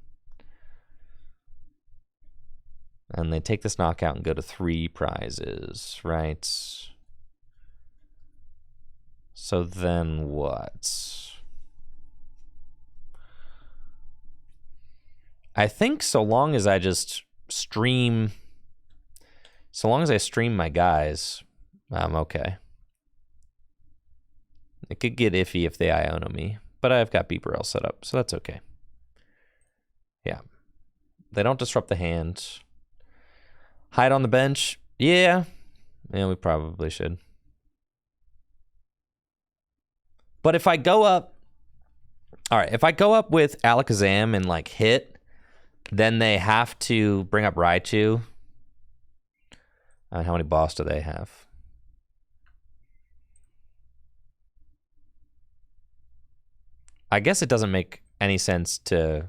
And they take this knockout and go to 3 prizes, right? So then what? I think so long as I just stream, so long as I stream my guys, I'm okay. It could get iffy if they Iono me, but I've got Beeperell set up, so that's okay. Yeah. They don't disrupt the hand. Hide on the bench? Yeah. Yeah, we probably should. But if I go up, all right, if I go up with Alakazam and like hit, then they have to bring up Raichu. How many boss do they have? I guess it doesn't make any sense to...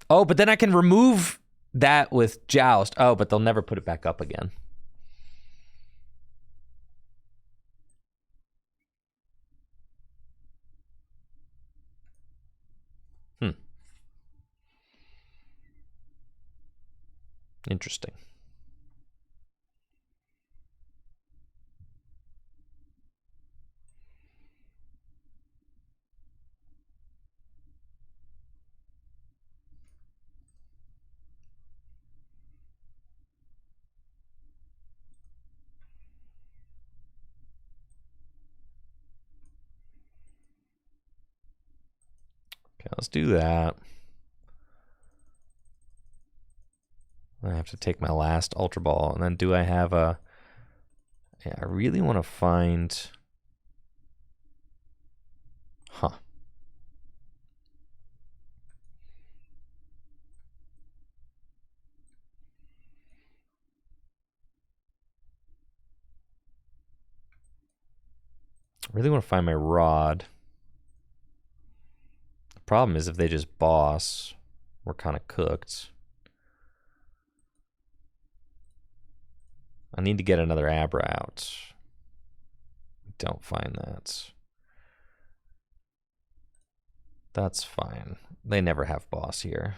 Oh, but then I can remove that with Joust. Oh, but they'll never put it back up again. Interesting. Okay, let's do that. I have to take my last Ultra Ball, and then do I have a... Yeah, I really want to find... Huh. I really want to find my Rod. The problem is if they just boss, we're kind of cooked. I need to get another Abra out. Don't find that. That's fine. They never have boss here.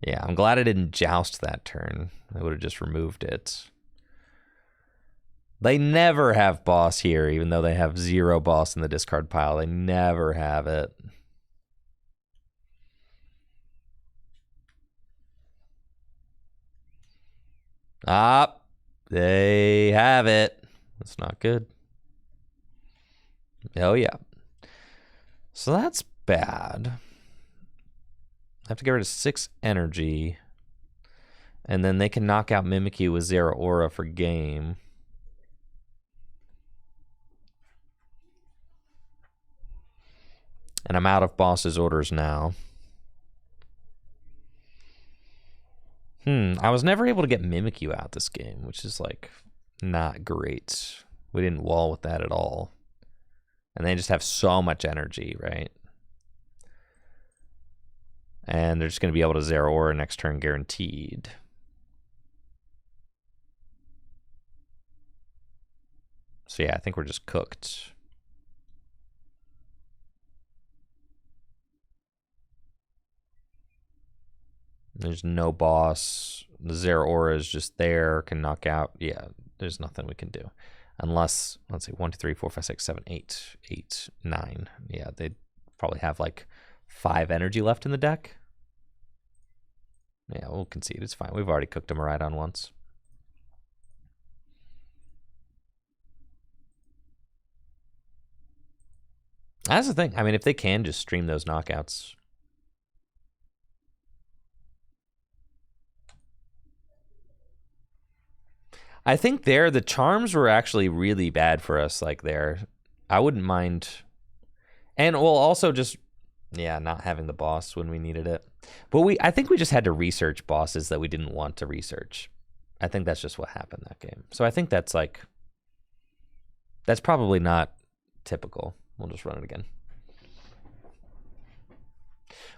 Yeah, I'm glad I didn't Joust that turn. I would have just removed it. They never have boss here, even though they have 0 boss in the discard pile. They never have it. Ah, they have it. That's not good. Oh, yeah. So that's bad. I have to get rid of 6 energy. And then they can knock out Mimikyu with Zeraora for game. And I'm out of boss's orders now. I was never able to get Mimikyu out this game, which is like not great. We didn't wall with that at all. And they just have so much energy, right? And they're just going to be able to Zeraora next turn guaranteed. So yeah, I think we're just cooked. There's no boss. The Zeraora is just there, can knock out. Yeah, there's nothing we can do. Unless, let's see, 1, 2, 3, 4, 5, 6, 7, 8, 8, 9. Yeah, they'd probably have like 5 energy left in the deck. Yeah, we'll concede. It's fine. We've already cooked them right on once. That's the thing. I mean, if they can just stream those knockouts. I think there, the charms were actually really bad for us, like there. I wouldn't mind. And we'll also just, yeah, not having the boss when we needed it. But I think we just had to research bosses that we didn't want to research. I think that's just what happened that game. So I think that's like, that's probably not typical. We'll just run it again.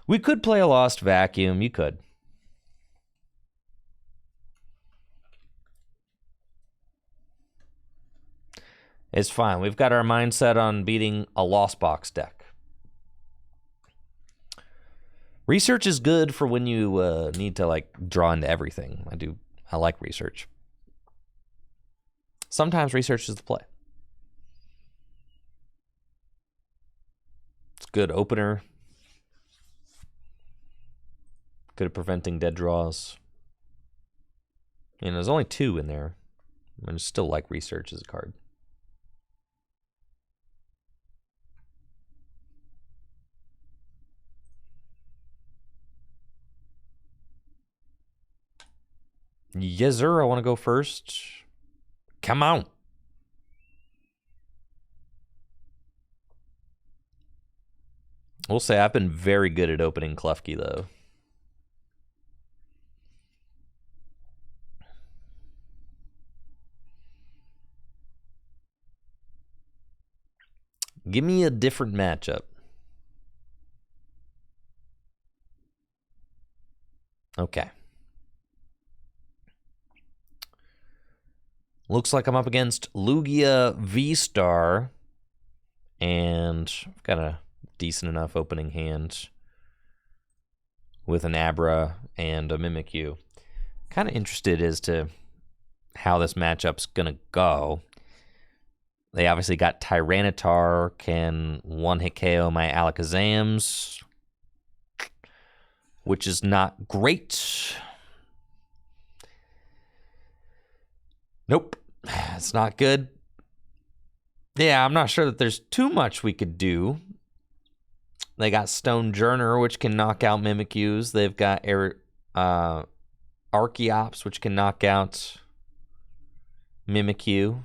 We could play a Lost Vacuum. You could. It's fine. We've got our mindset on beating a Lost Box deck. Research is good for when you need to like draw into everything. I like research. Sometimes research is the play. It's good opener. Good at preventing dead draws. And there's only 2 in there. I just still like research as a card. Yes, sir. I want to go first. Come on. We'll say I've been very good at opening Klefki, though. Give me a different matchup. Okay. Looks like I'm up against Lugia V-Star. And I've got a decent enough opening hand with an Abra and a Mimikyu. Kind of interested as to how this matchup's going to go. They obviously got Tyranitar, can one-hit KO my Alakazams, which is not great. Nope, it's not good. Yeah, I'm not sure that there's too much we could do. They got Stonejourner, which can knock out Mimikyus. They've got Archeops, which can knock out Mimikyu.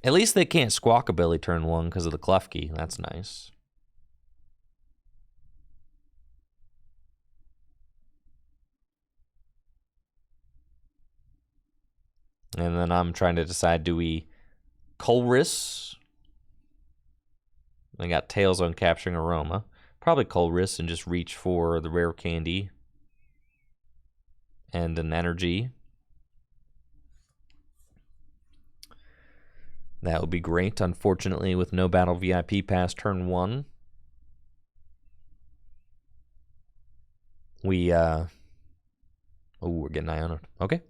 At least they can't Squawkabilly turn 1 because of the Klefki. That's nice. And then I'm trying to decide, do we Colress? I got Tails on Capturing Aroma. Probably Colress and just reach for the Rare Candy and an Energy. That would be great. Unfortunately, with no Battle VIP past turn 1, we're getting Iono. Okay.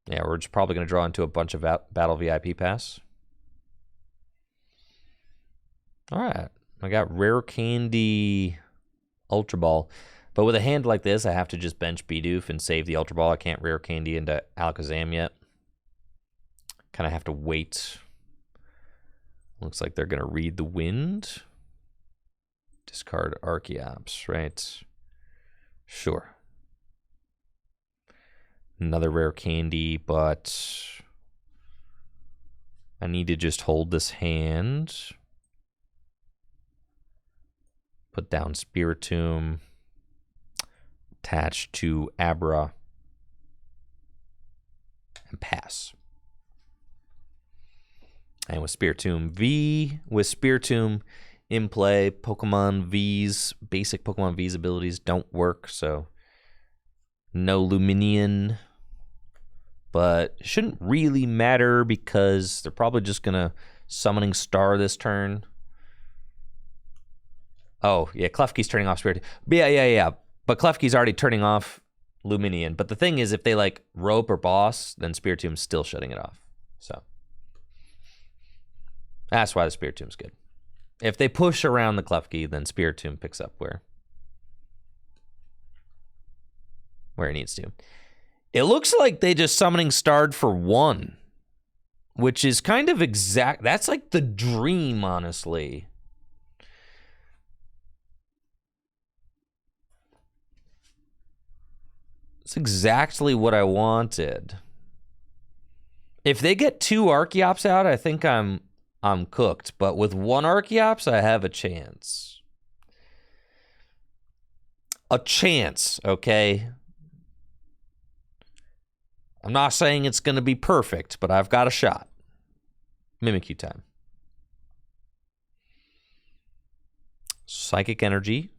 Yeah, we're just probably going to draw into a bunch of Battle VIP pass. All right. I got Rare Candy Ultra Ball. But with a hand like this, I have to just bench Bidoof and save the Ultra Ball. I can't Rare Candy into Alakazam yet. Kind of have to wait. Looks like they're going to read the wind. Discard Archeops, right? Sure. Another Rare Candy, but I need to just hold this hand. Put down Spiritomb. Attach to Abra. And pass. And with Spiritomb in play, Pokemon V's, basic Pokemon V's abilities don't work, so no Luminion. But it shouldn't really matter because they're probably just going to Summoning Star this turn. Oh, yeah, Klefki's turning off Spiritomb. Yeah. But Klefki's already turning off Luminion. But the thing is, if they like Rope or Boss, then Spiritomb's still shutting it off. So that's why the Spiritomb's good. If they push around the Klefki, then Spiritomb picks up where it needs to. It looks like they just Summoning Starred for 1, which is kind of exact. That's like the dream, honestly. It's exactly what I wanted. If they get 2 Archeops out, I think I'm cooked. But with 1 Archeops, I have a chance. A chance, okay? I'm not saying it's going to be perfect, but I've got a shot. Mimikyu time. Psychic Energy.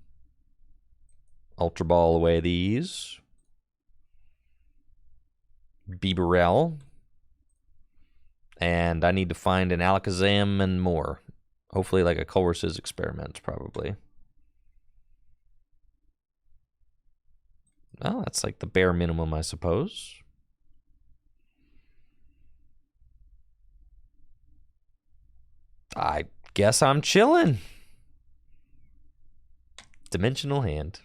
Ultra Ball away these. Bibarel. And I need to find an Alakazam and more. Hopefully like a Colress's Experiment, probably. Well, that's like the bare minimum, I suppose. I guess I'm chilling. Dimensional Hand.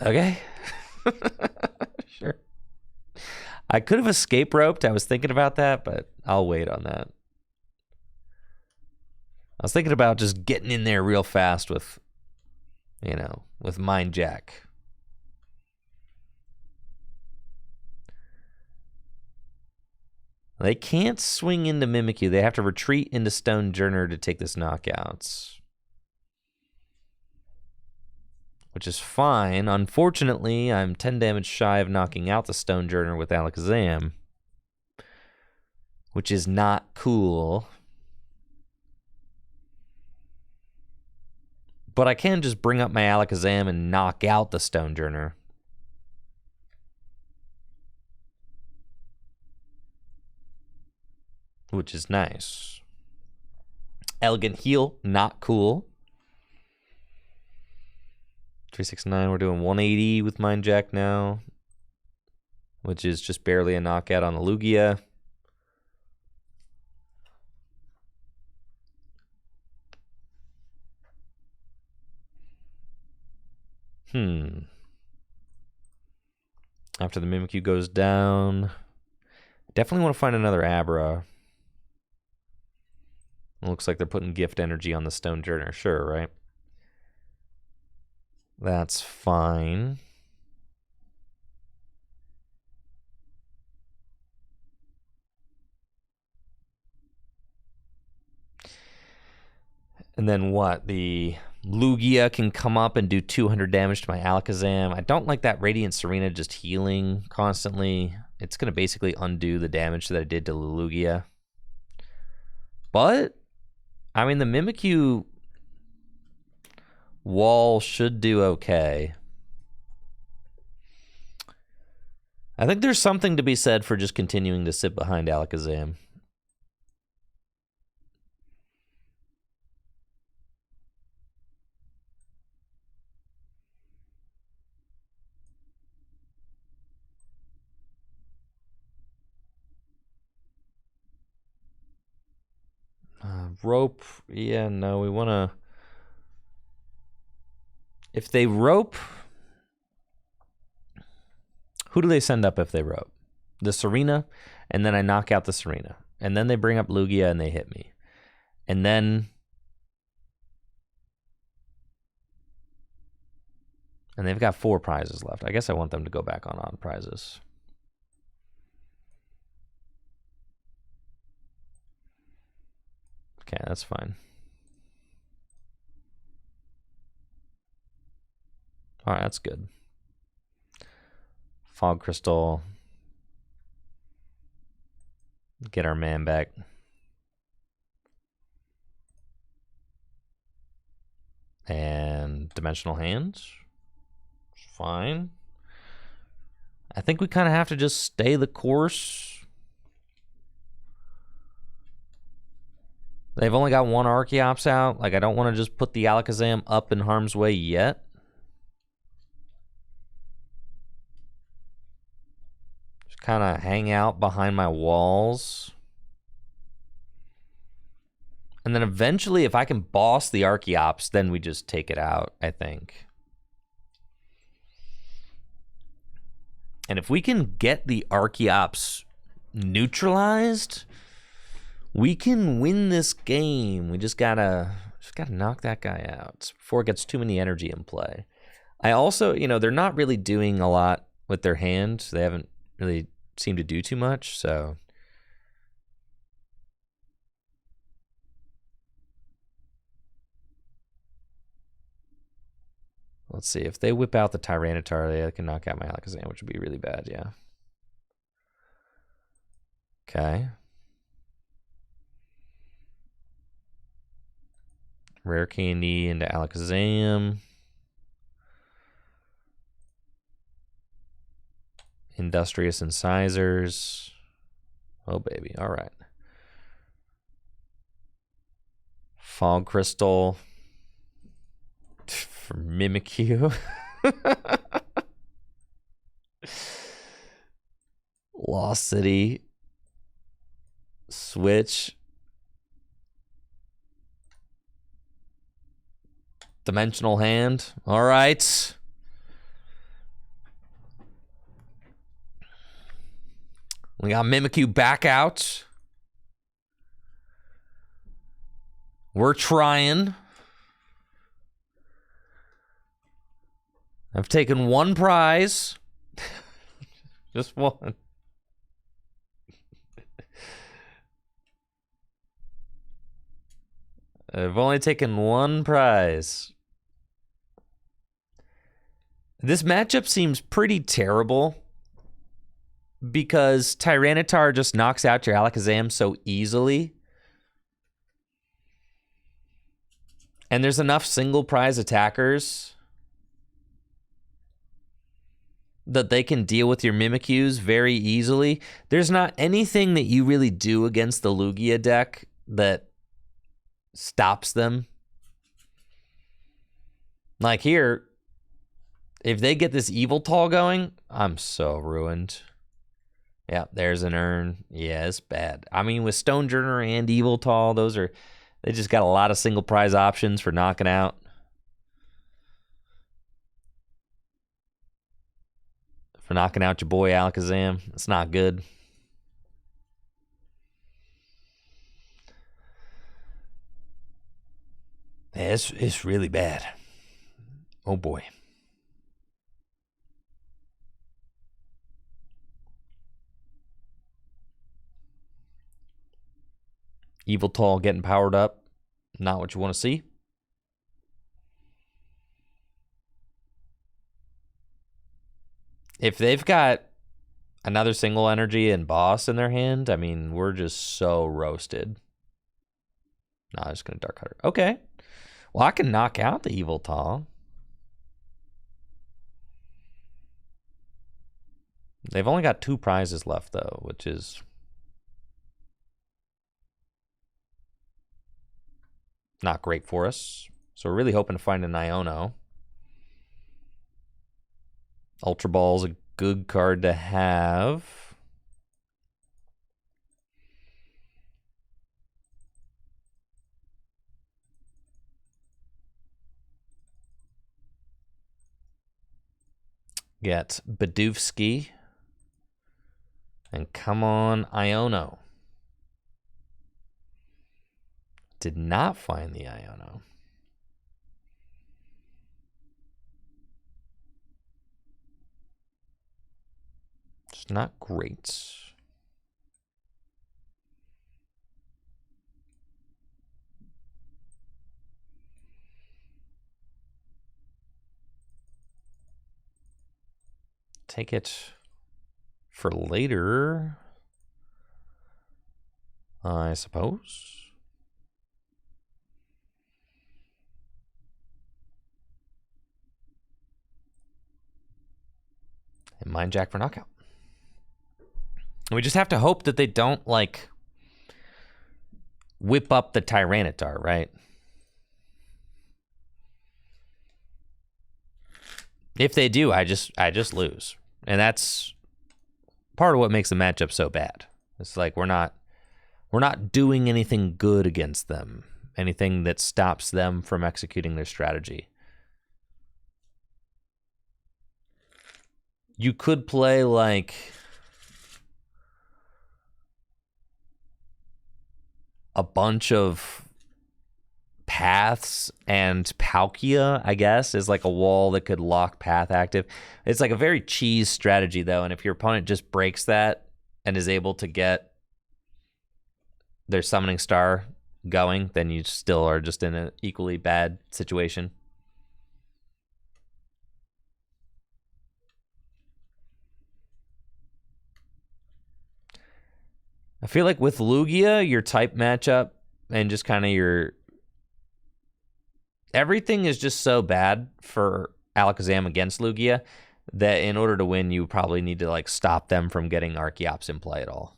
Okay. Sure. I could have escape roped. I was thinking about that, but I'll wait on that. I was thinking about just getting in there real fast with, with Mind Jack. They can't swing into Mimikyu. They have to retreat into Stonejourner to take this knockouts. which is fine. Unfortunately, I'm 10 damage shy of knocking out the Stonejourner with Alakazam, which is not cool. But I can just bring up my Alakazam and knock out the Stonejourner. Which is nice. Elegant Heal, not cool. 369, we're doing 180 with Mind Jack now, which is just barely a knockout on the Lugia. After the Mimikyu goes down, definitely want to find another Abra. It looks like they're putting gift energy on the Stonejourner. Sure, right? That's fine. And then what? The Lugia can come up and do 200 damage to my Alakazam. I don't like that Radiant Serena just healing constantly. It's going to basically undo the damage that I did to the Lugia. But, I mean, the Mimikyu wall should do okay. I think there's something to be said for just continuing to sit behind Alakazam. Rope, yeah, no, we want to... If they rope... Who do they send up if they rope? The Serena, and then I knock out the Serena. And then they bring up Lugia and they hit me. And then... And they've got 4 prizes left. I guess I want them to go back on odd prizes. Okay, that's fine. All right, that's good. Fog Crystal. Get our man back. And Dimensional Hands. Fine. I think we kind of have to just stay the course. They've only got 1 Archeops out. Like, I don't want to just put the Alakazam up in harm's way yet. Just kind of hang out behind my walls. And then eventually, if I can boss the Archeops, then we just take it out, I think. And if we can get the Archeops neutralized, we can win this game. We just gotta knock that guy out before it gets too many energy in play. I also, you know, they're not really doing a lot with their hand. They haven't really seemed to do too much, so... Let's see, if they whip out the Tyranitar, they can knock out my Alakazam, which would be really bad, yeah. Okay. Rare Candy into Alakazam. Industrious Incisors. Oh, baby, all right. Fog Crystal. For Mimikyu. Lost City. Switch. Dimensional Hand. All right. We got Mimikyu back out. We're trying. I've taken 1 prize. Just 1. I've only taken 1 prize. This matchup seems pretty terrible because Tyranitar just knocks out your Alakazam so easily. And there's enough single prize attackers that they can deal with your Mimikyus very easily. There's not anything that you really do against the Lugia deck that stops them. Like here, if they get this Yveltal going, I'm so ruined. Yeah, there's an Urn. Yeah, it's bad. I mean, with Stonejourner and Yveltal, they just got a lot of single prize options for knocking out. For knocking out your boy Alakazam. It's not good. Yeah, it's really bad. Oh boy. Yveltal getting powered up. Not what you want to see. If they've got another single energy and boss in their hand, I mean, we're just so roasted. No, I'm just going to Dark Cutter. Okay. Well, I can knock out the Yveltal. They've only got 2 prizes left, though, which is not great for us. So we're really hoping to find an Iono. Ultra Ball's a good card to have. Get Badufsky. And come on, Iono. Did not find the Iono. It's not great. Take it for later, I suppose. And Mind Jack for knockout. We just have to hope that they don't, like, whip up the Tyranitar, right? If they do, I just lose. And that's part of what makes the matchup so bad. It's like we're not doing anything good against them. Anything that stops them from executing their strategy. You could play like a bunch of paths, and Palkia, I guess, is like a wall that could lock path active. It's like a very cheese strategy, though, and if your opponent just breaks that and is able to get their Summoning Star going, then you still are just in an equally bad situation. I feel like with Lugia, your type matchup and just kind of your... everything is just so bad for Alakazam against Lugia that in order to win, you probably need to like stop them from getting Archeops in play at all.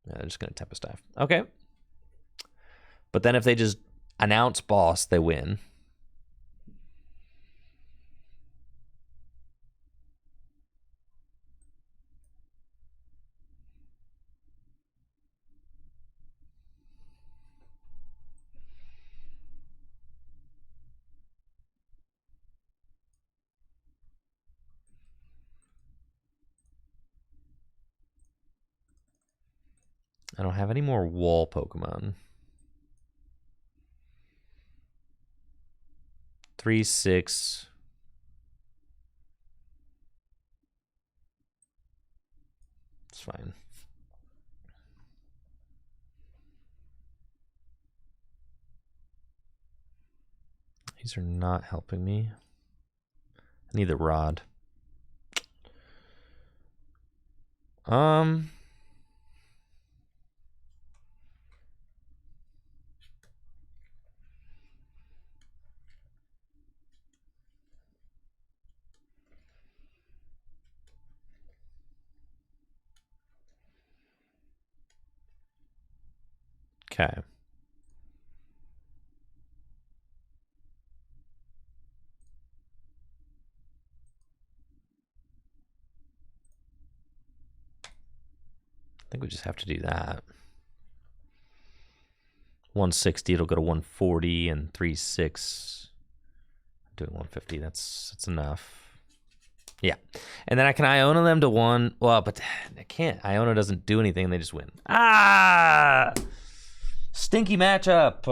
Yeah, they're just going to Tempest Dive. Okay. But then if they just announce boss, they win. I don't have any more wall Pokemon. 3, 6. It's fine. These are not helping me. I need the rod. Okay. I think we just have to do that. 160, it'll go to 140 and 3.6. Doing 150, that's enough. Yeah. And then I can Iona them to 1. Well, but I can't. Iona doesn't do anything, they just win. Ah! Stinky matchup.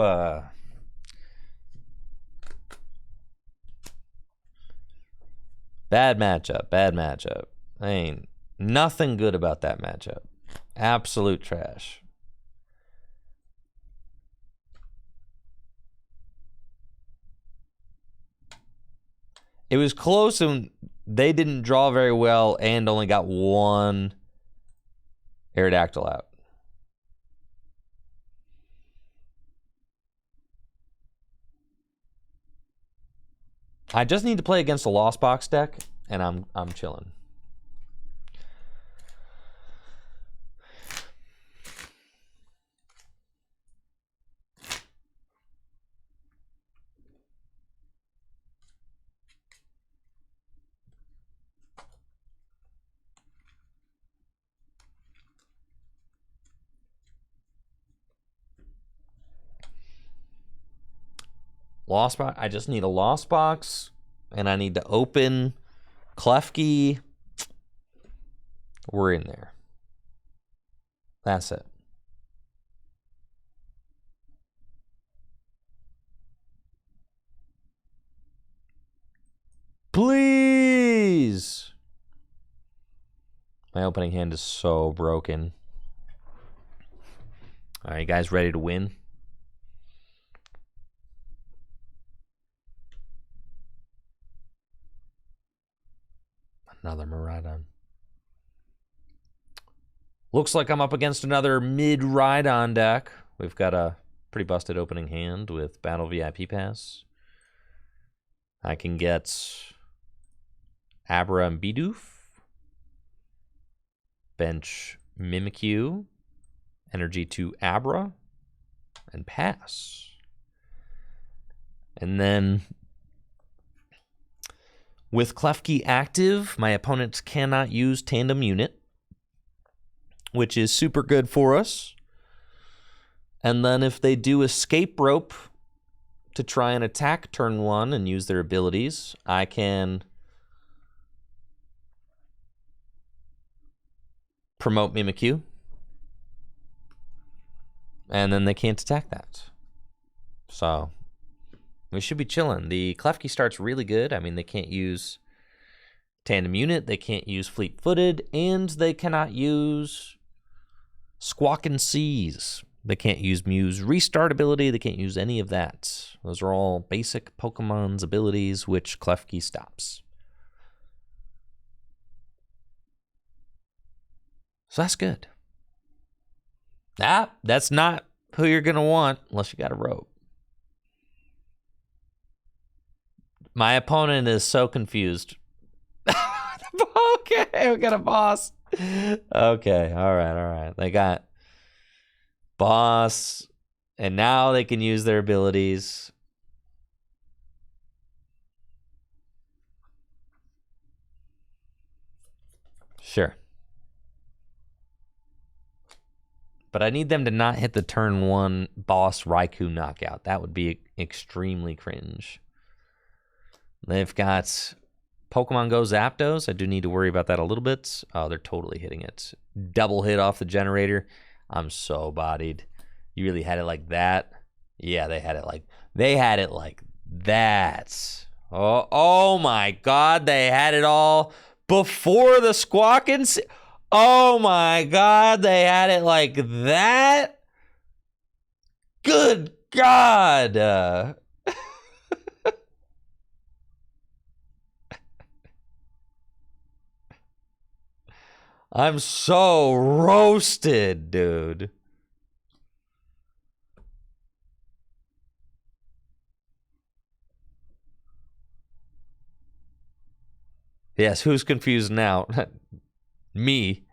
Bad matchup. Bad matchup. I ain't nothing good about that matchup. Absolute trash. It was close and they didn't draw very well and only got 1 Aerodactyl out. I just need to play against a Lost Box deck, and I'm chilling. Lost Box. I just need a Lost Box, and I need to open Klefki. We're in there. That's it. Please. My opening hand is so broken. All right, you guys ready to win? Another Miraidon. Looks like I'm up against another mid-Rhydon deck. We've got a pretty busted opening hand with Battle VIP Pass. I can get Abra and Bidoof. Bench Mimikyu. Energy to Abra. And pass. And then with Klefki active, my opponents cannot use Tandem Unit, which is super good for us. And then if they do Escape Rope to try and attack turn 1 and use their abilities, I can promote Mimikyu. And then they can't attack that. So we should be chilling. The Klefki start's really good. I mean, they can't use Tandem Unit, they can't use Fleet-Footed, and they cannot use Squawkin' Seas. They can't use Mew's Restart ability, they can't use any of that. Those are all basic Pokemon's abilities, which Klefki stops. So that's good. That's not who you're going to want unless you got a rope. My opponent is so confused. Okay, we got a boss. Okay, all right. They got boss, and now they can use their abilities. Sure. But I need them to not hit the turn 1 boss Raikou knockout. That would be extremely cringe. They've got Pokemon Go Zapdos. I do need to worry about that a little bit. Oh, they're totally hitting it. Double hit off the generator. I'm so bodied. You really had it like that? Yeah, they had it like that. Oh my God, they had it all before the Squawkin'. Oh my God, they had it like that? Good God. I'm so roasted, dude. Yes, who's confused now? Me.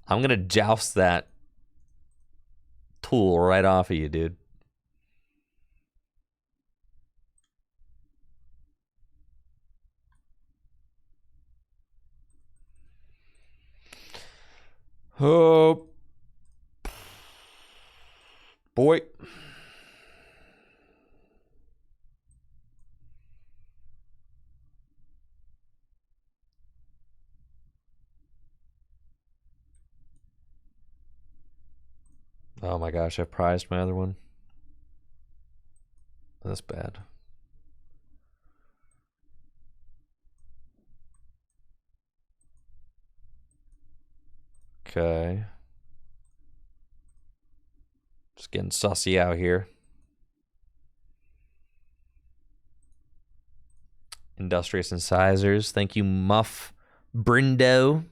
I'm going to joust that tool right off of you, dude. Oh, boy. Oh my gosh, I've prized my other one. That's bad. Okay. Just getting sussy out here. Industrious incisors. Thank you, Muff Brindo.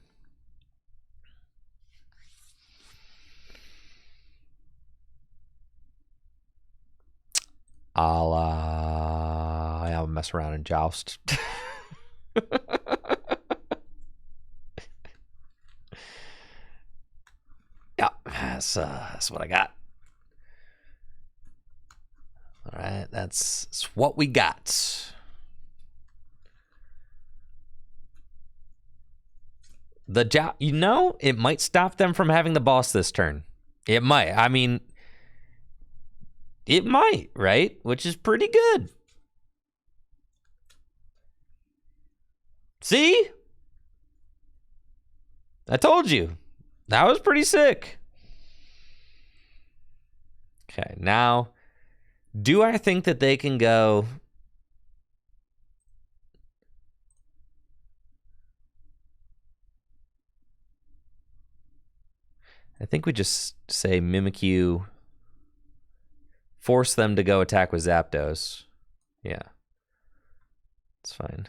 I'll mess around and joust. Yeah, that's what I got. All right, that's what we got. It might stop them from having the boss this turn. It might. I mean, it might, right? Which is pretty good. See? I told you. That was pretty sick. Okay, now, do I think that they can go... I think we just say Mimikyu, force them to go attack with Zapdos. Yeah. It's fine.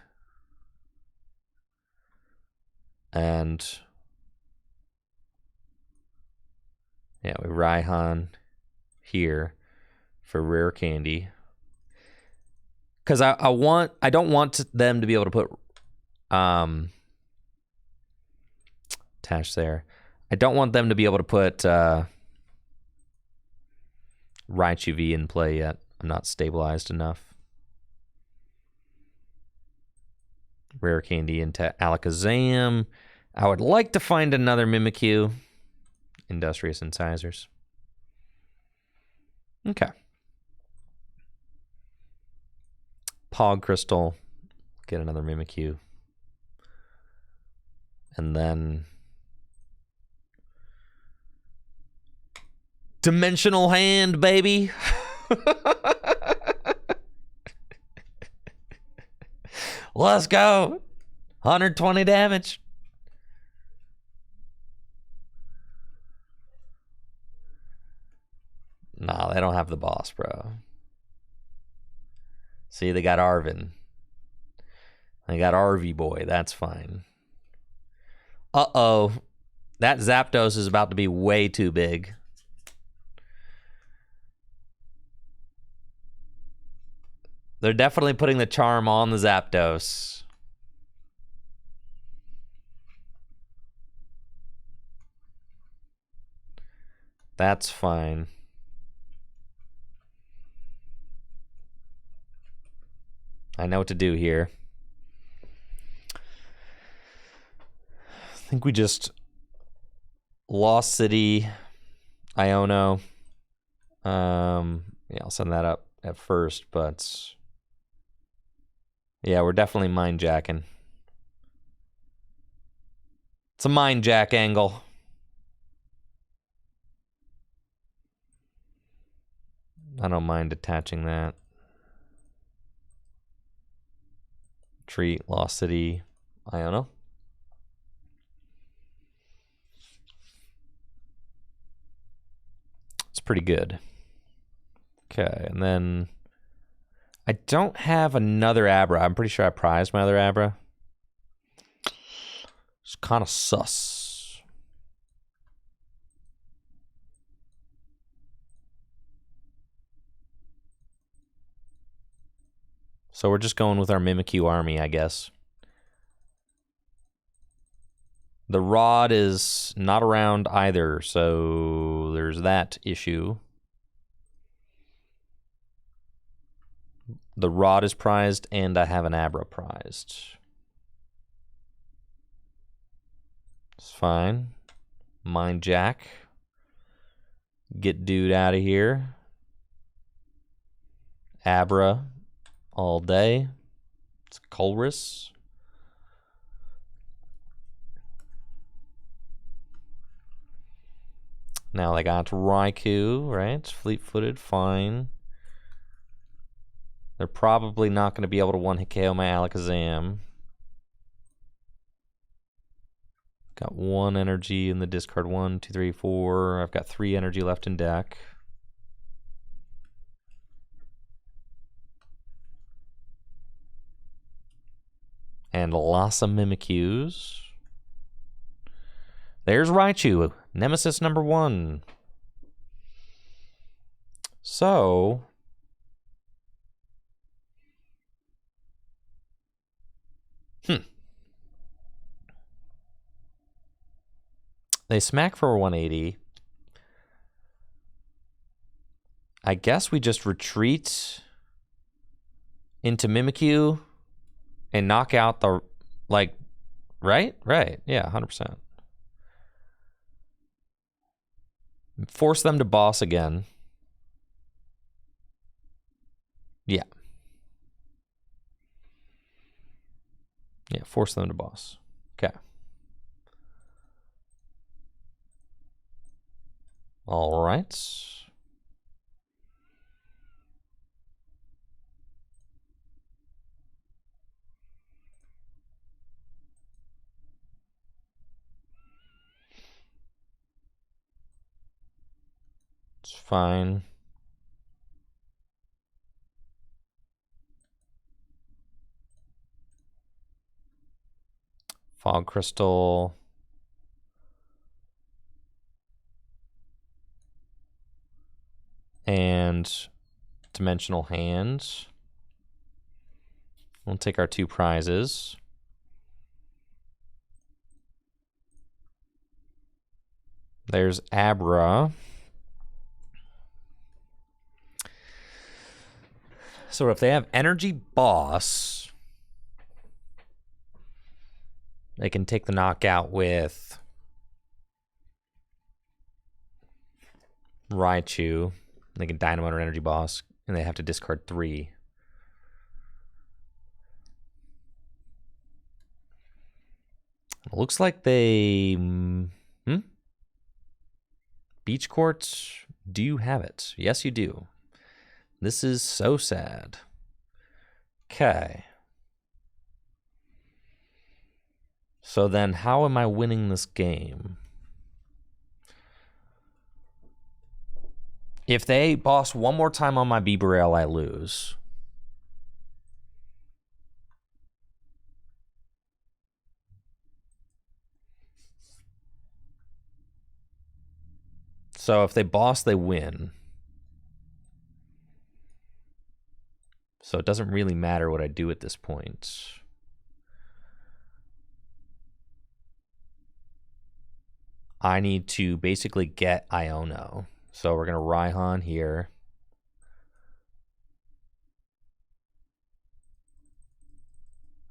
And... yeah, we Raihan here for rare candy. Because I don't want them to be able to put attach there. I don't want them to be able to put Raichu V in play yet. I'm not stabilized enough. Rare candy into Alakazam. I would like to find another Mimikyu. Industrious incisors. Okay. Pog Crystal. Get another Mimikyu. And then... Dimensional Hand, baby. Let's go. 120 damage. No, they don't have the boss, bro. See, they got Arvin. They got RV boy. That's fine. Uh-oh. That Zapdos is about to be way too big. They're definitely putting the charm on the Zapdos. That's fine. I know what to do here. I think we just Lost City, Iono. Yeah, I'll send that up at first, but yeah, we're definitely mind jacking. It's a mind jack angle. I don't mind attaching that. Treat, Lost City, Iono. It's pretty good. Okay, and then I don't have another Abra. I'm pretty sure I prized my other Abra. It's kind of sus. So we're just going with our Mimikyu army, I guess. The Rod is not around either, so there's that issue. The Rod is prized, and I have an Abra prized. It's fine. Mind Jack. Get dude out of here. Abra all day. It's Colress. Now they got Raikou, right? Fleet-footed, fine. They're probably not going to be able to one-hit KO my Alakazam. Got 1 energy in the discard. 1, 2, 3, 4. I've got 3 energy left in deck. And lots of Mimikyus. There's Raichu, Nemesis number 1. So... They smack for 180. I guess we just retreat into Mimikyu and knock out the, like, right? Right, yeah, 100%. Force them to boss again. Yeah. Yeah, force them to boss. Okay. All right. It's fine. Fog Crystal. And Dimensional Hand. We'll take our 2 prizes. There's Abra. So if they have Energy Boss, they can take the knockout with Raichu. They can Dynamite or Energy Boss, and they have to discard 3. It looks like they... Beach Court, do you have it? Yes, you do. This is so sad. Okay. So then how am I winning this game? If they boss one more time on my Bibarel, I lose. So if they boss, they win. So it doesn't really matter what I do at this point. I need to basically get Iono. So we're going to Raihan here.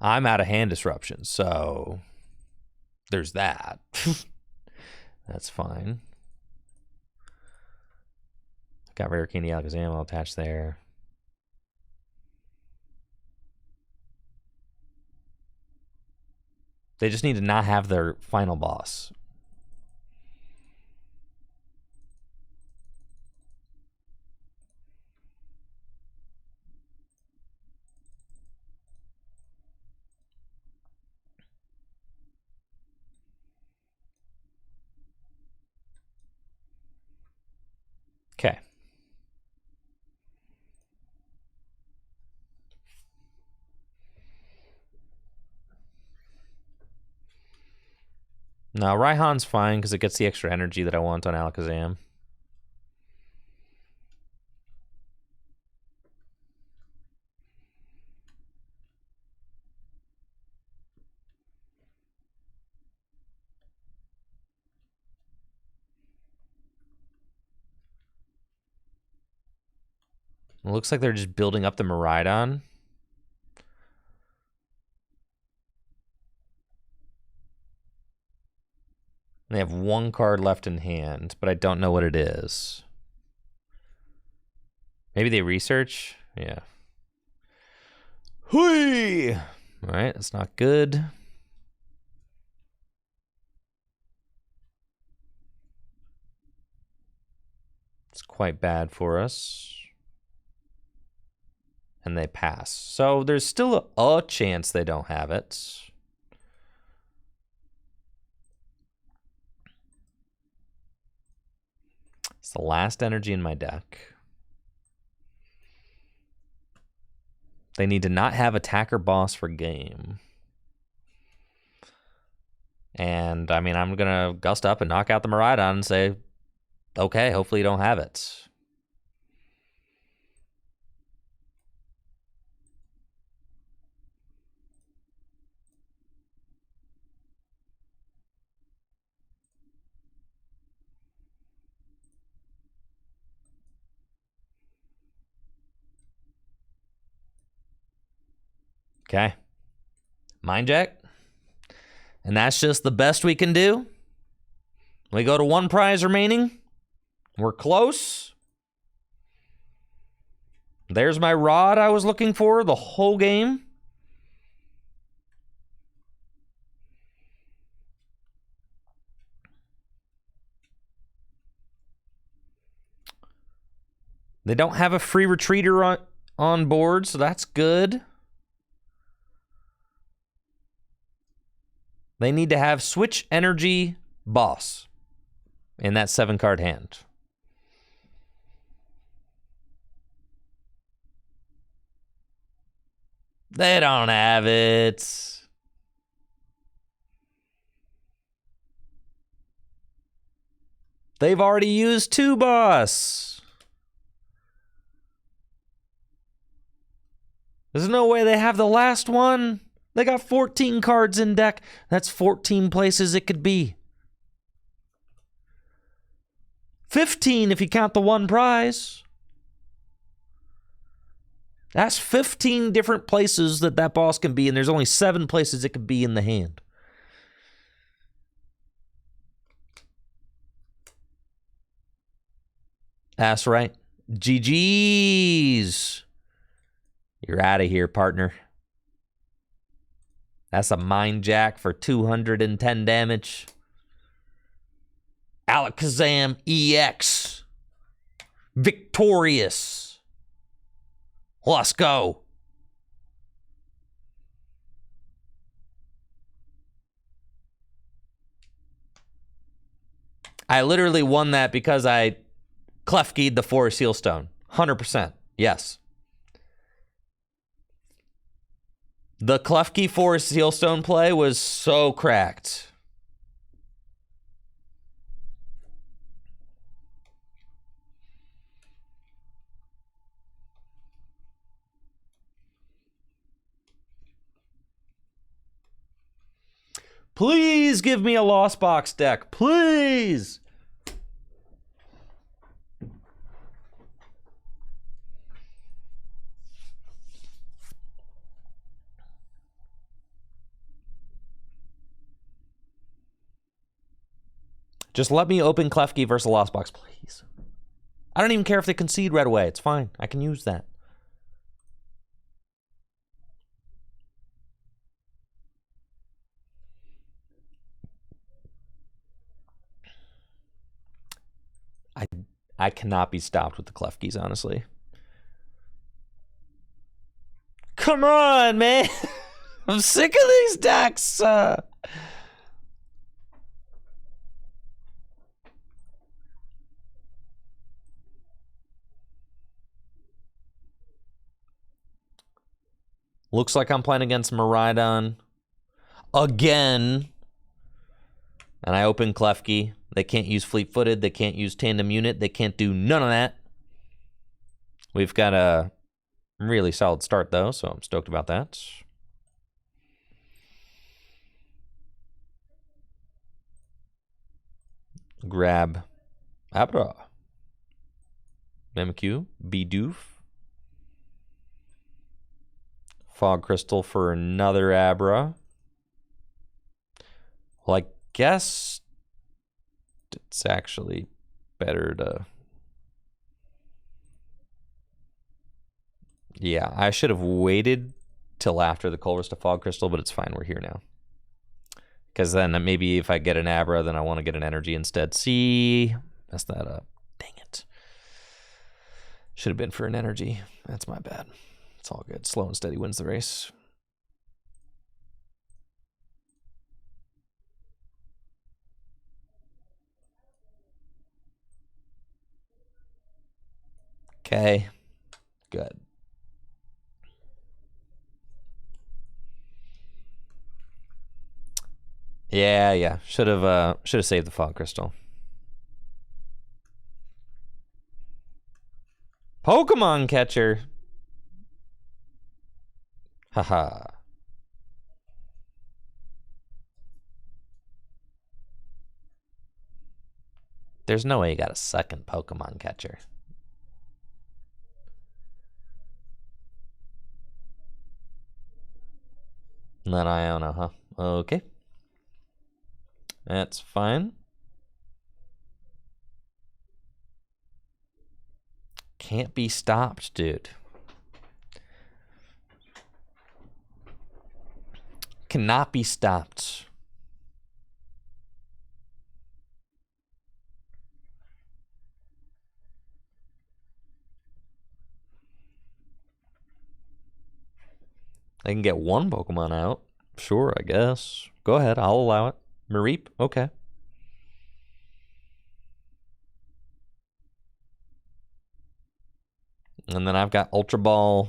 I'm out of hand disruption, so there's that. That's fine. Got Rare Candy Alakazam, I'll attach there. They just need to not have their final boss. Okay. No, Raihan's fine because it gets the extra energy that I want on Alakazam. It looks like they're just building up the Miraidon. They have one card left in hand, but I don't know what it is. Maybe they research? Yeah. Hui! All right, that's not good. It's quite bad for us. And they pass. So there's still a chance they don't have it. It's the last energy in my deck. They need to not have attacker boss for game. And, I mean, I'm going to gust up and knock out the Miraidon and say, okay, hopefully you don't have it. Okay. Mind Jack. And that's just the best we can do. We go to one prize remaining. We're close. There's my rod I was looking for the whole game. They don't have a free retreater on board, so that's good. They need to have Switch Energy Boss in that 7-card hand. They don't have it. They've already used 2 boss. There's no way they have the last one. They got 14 cards in deck. That's 14 places it could be. 15 if you count the one prize. That's 15 different places that boss can be, and there's only 7 places it could be in the hand. That's right. GG's. You're out of here, partner. That's a Mind Jack for 210 damage. Alakazam EX. Victorious. Let's go. I literally won that because I Klefki'd the Forest Sealstone. 100%. Yes. The Klefki Forest Sealstone play was so cracked. Please give me a Lost Box deck. Please. Just let me open Klefki versus Lost Box, please. I don't even care if they concede right away. It's fine. I can use that. I cannot be stopped with the Klefkis, honestly. Come on, man. I'm sick of these decks. Looks like I'm playing against Miraidon again. And I open Klefki. They can't use Fleet-Footed. They can't use Tandem Unit. They can't do none of that. We've got a really solid start, though, so I'm stoked about that. Grab Abra. Mimikyu. Bidoof. Fog Crystal for another Abra. Well, I guess it's actually better to... Yeah, I should have waited till after the Colress to Fog Crystal, but it's fine. We're here now. Because then maybe if I get an Abra, then I want to get an Energy instead. See? Messed that up. Dang it. Should have been for an Energy. That's my bad. It's all good. Slow and steady wins the race. Okay. Good. Yeah. Should have saved the Fog Crystal. Pokemon Catcher. Haha. There's no way you got a second Pokemon Catcher. And then Iona, huh? Okay. That's fine. Can't be stopped, dude. Cannot be stopped. They can get one Pokemon out. Sure, I guess. Go ahead, I'll allow it. Mareep, okay. And then I've got Ultra Ball,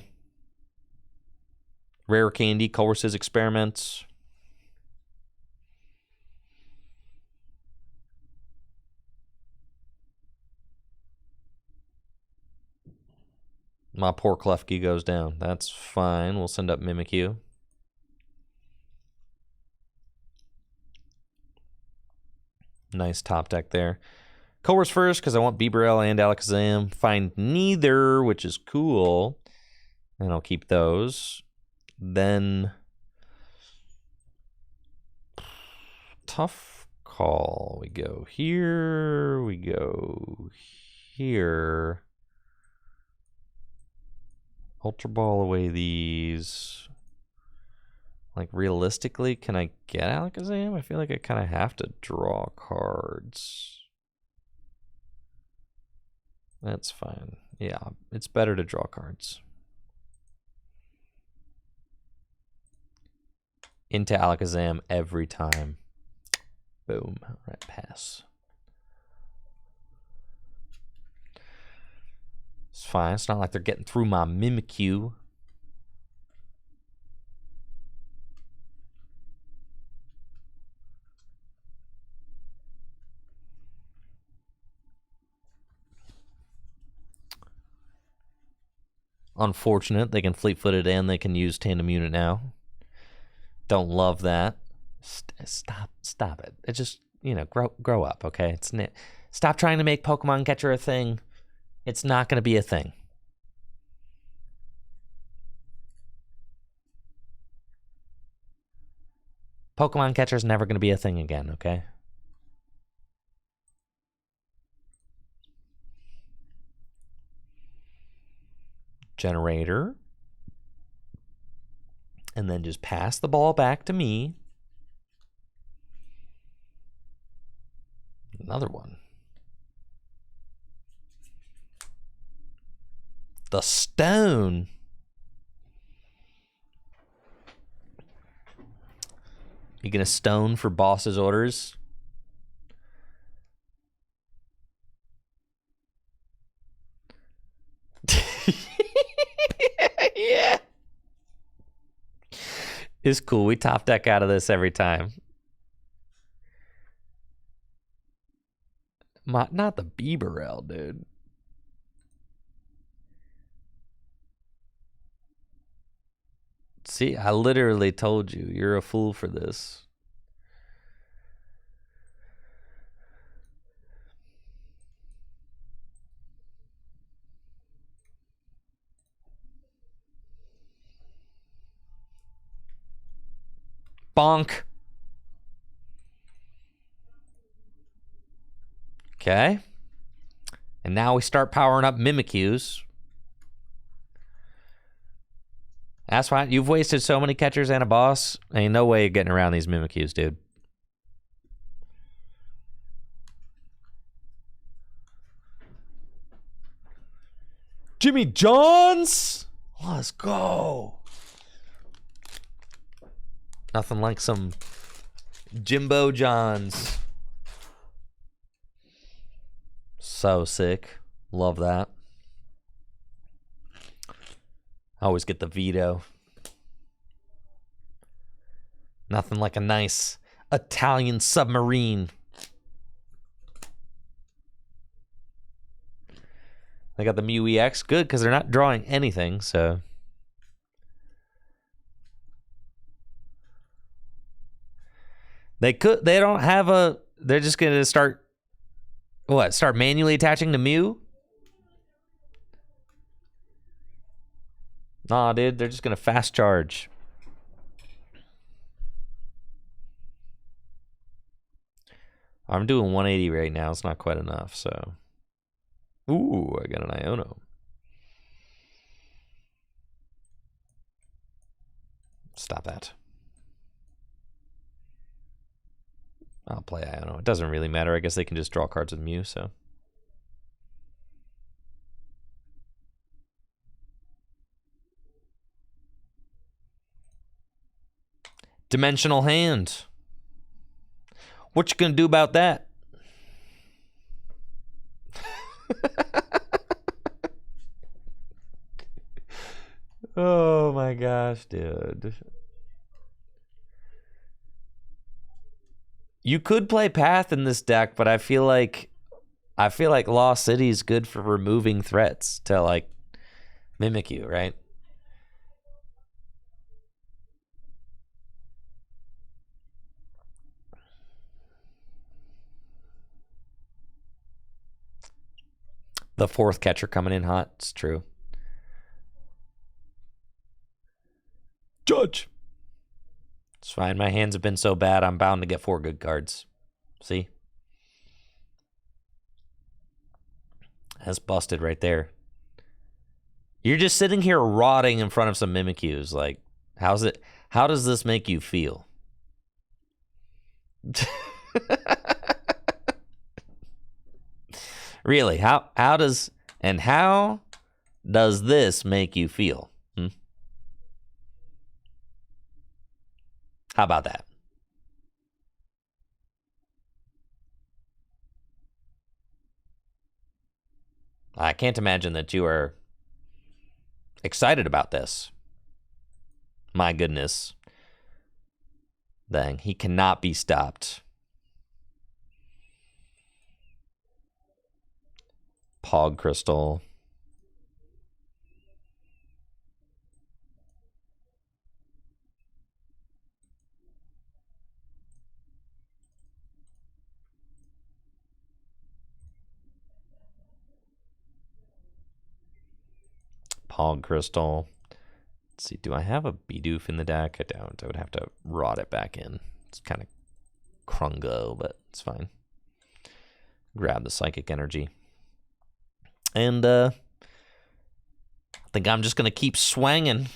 Rare Candy, Colress's Experiments. My poor Klefki goes down. That's fine. We'll send up Mimikyu. Nice top deck there. Colress first because I want Bibarel and Alakazam. Find neither, which is cool. And I'll keep those. Then... tough call. We go here. We go here. Ultra Ball away these. Like, realistically, can I get Alakazam? I feel like I kind of have to draw cards. That's fine. Yeah, it's better to draw cards. Into Alakazam every time. Boom. All right, pass. It's fine. It's not like they're getting through my Mimikyu. Unfortunate. They can Fleet-Footed and they can use Tandem Unit now. Don't love that. Stop it. It just, you know, grow up, okay? Stop trying to make Pokemon Catcher a thing. It's not going to be a thing. Pokemon Catcher is never going to be a thing again, okay? Generator. And then just pass the ball back to me. Another one. The stone. You gonna stone for boss's orders? Yeah. It's cool. We top deck out of this every time. not the Bieberell, dude. See, I literally told you, you're a fool for this. Bonk. Okay. And now we start powering up Mimikyus. That's fine. You've wasted so many catchers and a boss. Ain't no way you're getting around these Mimikyus, dude. Jimmy Johns! Let's go. Nothing like some Jimbo Johns. So sick. Love that. I always get the veto. Nothing like a nice Italian submarine. They got the Mew EX. Good, because they're not drawing anything, so. They don't have a, they're just going to start, what, start manually attaching to Mew? Nah, dude, they're just going to fast charge. I'm doing 180 right now. It's not quite enough, so. Ooh, I got an Iono. Stop that. I'll play Iono. It doesn't really matter. I guess they can just draw cards with Mew, so. Dimensional Hand. What you gonna do about that? Oh my gosh, dude. You could play Path in this deck, but I feel like Lost City is good for removing threats to like Mimikyu, right? The fourth catcher coming in hot. It's true. Judge. It's fine. My hands have been so bad, I'm bound to get 4 good cards. See? That's busted right there. You're just sitting here rotting in front of some Mimikyus. Like, how does this make you feel? Really, how does this make you feel? How about that? I can't imagine that you are excited about this. My goodness. Dang, he cannot be stopped. Pog Crystal. Pog Crystal. Let's see, do I have a Bidoof in the deck? I don't. I would have to rot it back in. It's kind of Krungo, but it's fine. Grab the Psychic Energy. And I think I'm just going to keep swanging.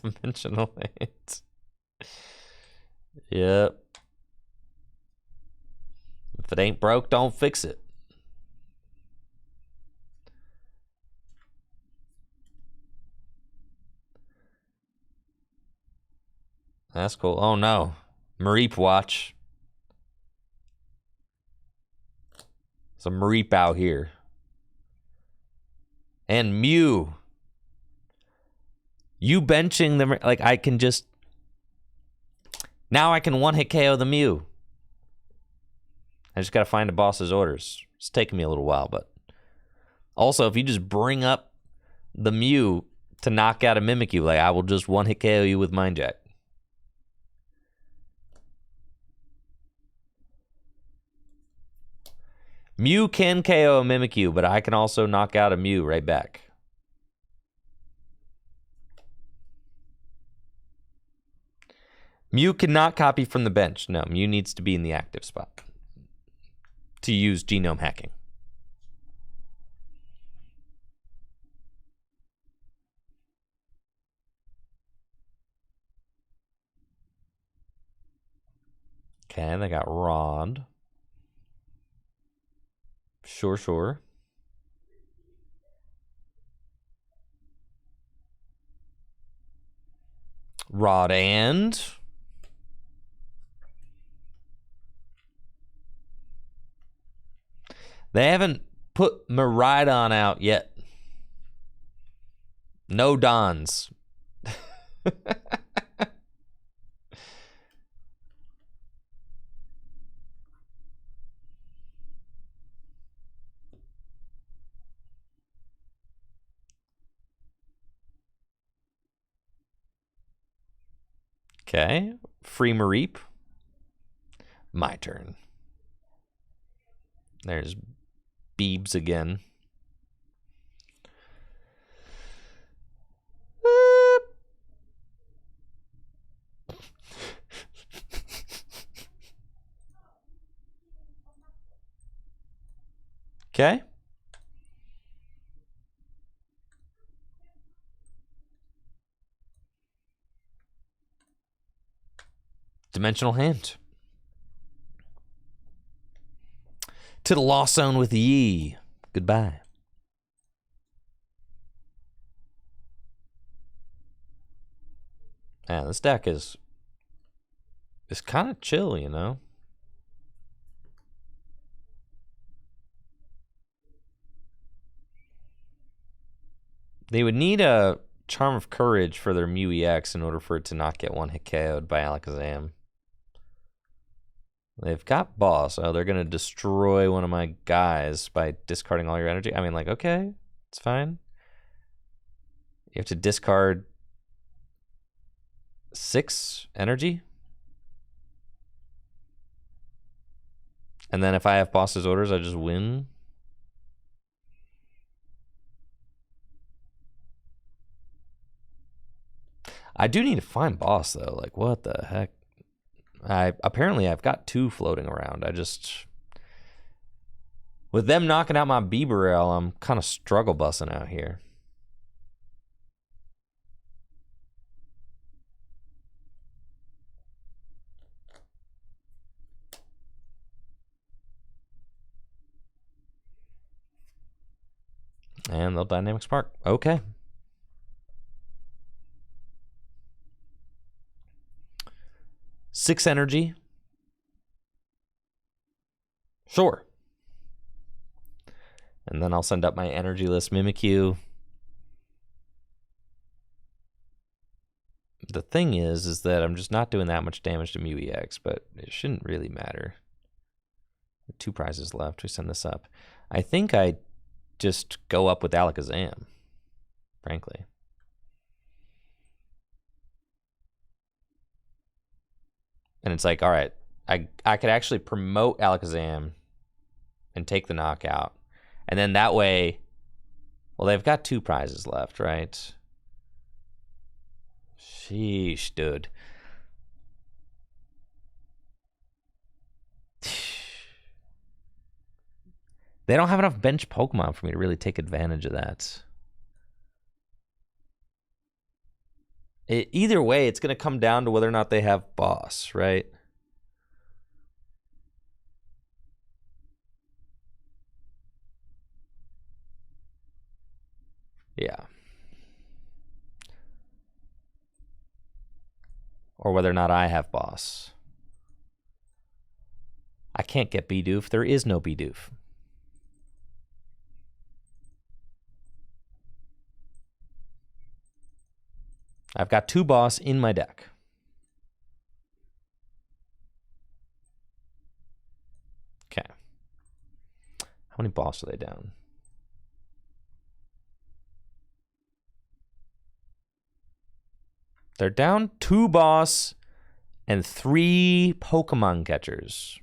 Dimensional Hands. Yep. If it ain't broke, don't fix it. That's cool. Oh no. Mareep watch. Some Mareep out here. And Mew. You benching them, like I can just. Now I can one-hit KO the Mew. I just got to find a boss's orders. It's taking me a little while, but also if you just bring up the Mew to knock out a Mimikyu, like I will just one-hit KO you with Mind Jack. Mew can KO a Mimikyu, but I can also knock out a Mew right back. Mew cannot copy from the bench. No, Mew needs to be in the active spot to use genome hacking. Okay, they got Rod. Sure. Rod and... They haven't put Miraidon out yet. No Dons. Okay, free Mareep. My turn. There's Beebs again. Okay. Dimensional Hand. To the Lost Zone with ye. Goodbye. Yeah, this deck is kind of chill, you know? They would need a Charm of Courage for their Mew EX in order for it to not get one-hit KO'd by Alakazam. They've got Boss. Oh, they're going to destroy one of my guys by discarding all your energy. I mean, like, okay, it's fine. You have to discard 6 energy. And then if I have Boss's orders, I just win. I do need to find Boss, though. Like, what the heck? Apparently I've got 2 floating around. I just... With them knocking out my Bibarel, I'm kind of struggle bussing out here. And they'll Dynamic Spark. Okay. Six energy. Sure. And then I'll send up my energyless Mimikyu. The thing is that I'm just not doing that much damage to Mew EX, but it shouldn't really matter. 2 prizes left. We send this up. I think I just go up with Alakazam, frankly. And it's like, all right, I could actually promote Alakazam and take the knockout. And then that way, well, they've got 2 prizes left, right? Sheesh, dude. They don't have enough bench Pokemon for me to really take advantage of that. Either way, it's going to come down to whether or not they have Boss, right? Yeah. Or whether or not I have Boss. I can't get Bidoof. There is no Bidoof. I've got 2 Boss in my deck. Okay. How many boss are they down? They're down 2 boss and 3 Pokemon catchers.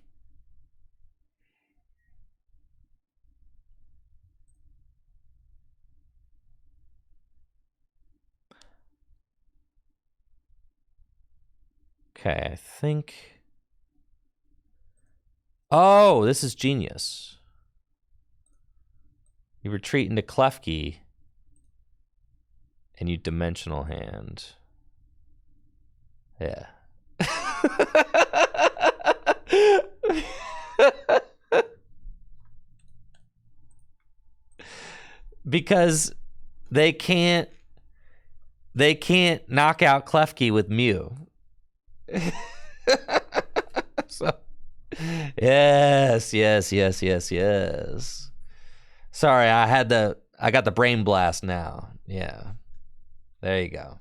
Okay, I think... Oh, this is genius. You retreat into Klefki, and you dimensional hand. Yeah. Because they can't knock out Klefki with Mew. So, yes. Sorry, I got the brain blast now. Yeah. There you go.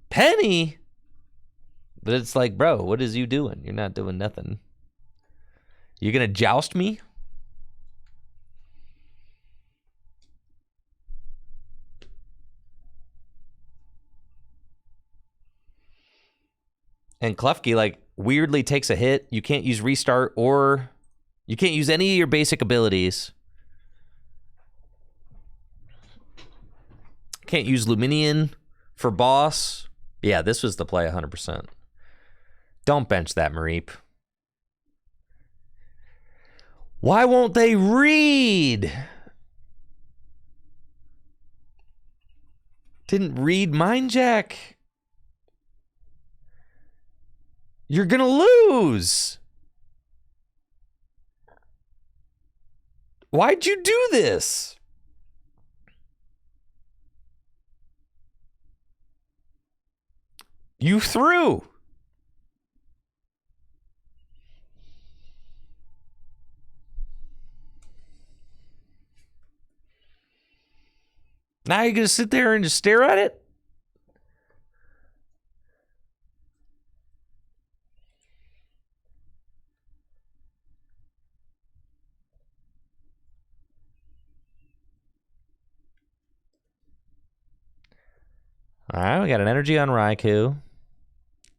Penny? But it's like, bro, what is you doing? You're not doing nothing. You gonna joust me? And Klefki, like, weirdly takes a hit. You can't use restart, or you can't use any of your basic abilities. Can't use Luminion for boss. Yeah, this was the play 100%. Don't bench that, Mareep. Why won't they read? Didn't read Mind Jack. You're gonna lose. Why'd you do this? You threw. Now you're gonna sit there and just stare at it? All right, we got an energy on Raikou.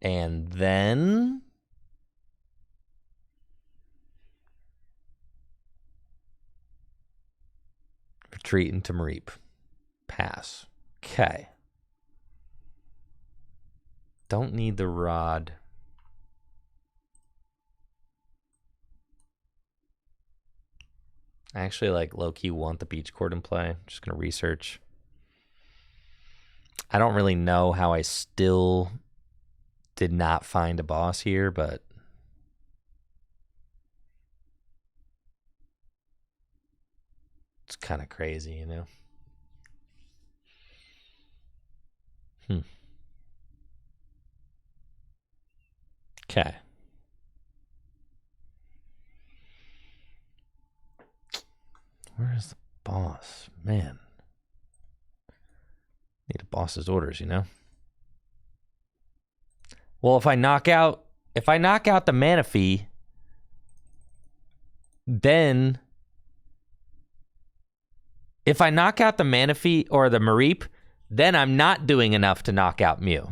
And then... retreat into Mareep. Pass. Okay. Don't need the rod. I actually, like, low-key want the beach court in play. I'm just going to research. I don't really know how I still did not find a boss here, but it's kind of crazy, you know? Okay. Where's the boss? Man. Need a boss's orders, you know? Well, if I knock out the Manaphy, then if I knock out the Manaphy or the Mareep, then I'm not doing enough to knock out Mew.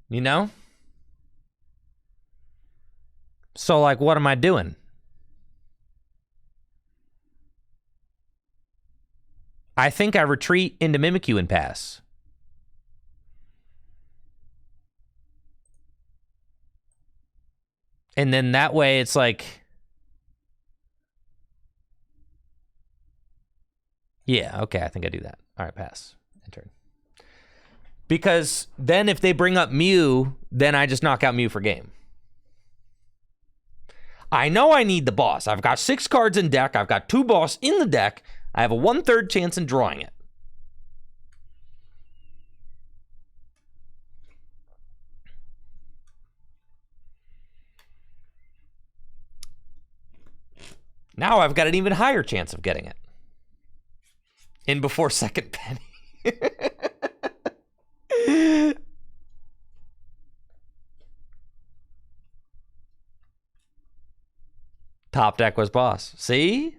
You know? So, like, what am I doing? I think I retreat into Mimikyu and pass. And then that way it's like... yeah, okay, I think I do that. All right, pass. Enter. Because then if they bring up Mew, then I just knock out Mew for game. I know I need the boss. I've got 6 cards in deck. I've got 2 boss in the deck. I have a 1/3 chance in drawing it. Now I've got an even higher chance of getting it. In before second penny. Top deck was boss. See?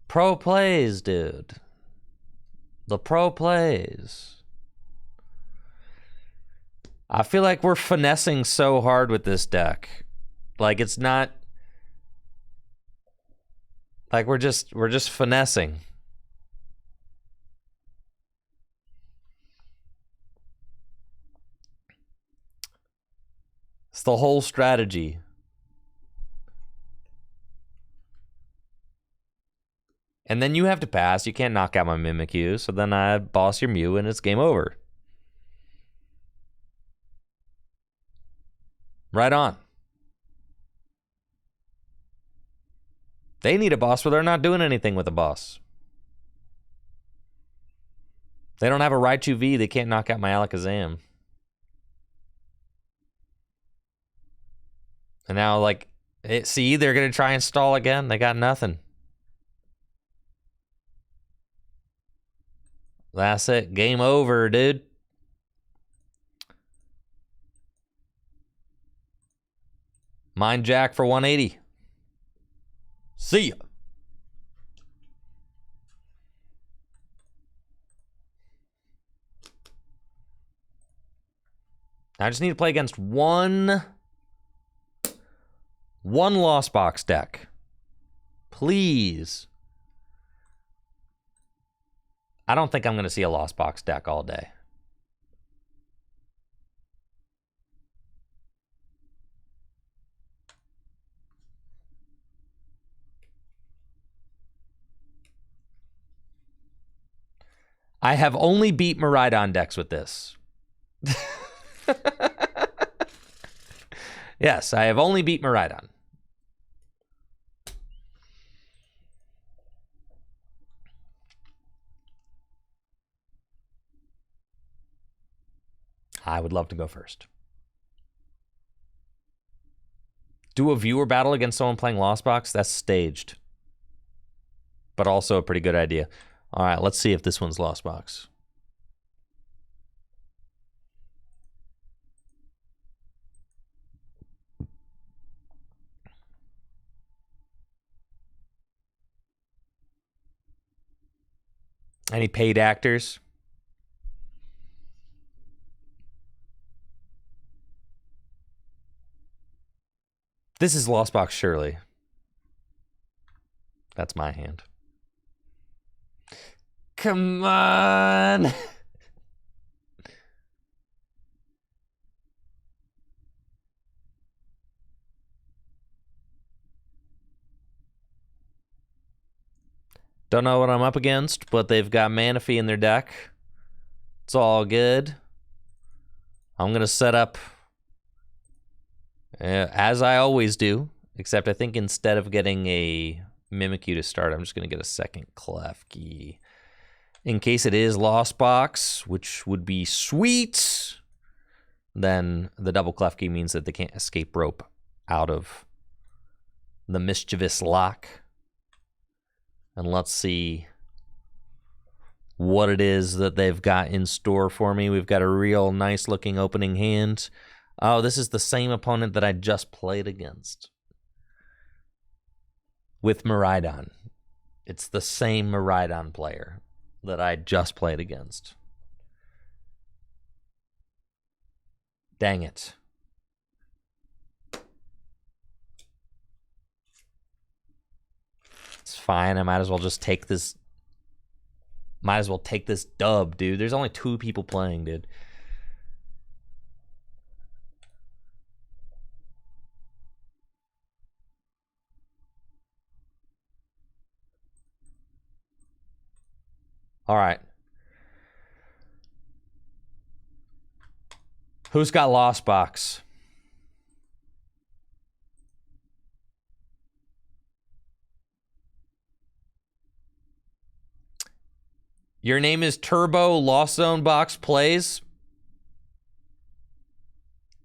Pro plays, dude. The pro plays. I feel like we're finessing so hard with this deck. Like it's not like we're just finessing. It's the whole strategy. And then you have to pass. You can't knock out my Mimikyu. So then I boss your Mew and it's game over. Right on. They need a boss, but they're not doing anything with a boss. They don't have a Raichu V. They can't knock out my Alakazam. And now, like, see, they're going to try and stall again. They got nothing. That's it. Game over, dude. Mind Jack for 180. See ya. I just need to play against one Lost Box deck. Please. I don't think I'm going to see a Lost Box deck all day. I have only beat Miraidon decks with this. Yes, I have only beat Miraidon. I would love to go first. Do a viewer battle against someone playing Lost Box? That's staged. But also a pretty good idea. All right, let's see if this one's Lost Box. Any paid actors? This is Lost Box, surely. That's my hand. Come on. Don't know what I'm up against, but they've got Manaphy in their deck. It's all good. I'm going to set up as I always do, except I think instead of getting a Mimikyu to start, I'm just going to get a second Klefki. In case it is Lost Box, which would be sweet, then the double Klefki means that they can't escape rope out of the mischievous lock. And let's see what it is that they've got in store for me. We've got a real nice looking opening hand. Oh, this is the same opponent that I just played against with Miraidon. It's the same Miraidon player that I just played against. Dang it. It's fine. I might as well just take this. Might as well take this dub, dude. There's only 2 people playing, dude. All right. Who's got Lost Box? Your name is Turbo Lost Zone Box Plays?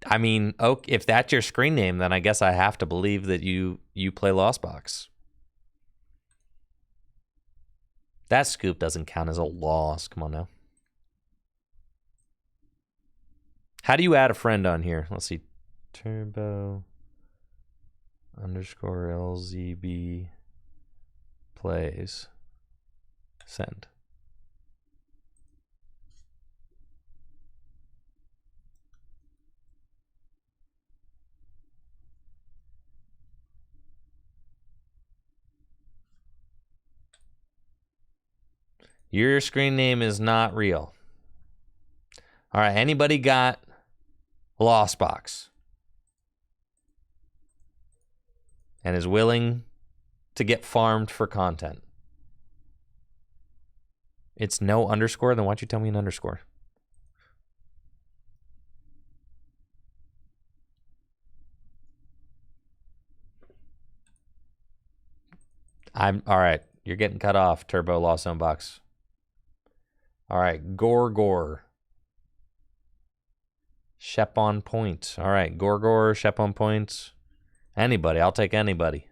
I mean, okay, if that's your screen name, then I guess I have to believe that you play Lost Box. That scoop doesn't count as a loss. Come on now. How do you add a friend on here? Let's see. Turbo underscore LZB plays. Send. Your screen name is not real. All right, anybody got Lost Box and is willing to get farmed for content? It's no underscore, then why don't you tell me an underscore? I'm all right. You're getting cut off, Turbo Lost Zone Box. All right, Gorgor. Shep on point. All right, Gorgor, Shep on point. Anybody, I'll take anybody.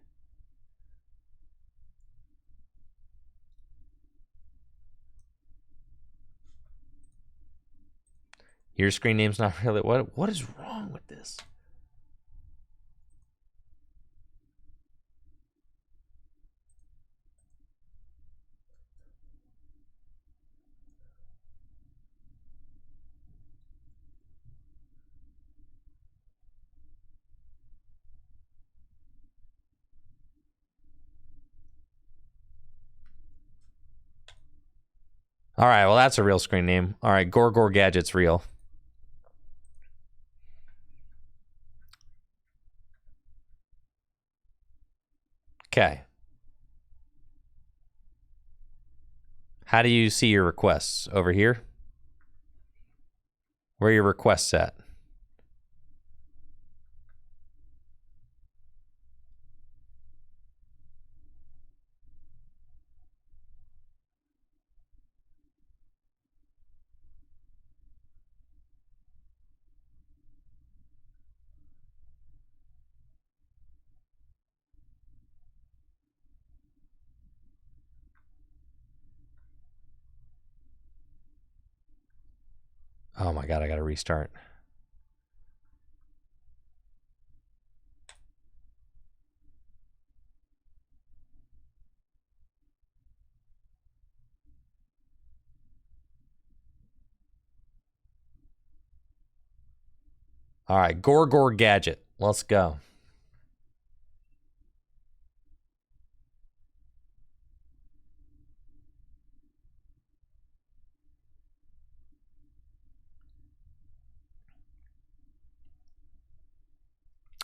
Your screen name's not really. What is wrong with this? All right, well, that's a real screen name. All right, Gorgor Gadget's real. Okay. How do you see your requests? Over here? Where are your requests at? Oh my God, I gotta restart. All right, Gorgor Gadget. Let's go.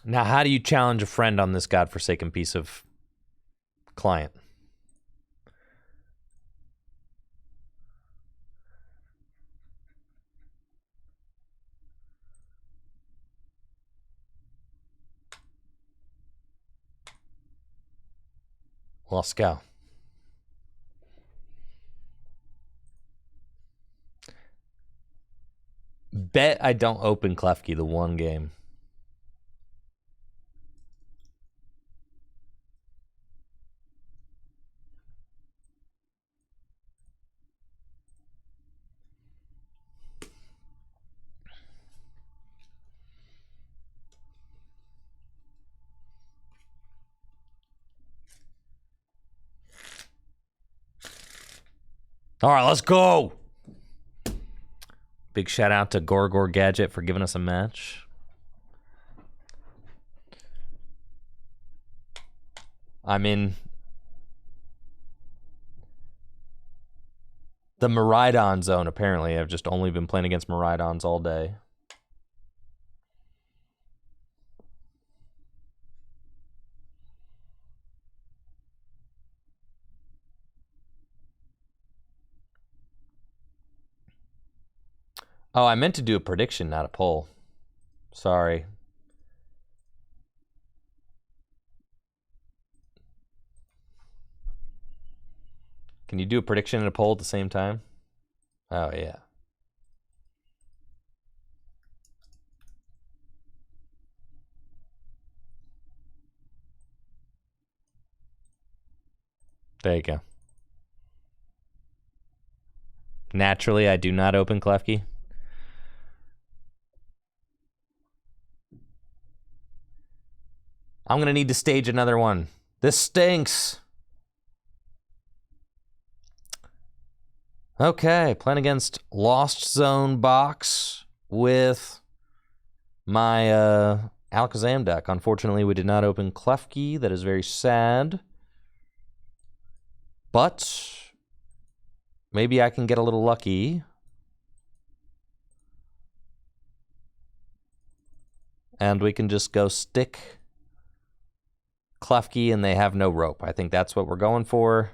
Now, how do you challenge a friend on this godforsaken piece of client? Let's go. Bet I don't open Klefki the one game. All right, let's go. Big shout out to Gorgor Gadget for giving us a match. I'm in the Miraidon zone, apparently. I've just only been playing against Miraidons all day. Oh, I meant to do a prediction, not a poll. Sorry. Can you do a prediction and a poll at the same time? Oh, yeah. There you go. Naturally, I do not open Klefki. I'm going to need to stage another one. This stinks. Okay, playing against Lost Zone box with my Alakazam deck. Unfortunately, we did not open Klefki. That is very sad. But maybe I can get a little lucky. And we can just go stick Klefki and they have no rope. I think that's what we're going for.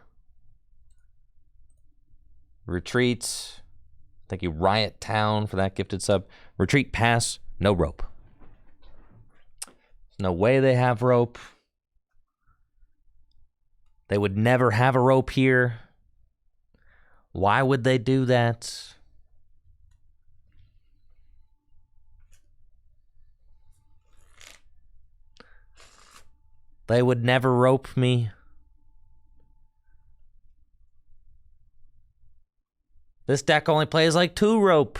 Retreat. Thank you, Riot Town, for that gifted sub. Retreat, pass, no rope. There's no way they have rope. They would never have a rope here. Why would they do that? They would never rope me. This deck only plays like 2 rope.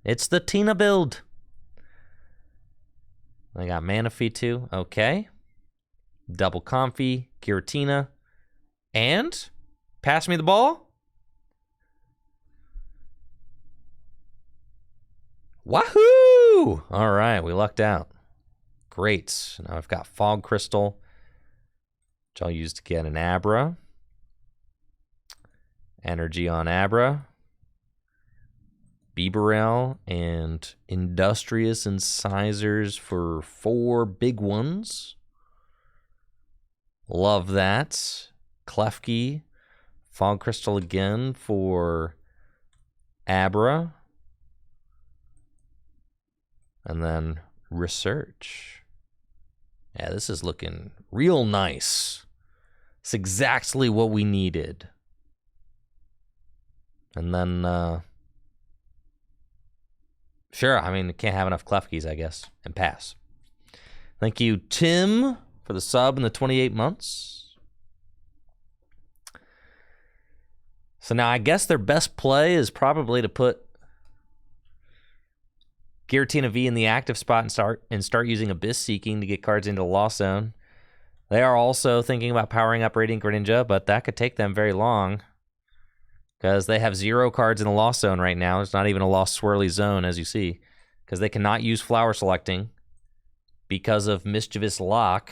It's the Tina build. I got Manaphy too. Okay. Double Comfy, Giratina, and pass me the ball. Wahoo! All right, we lucked out. Great. Now I've got Fog Crystal, which I'll use to get an Abra. Energy on Abra. Bibarel and Industrious Incisors for 4 big ones. Love that. Klefki. Fog Crystal again for Abra. And then Research. Yeah, this is looking real nice. It's exactly what we needed. And then, sure, I mean, can't have enough Klefkis, I guess, and pass. Thank you, Tim, for the sub and the 28 months. So now I guess their best play is probably to put Giratina V in the active spot and start using Abyss Seeking to get cards into the Lost Zone. They are also thinking about powering up Radiant Greninja, but that could take them very long because they have 0 cards in the Lost Zone right now. There's not even a Lost Swirly Zone, as you see, because they cannot use Flower Selecting because of Mischievous Lock.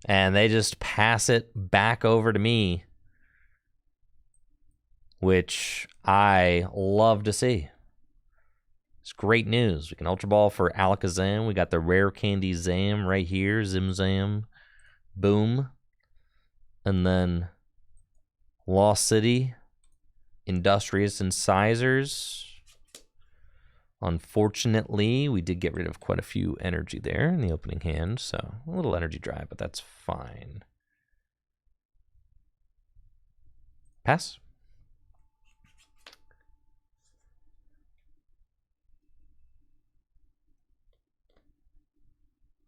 And they just pass it back over to me, which I love to see. It's great news. We can Ultra Ball for Alakazam. We got the Rare Candy Zam right here. Zimzam. Boom. And then Lost City. Industrious Incisors. Unfortunately, we did get rid of quite a few energy there in the opening hand. So a little energy dry, but that's fine. Pass.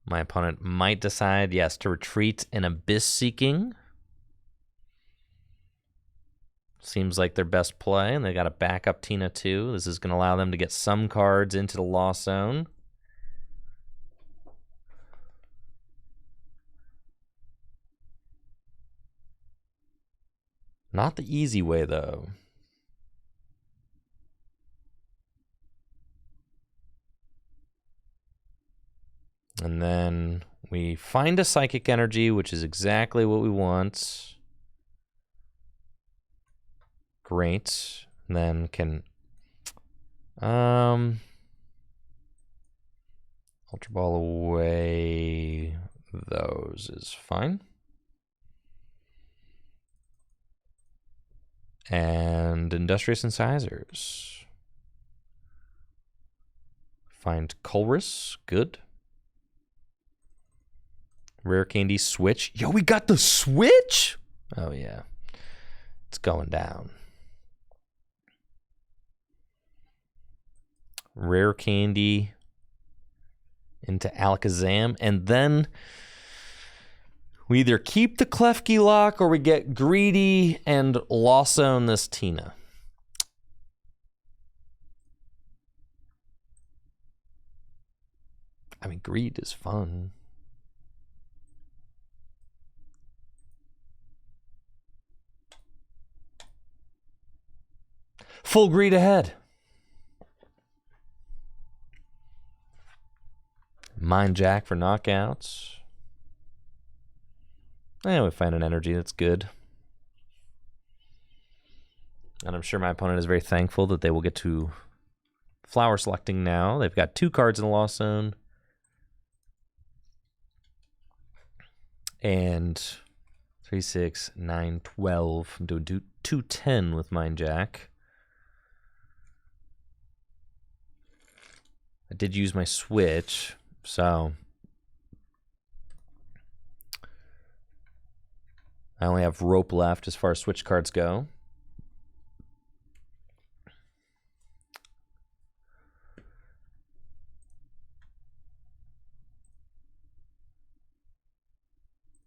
My opponent might decide, yes, to retreat in Abyss Seeking. Seems like their best play, and they got a backup Tina too. This is going to allow them to get some cards into the Lost Zone. Not the easy way, though. And then we find a Psychic Energy, which is exactly what we want. Great. And then can Ultra Ball away. Those is fine. And Industrious Incisors. Find Colress. Good. Rare Candy Switch. Yo, we got the Switch? Oh, yeah. It's going down. Rare Candy into Alakazam. And then we either keep the Klefki lock or we get greedy and Lost Zone this Tina. I mean, greed is fun. Full greed ahead. Mind Jack for knockouts. And we find an energy that's good. And I'm sure my opponent is very thankful that they will get to flower selecting now. They've got 2 cards in the Lost Zone. And 3, 6, 9, 12. I'm doing 210 with Mind Jack. I did use my switch, so I only have rope left as far as switch cards go.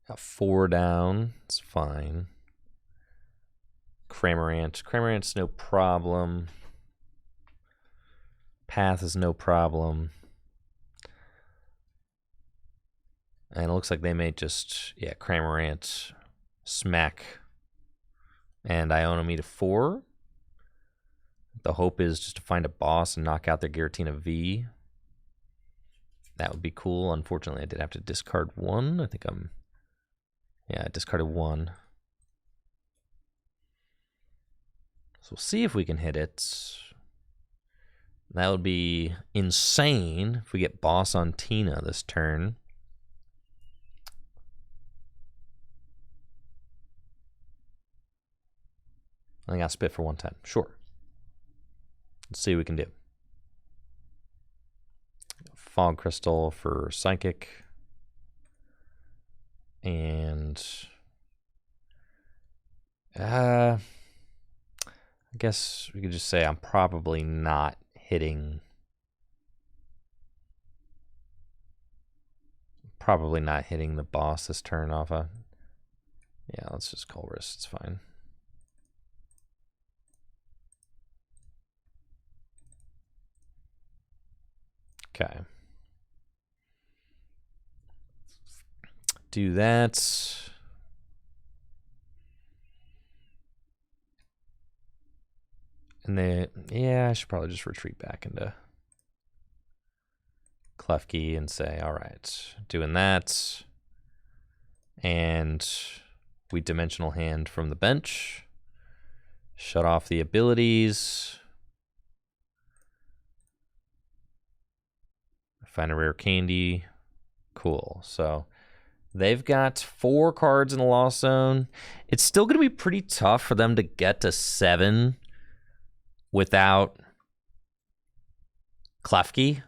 Got 4 down. It's fine. Cramorant's no problem. Path is no problem. And it looks like they may just, yeah, Cramorant smack. And Ionomy to 4. The hope is just to find a boss and knock out their Giratina V. That would be cool. Unfortunately, I did have to discard 1. I think I discarded 1. So we'll see if we can hit it. That would be insane if we get boss on Tina this turn. I think I'll spit for 110. Sure. Let's see what we can do. Fog Crystal for Psychic. And I guess we could just say I'm probably not hitting the boss this turn off a. Yeah, let's just call risk. It's fine. Okay. Do that. And then, yeah, I should probably just retreat back into Klefki and say, all right, doing that. And we dimensional hand from the bench. Shut off the abilities. Find a rare candy. Cool. So they've got 4 cards in the Lost Zone. It's still going to be pretty tough for them to get to 7 without Klefki.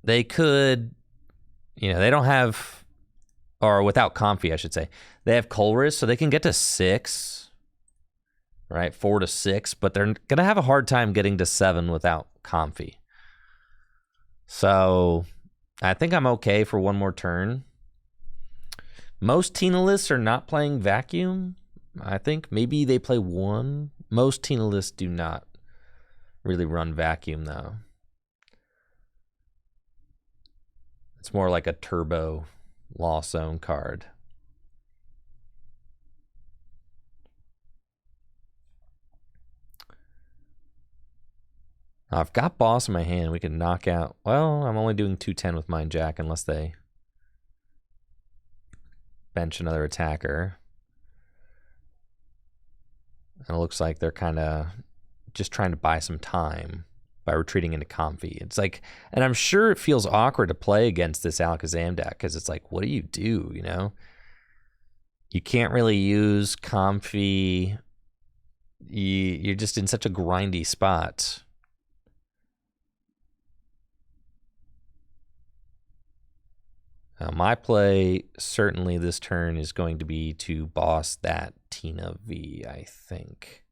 They could, they don't have, or without Comfy, I should say. They have Colress, so they can get to 6, right? 4 to 6, but they're going to have a hard time getting to 7 without Comfy. So I think I'm okay for 1 more turn. Most Tina lists are not playing Vacuum. I think maybe they play 1. Most Tina lists do not really run Vacuum, though. It's more like a turbo Lost Zone card. Now, I've got boss in my hand. We can knock out. Well, I'm only doing 210 with Mind Jack unless they bench another attacker. And it looks like they're kind of just trying to buy some time by retreating into Comfy. It's like, and I'm sure it feels awkward to play against this Alakazam deck because it's like, what do? You can't really use Comfy. You're just in such a grindy spot. Now, my play certainly this turn is going to be to boss that Tina V, I think.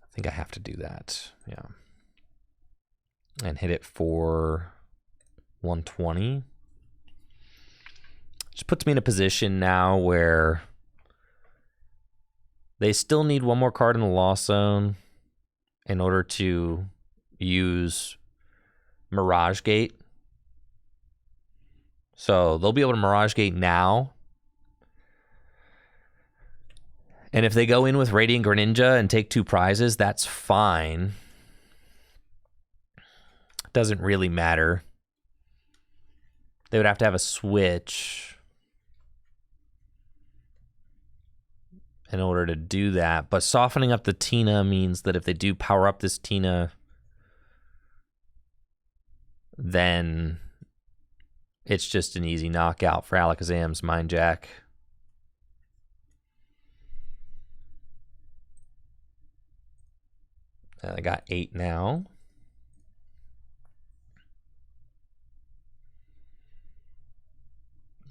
I think I have to do that, yeah. And hit it for 120. Just puts me in a position now where They still need one more card in the Lost Zone in order to use Mirage Gate. So they'll be able to Mirage Gate now. And if they go in with Radiant Greninja and take 2 prizes, that's fine. Doesn't really matter. They would have to have a switch in order to do that. But softening up the Tina means that if they do power up this Tina, then it's just an easy knockout for Alakazam's Mind Jack. I got 8 now.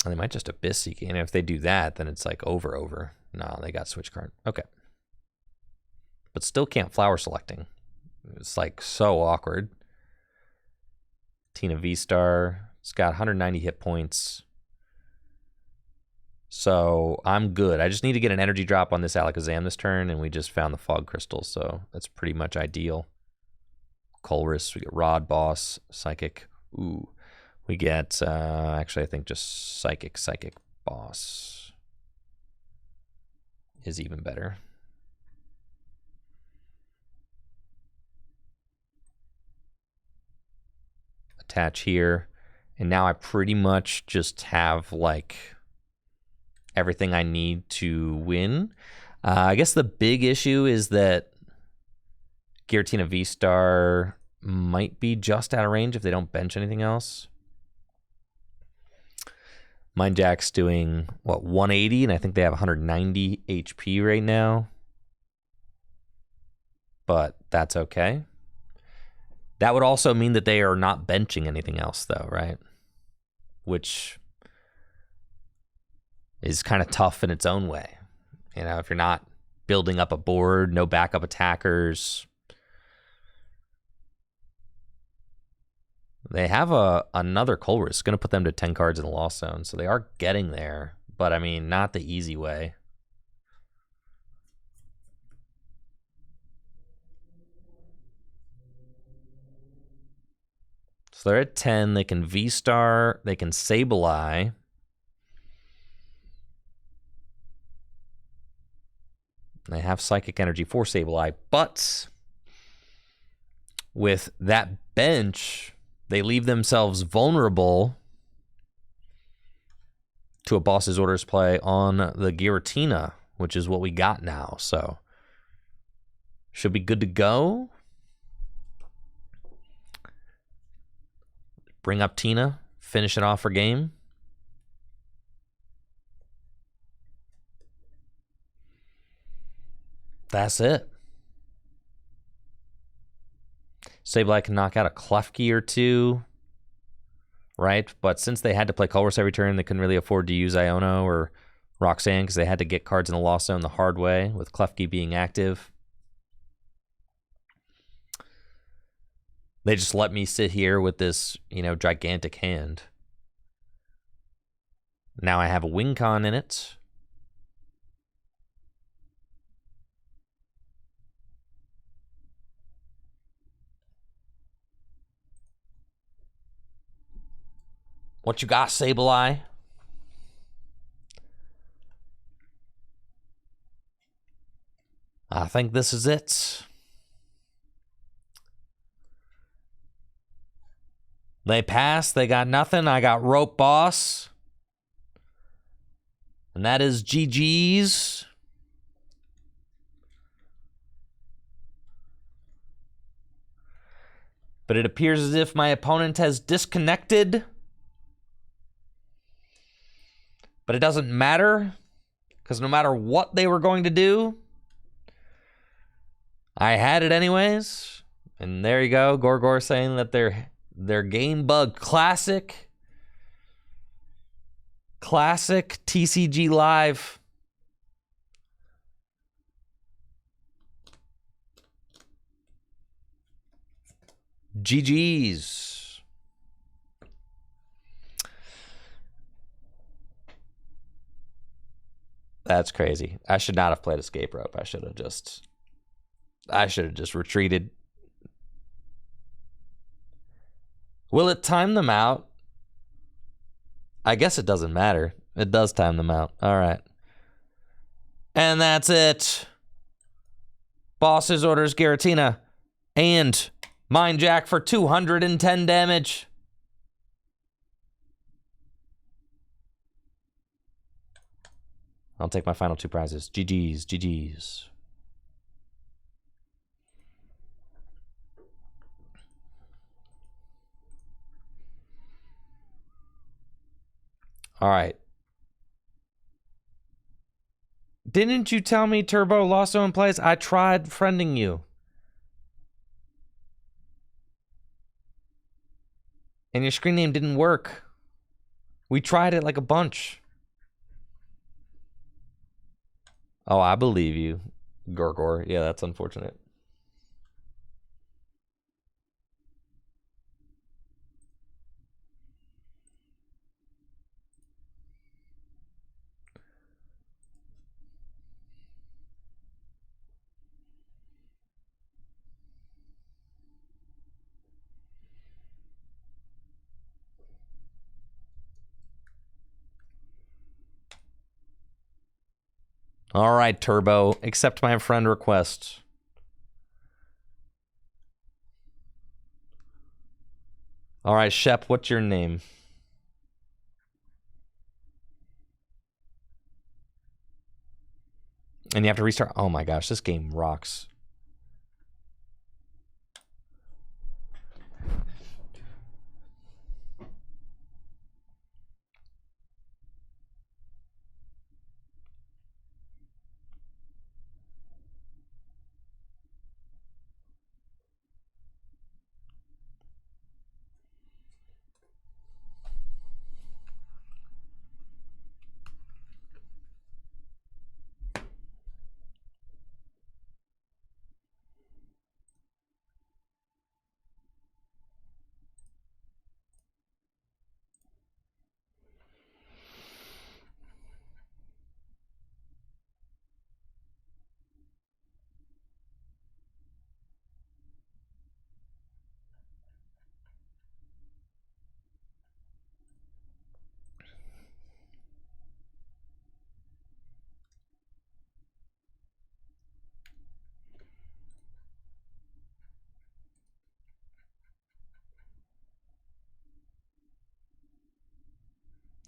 And they might just Abyss Seek. And if they do that, then it's like over. No, they got Switch card. Okay. But still can't Flower Selecting. It's like so awkward. Tina V-Star. It's got 190 hit points. So I'm good. I just need to get an energy drop on this Alakazam this turn, and we just found the Fog Crystal, so that's pretty much ideal. Colress, we get Rod, Boss, Psychic. Ooh. We get, actually, I think just Psychic, Boss is even better. Attach here. And now I pretty much just have, like, everything I need to win. I guess the big issue is that Giratina V-Star might be just out of range if they don't bench anything else. Mind Jack's doing, what, 180? And I think they have 190 HP right now. But that's okay. That would also mean that they are not benching anything else, though, right? Which is kind of tough in its own way. You know, if you're not building up a board, no backup attackers. They have another Colress. Going to put them to 10 cards in the Lost Zone. So they are getting there. But, I mean, not the easy way. So they're at 10. They can V-Star. They can Sableye. They have Psychic Energy for Sableye. But with that bench, they leave themselves vulnerable to a Boss's Orders play on the Giratina, which is what we got now. So should be good to go. Bring up Tina, finish it off for game. That's it. Sableye can knock out a Klefki or two, right? But since they had to play Colress every turn, they couldn't really afford to use Iono or Roxanne because they had to get cards in the Lost Zone the hard way with Klefki being active. They just let me sit here with this, you know, gigantic hand. Now I have a Wing-Con in it. What you got, Sableye? I think this is it. They passed. They got nothing. I got Rope Boss. And that is GG's. But it appears as if my opponent has disconnected. But it doesn't matter. Because no matter what they were going to do, I had it anyways. And there you go. Gorgor saying that their game bug classic TCG Live. GG's. That's crazy. I should not have played Escape Rope. I should have just retreated. Will it time them out? I guess it doesn't matter. It does time them out. All right. And that's it. Boss's orders Giratina and Mind Jack for 210 damage. I'll take my final 2 prizes. GG's, GG's. All right. Didn't you tell me Turbo lost in place? I tried friending you. And your screen name didn't work. We tried it like a bunch. Oh, I believe you, Gorgor. Yeah, that's unfortunate. All right, Turbo, accept my friend request. All right, Shep, what's your name? And you have to restart. Oh my gosh, this game rocks.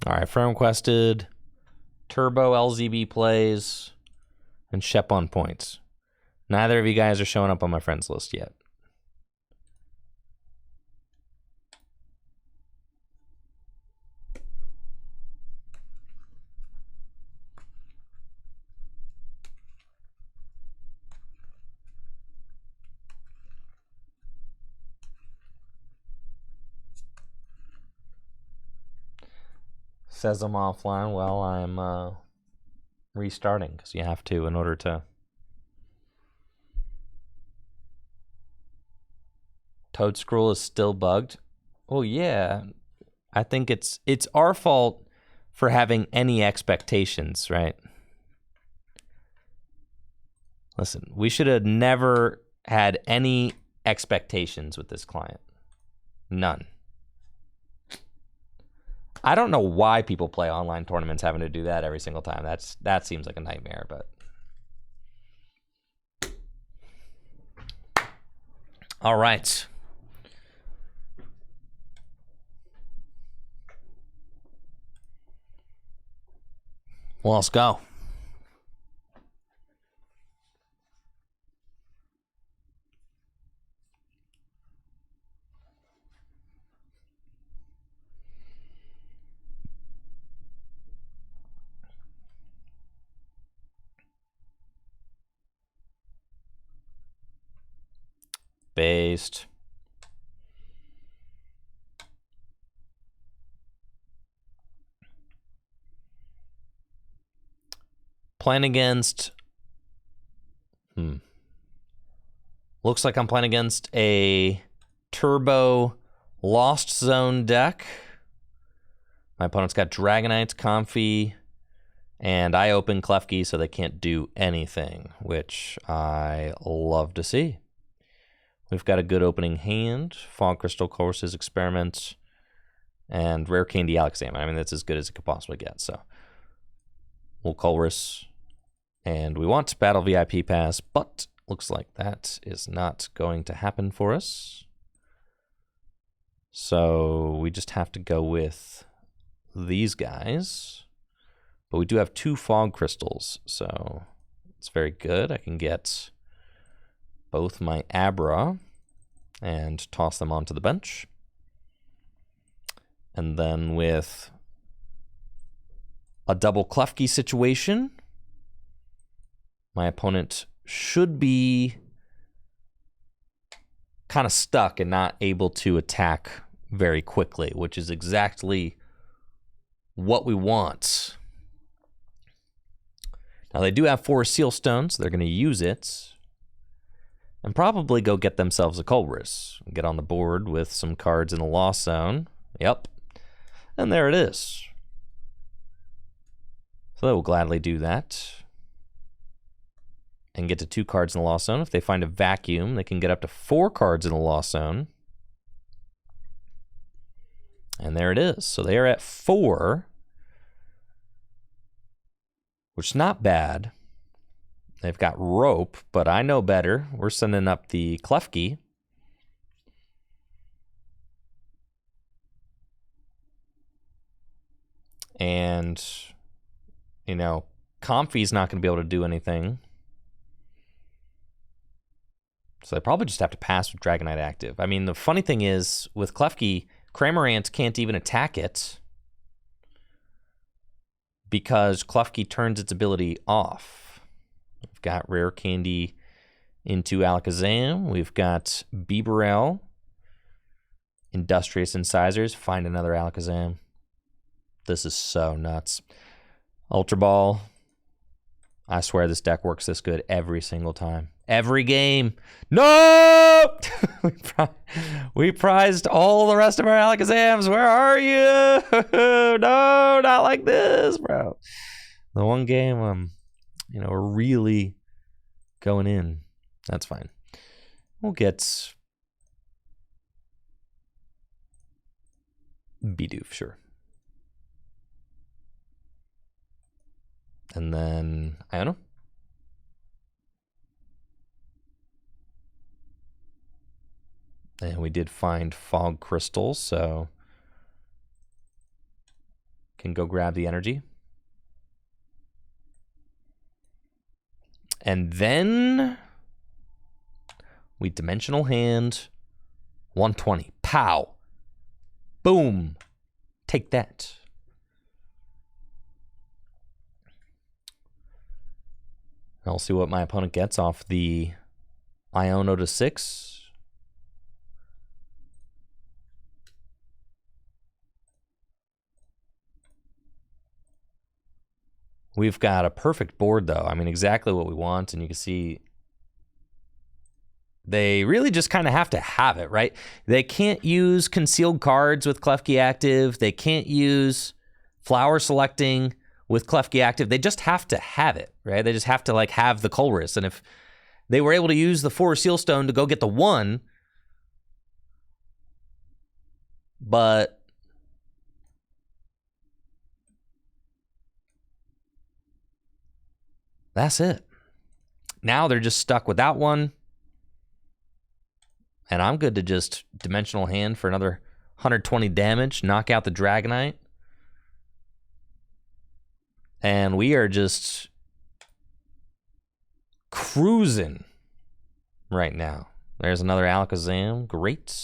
All right, friend requested, Turbo LZB plays, and Shep on points. Neither of you guys are showing up on my friends list yet. Says I'm offline. Well, I'm restarting because you have to in order to. Toad Scroll is still bugged. Oh yeah, I think it's our fault for having any expectations, right? Listen, we should have never had any expectations with this client. None. I don't know why people play online tournaments having to do that every single time. That seems like a nightmare, but. All right. Well, let's go. Based. Playing against. Looks like I'm playing against a Turbo Lost Zone deck. My opponent's got Dragonites, Comfy, And I open Klefki so they can't do anything, which I love to see. We've got a good opening hand. Fog Crystal, Courses, Experiments, and Rare Candy Alakazam. I mean, that's as good as it could possibly get. So we'll Colress. And we want Battle VIP Pass, but looks like that is not going to happen for us. So we just have to go with these guys. But we do have 2 Fog Crystals, so it's very good. I can get both my Abra and toss them onto the bench. And then with a double Klefki situation, my opponent should be kind of stuck and not able to attack very quickly, which is exactly what we want. Now, they do have 4 Seal Stones. They're going to use it and probably go get themselves a Colress. Get on the board with some cards in the Lost Zone. Yep. And there it is. So they will gladly do that and get to 2 cards in the Lost Zone. If they find a Vacuum, they can get up to 4 cards in the Lost Zone. And there it is. So they are at 4, which is not bad. They've got Rope, but I know better. We're sending up the Klefki. And, you know, Comfy's not going to be able to do anything. So they probably just have to pass with Dragonite active. I mean, the funny thing is, with Klefki, Cramorant can't even attack it because Klefki turns its ability off. We've got Rare Candy into Alakazam. We've got Bibarel, Industrious Incisors, find another Alakazam. This is so nuts. Ultra Ball. I swear this deck works this good every single time. Every game. No! we prized all the rest of our Alakazams. Where are you? No, not like this, bro. The one game, you know, we're really going in. That's fine. We'll get Bidoof, sure. And then, I don't know. And we did find Fog Crystals, so can go grab the energy. And then we Dimensional Hand 120. Pow! Boom! Take that. I'll see what my opponent gets off the Iono to 6. We've got a perfect board, though. I mean, exactly what we want, and you can see they really just kind of have to have it, right? They can't use concealed cards with Klefki active. They can't use flower selecting with Klefki active. They just have to have it, right? They just have to, like, have the Colress. And if they were able to use the 4 Sealstone to go get the 1, but that's it. Now they're just stuck without 1. And I'm good to just Dimensional Hand for another 120 damage, knock out the Dragonite. And we are just cruising right now. There's another Alakazam. Great.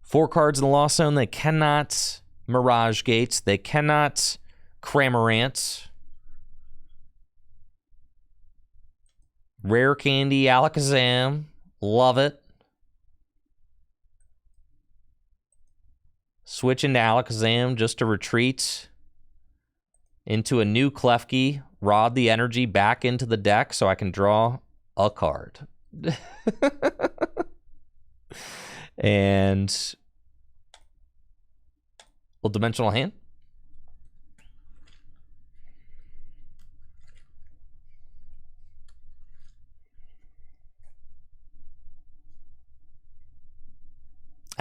4 cards in the Lost Zone. They cannot Mirage Gates. They cannot Cramorant. Rare Candy, Alakazam. Love it. Switch into Alakazam just to retreat into a new Klefki. Rod the energy back into the deck so I can draw a card. And we'll Dimensional Hand.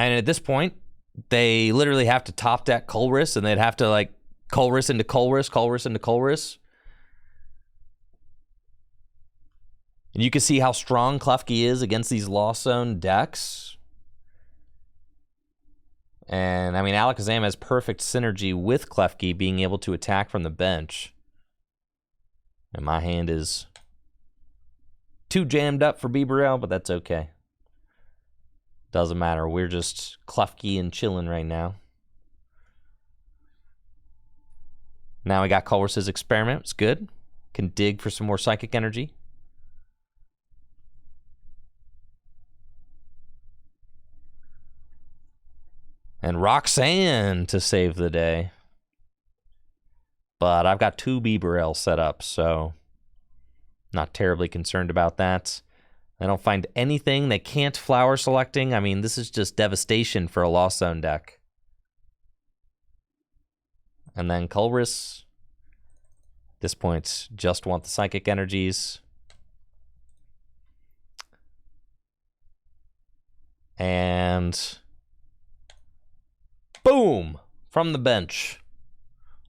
And at this point, they literally have to top deck Colress, and they'd have to, like, Colress into Colress, Colress into Colress. And you can see how strong Klefki is against these Lost Zone decks. And, I mean, Alakazam has perfect synergy with Klefki being able to attack from the bench. And my hand is too jammed up for Bibarel, but that's okay. Doesn't matter. We're just Klefki and chilling right now. Now we got Colress's Experiment. It's good. Can dig for some more Psychic Energy. And Roxanne to save the day. But I've got 2 Bibarel set up, so not terribly concerned about that. I don't find anything they can't flower selecting. I mean, this is just devastation for a Lost Zone deck. And then Colress. At this point, just want the Psychic Energies. And boom! From the bench.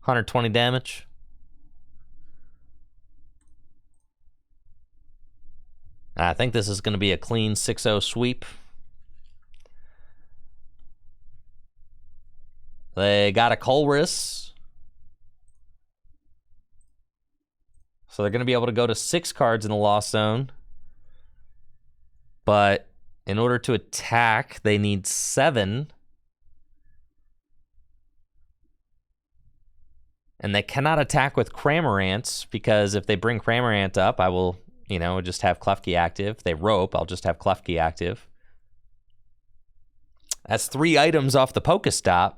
120 damage. I think this is going to be a clean 6-0 sweep. They got a Colress. So they're going to be able to go to 6 cards in the Lost Zone. But in order to attack, they need 7. And they cannot attack with Cramorant, because if they bring Cramorant up, I will, you know, just have Klefki active. If they rope, I'll just have Klefki active. That's 3 items off the Pokestop.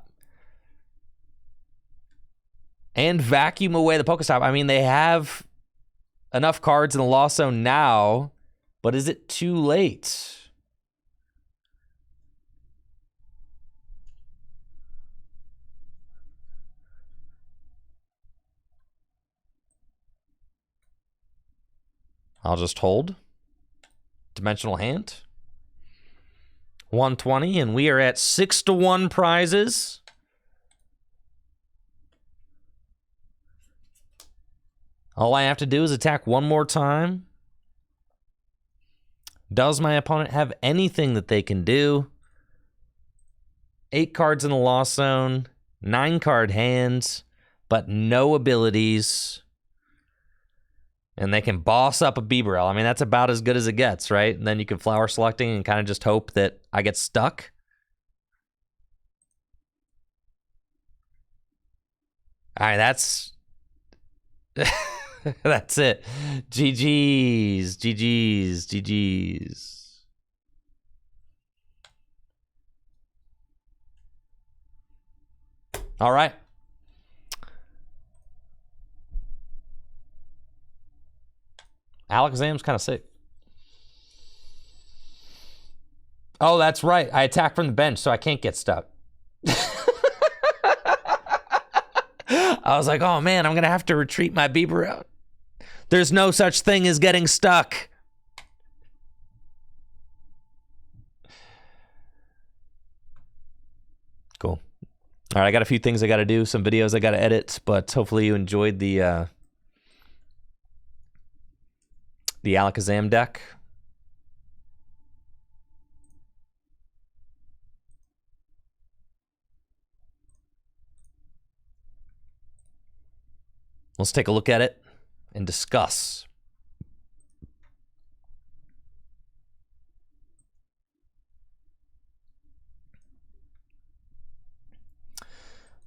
And vacuum away the Pokestop. I mean, they have enough cards in the Lost Zone now, but is it too late? I'll just hold. Dimensional Hand. 120, and we are at 6-1 prizes. All I have to do is attack one more time. Does my opponent have anything that they can do? 8 cards in the Lost Zone, 9 card hands, but no abilities. And they can boss up a Bibarel. I mean, that's about as good as it gets, right? And then you can flower selecting and kind of just hope that I get stuck. All right, that's... that's it. GG's, GG's, GG's. All right. Alakazam's kind of sick. Oh, that's right. I attack from the bench, so I can't get stuck. I was like, oh man, I'm going to have to retreat my Bibarel. There's no such thing as getting stuck. Cool. All right, I got a few things I got to do, some videos I got to edit, but hopefully you enjoyed the Alakazam deck. Let's take a look at it and discuss.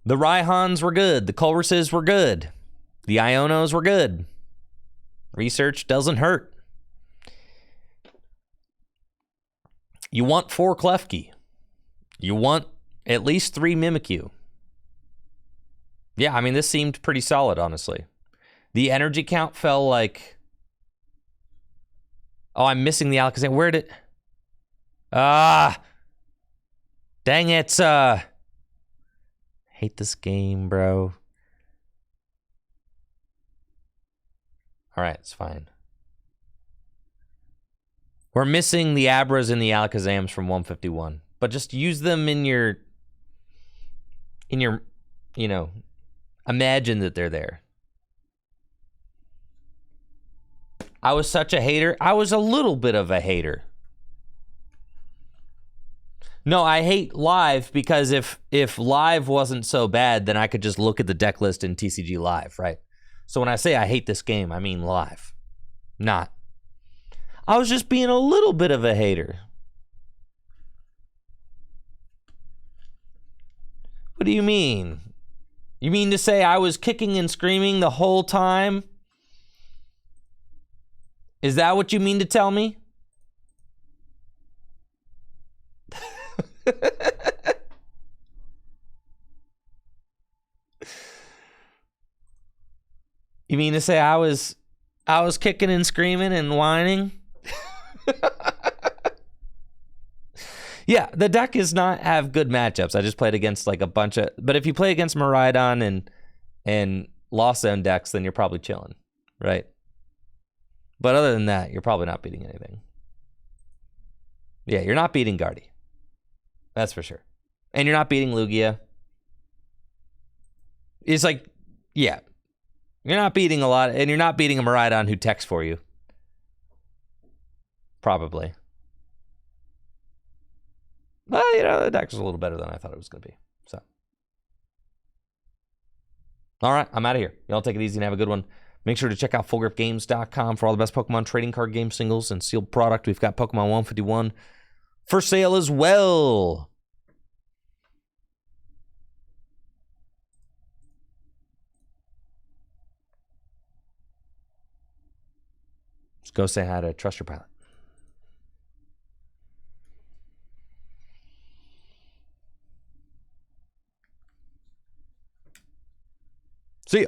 The Raihans were good. The Colresses were good. The Ionos were good. Research doesn't hurt. You want 4 Klefki. You want at least 3 Mimikyu. Yeah, I mean, this seemed pretty solid, honestly. The energy count fell like... Oh, I'm missing the Alakazam. Where did... Ah! Dang it, hate this game, bro. Alright, it's fine. We're missing the Abras and the Alakazams from 151. but just use them in your, you know, imagine that they're there. I was such a hater. I was a little bit of a hater. No, I hate live because if live wasn't so bad, then I could just look at the deck list in TCG live, right? So when I say I hate this game, I mean live. Not. I was just being a little bit of a hater. What do you mean? You mean to say I was kicking and screaming the whole time? Is that what you mean to tell me? You mean to say I was kicking and screaming and whining? Yeah, the deck does not have good matchups. I just played against like a bunch of, but if you play against Miraidon and Lost Zone decks, then you're probably chilling, right? But other than that, you're probably not beating anything. Yeah, you're not beating Guardy. That's for sure. And you're not beating Lugia. It's like, yeah. You're not beating a lot, and you're not beating a Miraidon who techs for you. Probably. But, you know, the deck was a little better than I thought it was going to be. So. All right, I'm out of here. Y'all take it easy and have a good one. Make sure to check out fullgripgames.com for all the best Pokemon trading card game singles and sealed product. We've got Pokemon 151 for sale as well. Let's go say hi to Trust Your Pilot. See ya.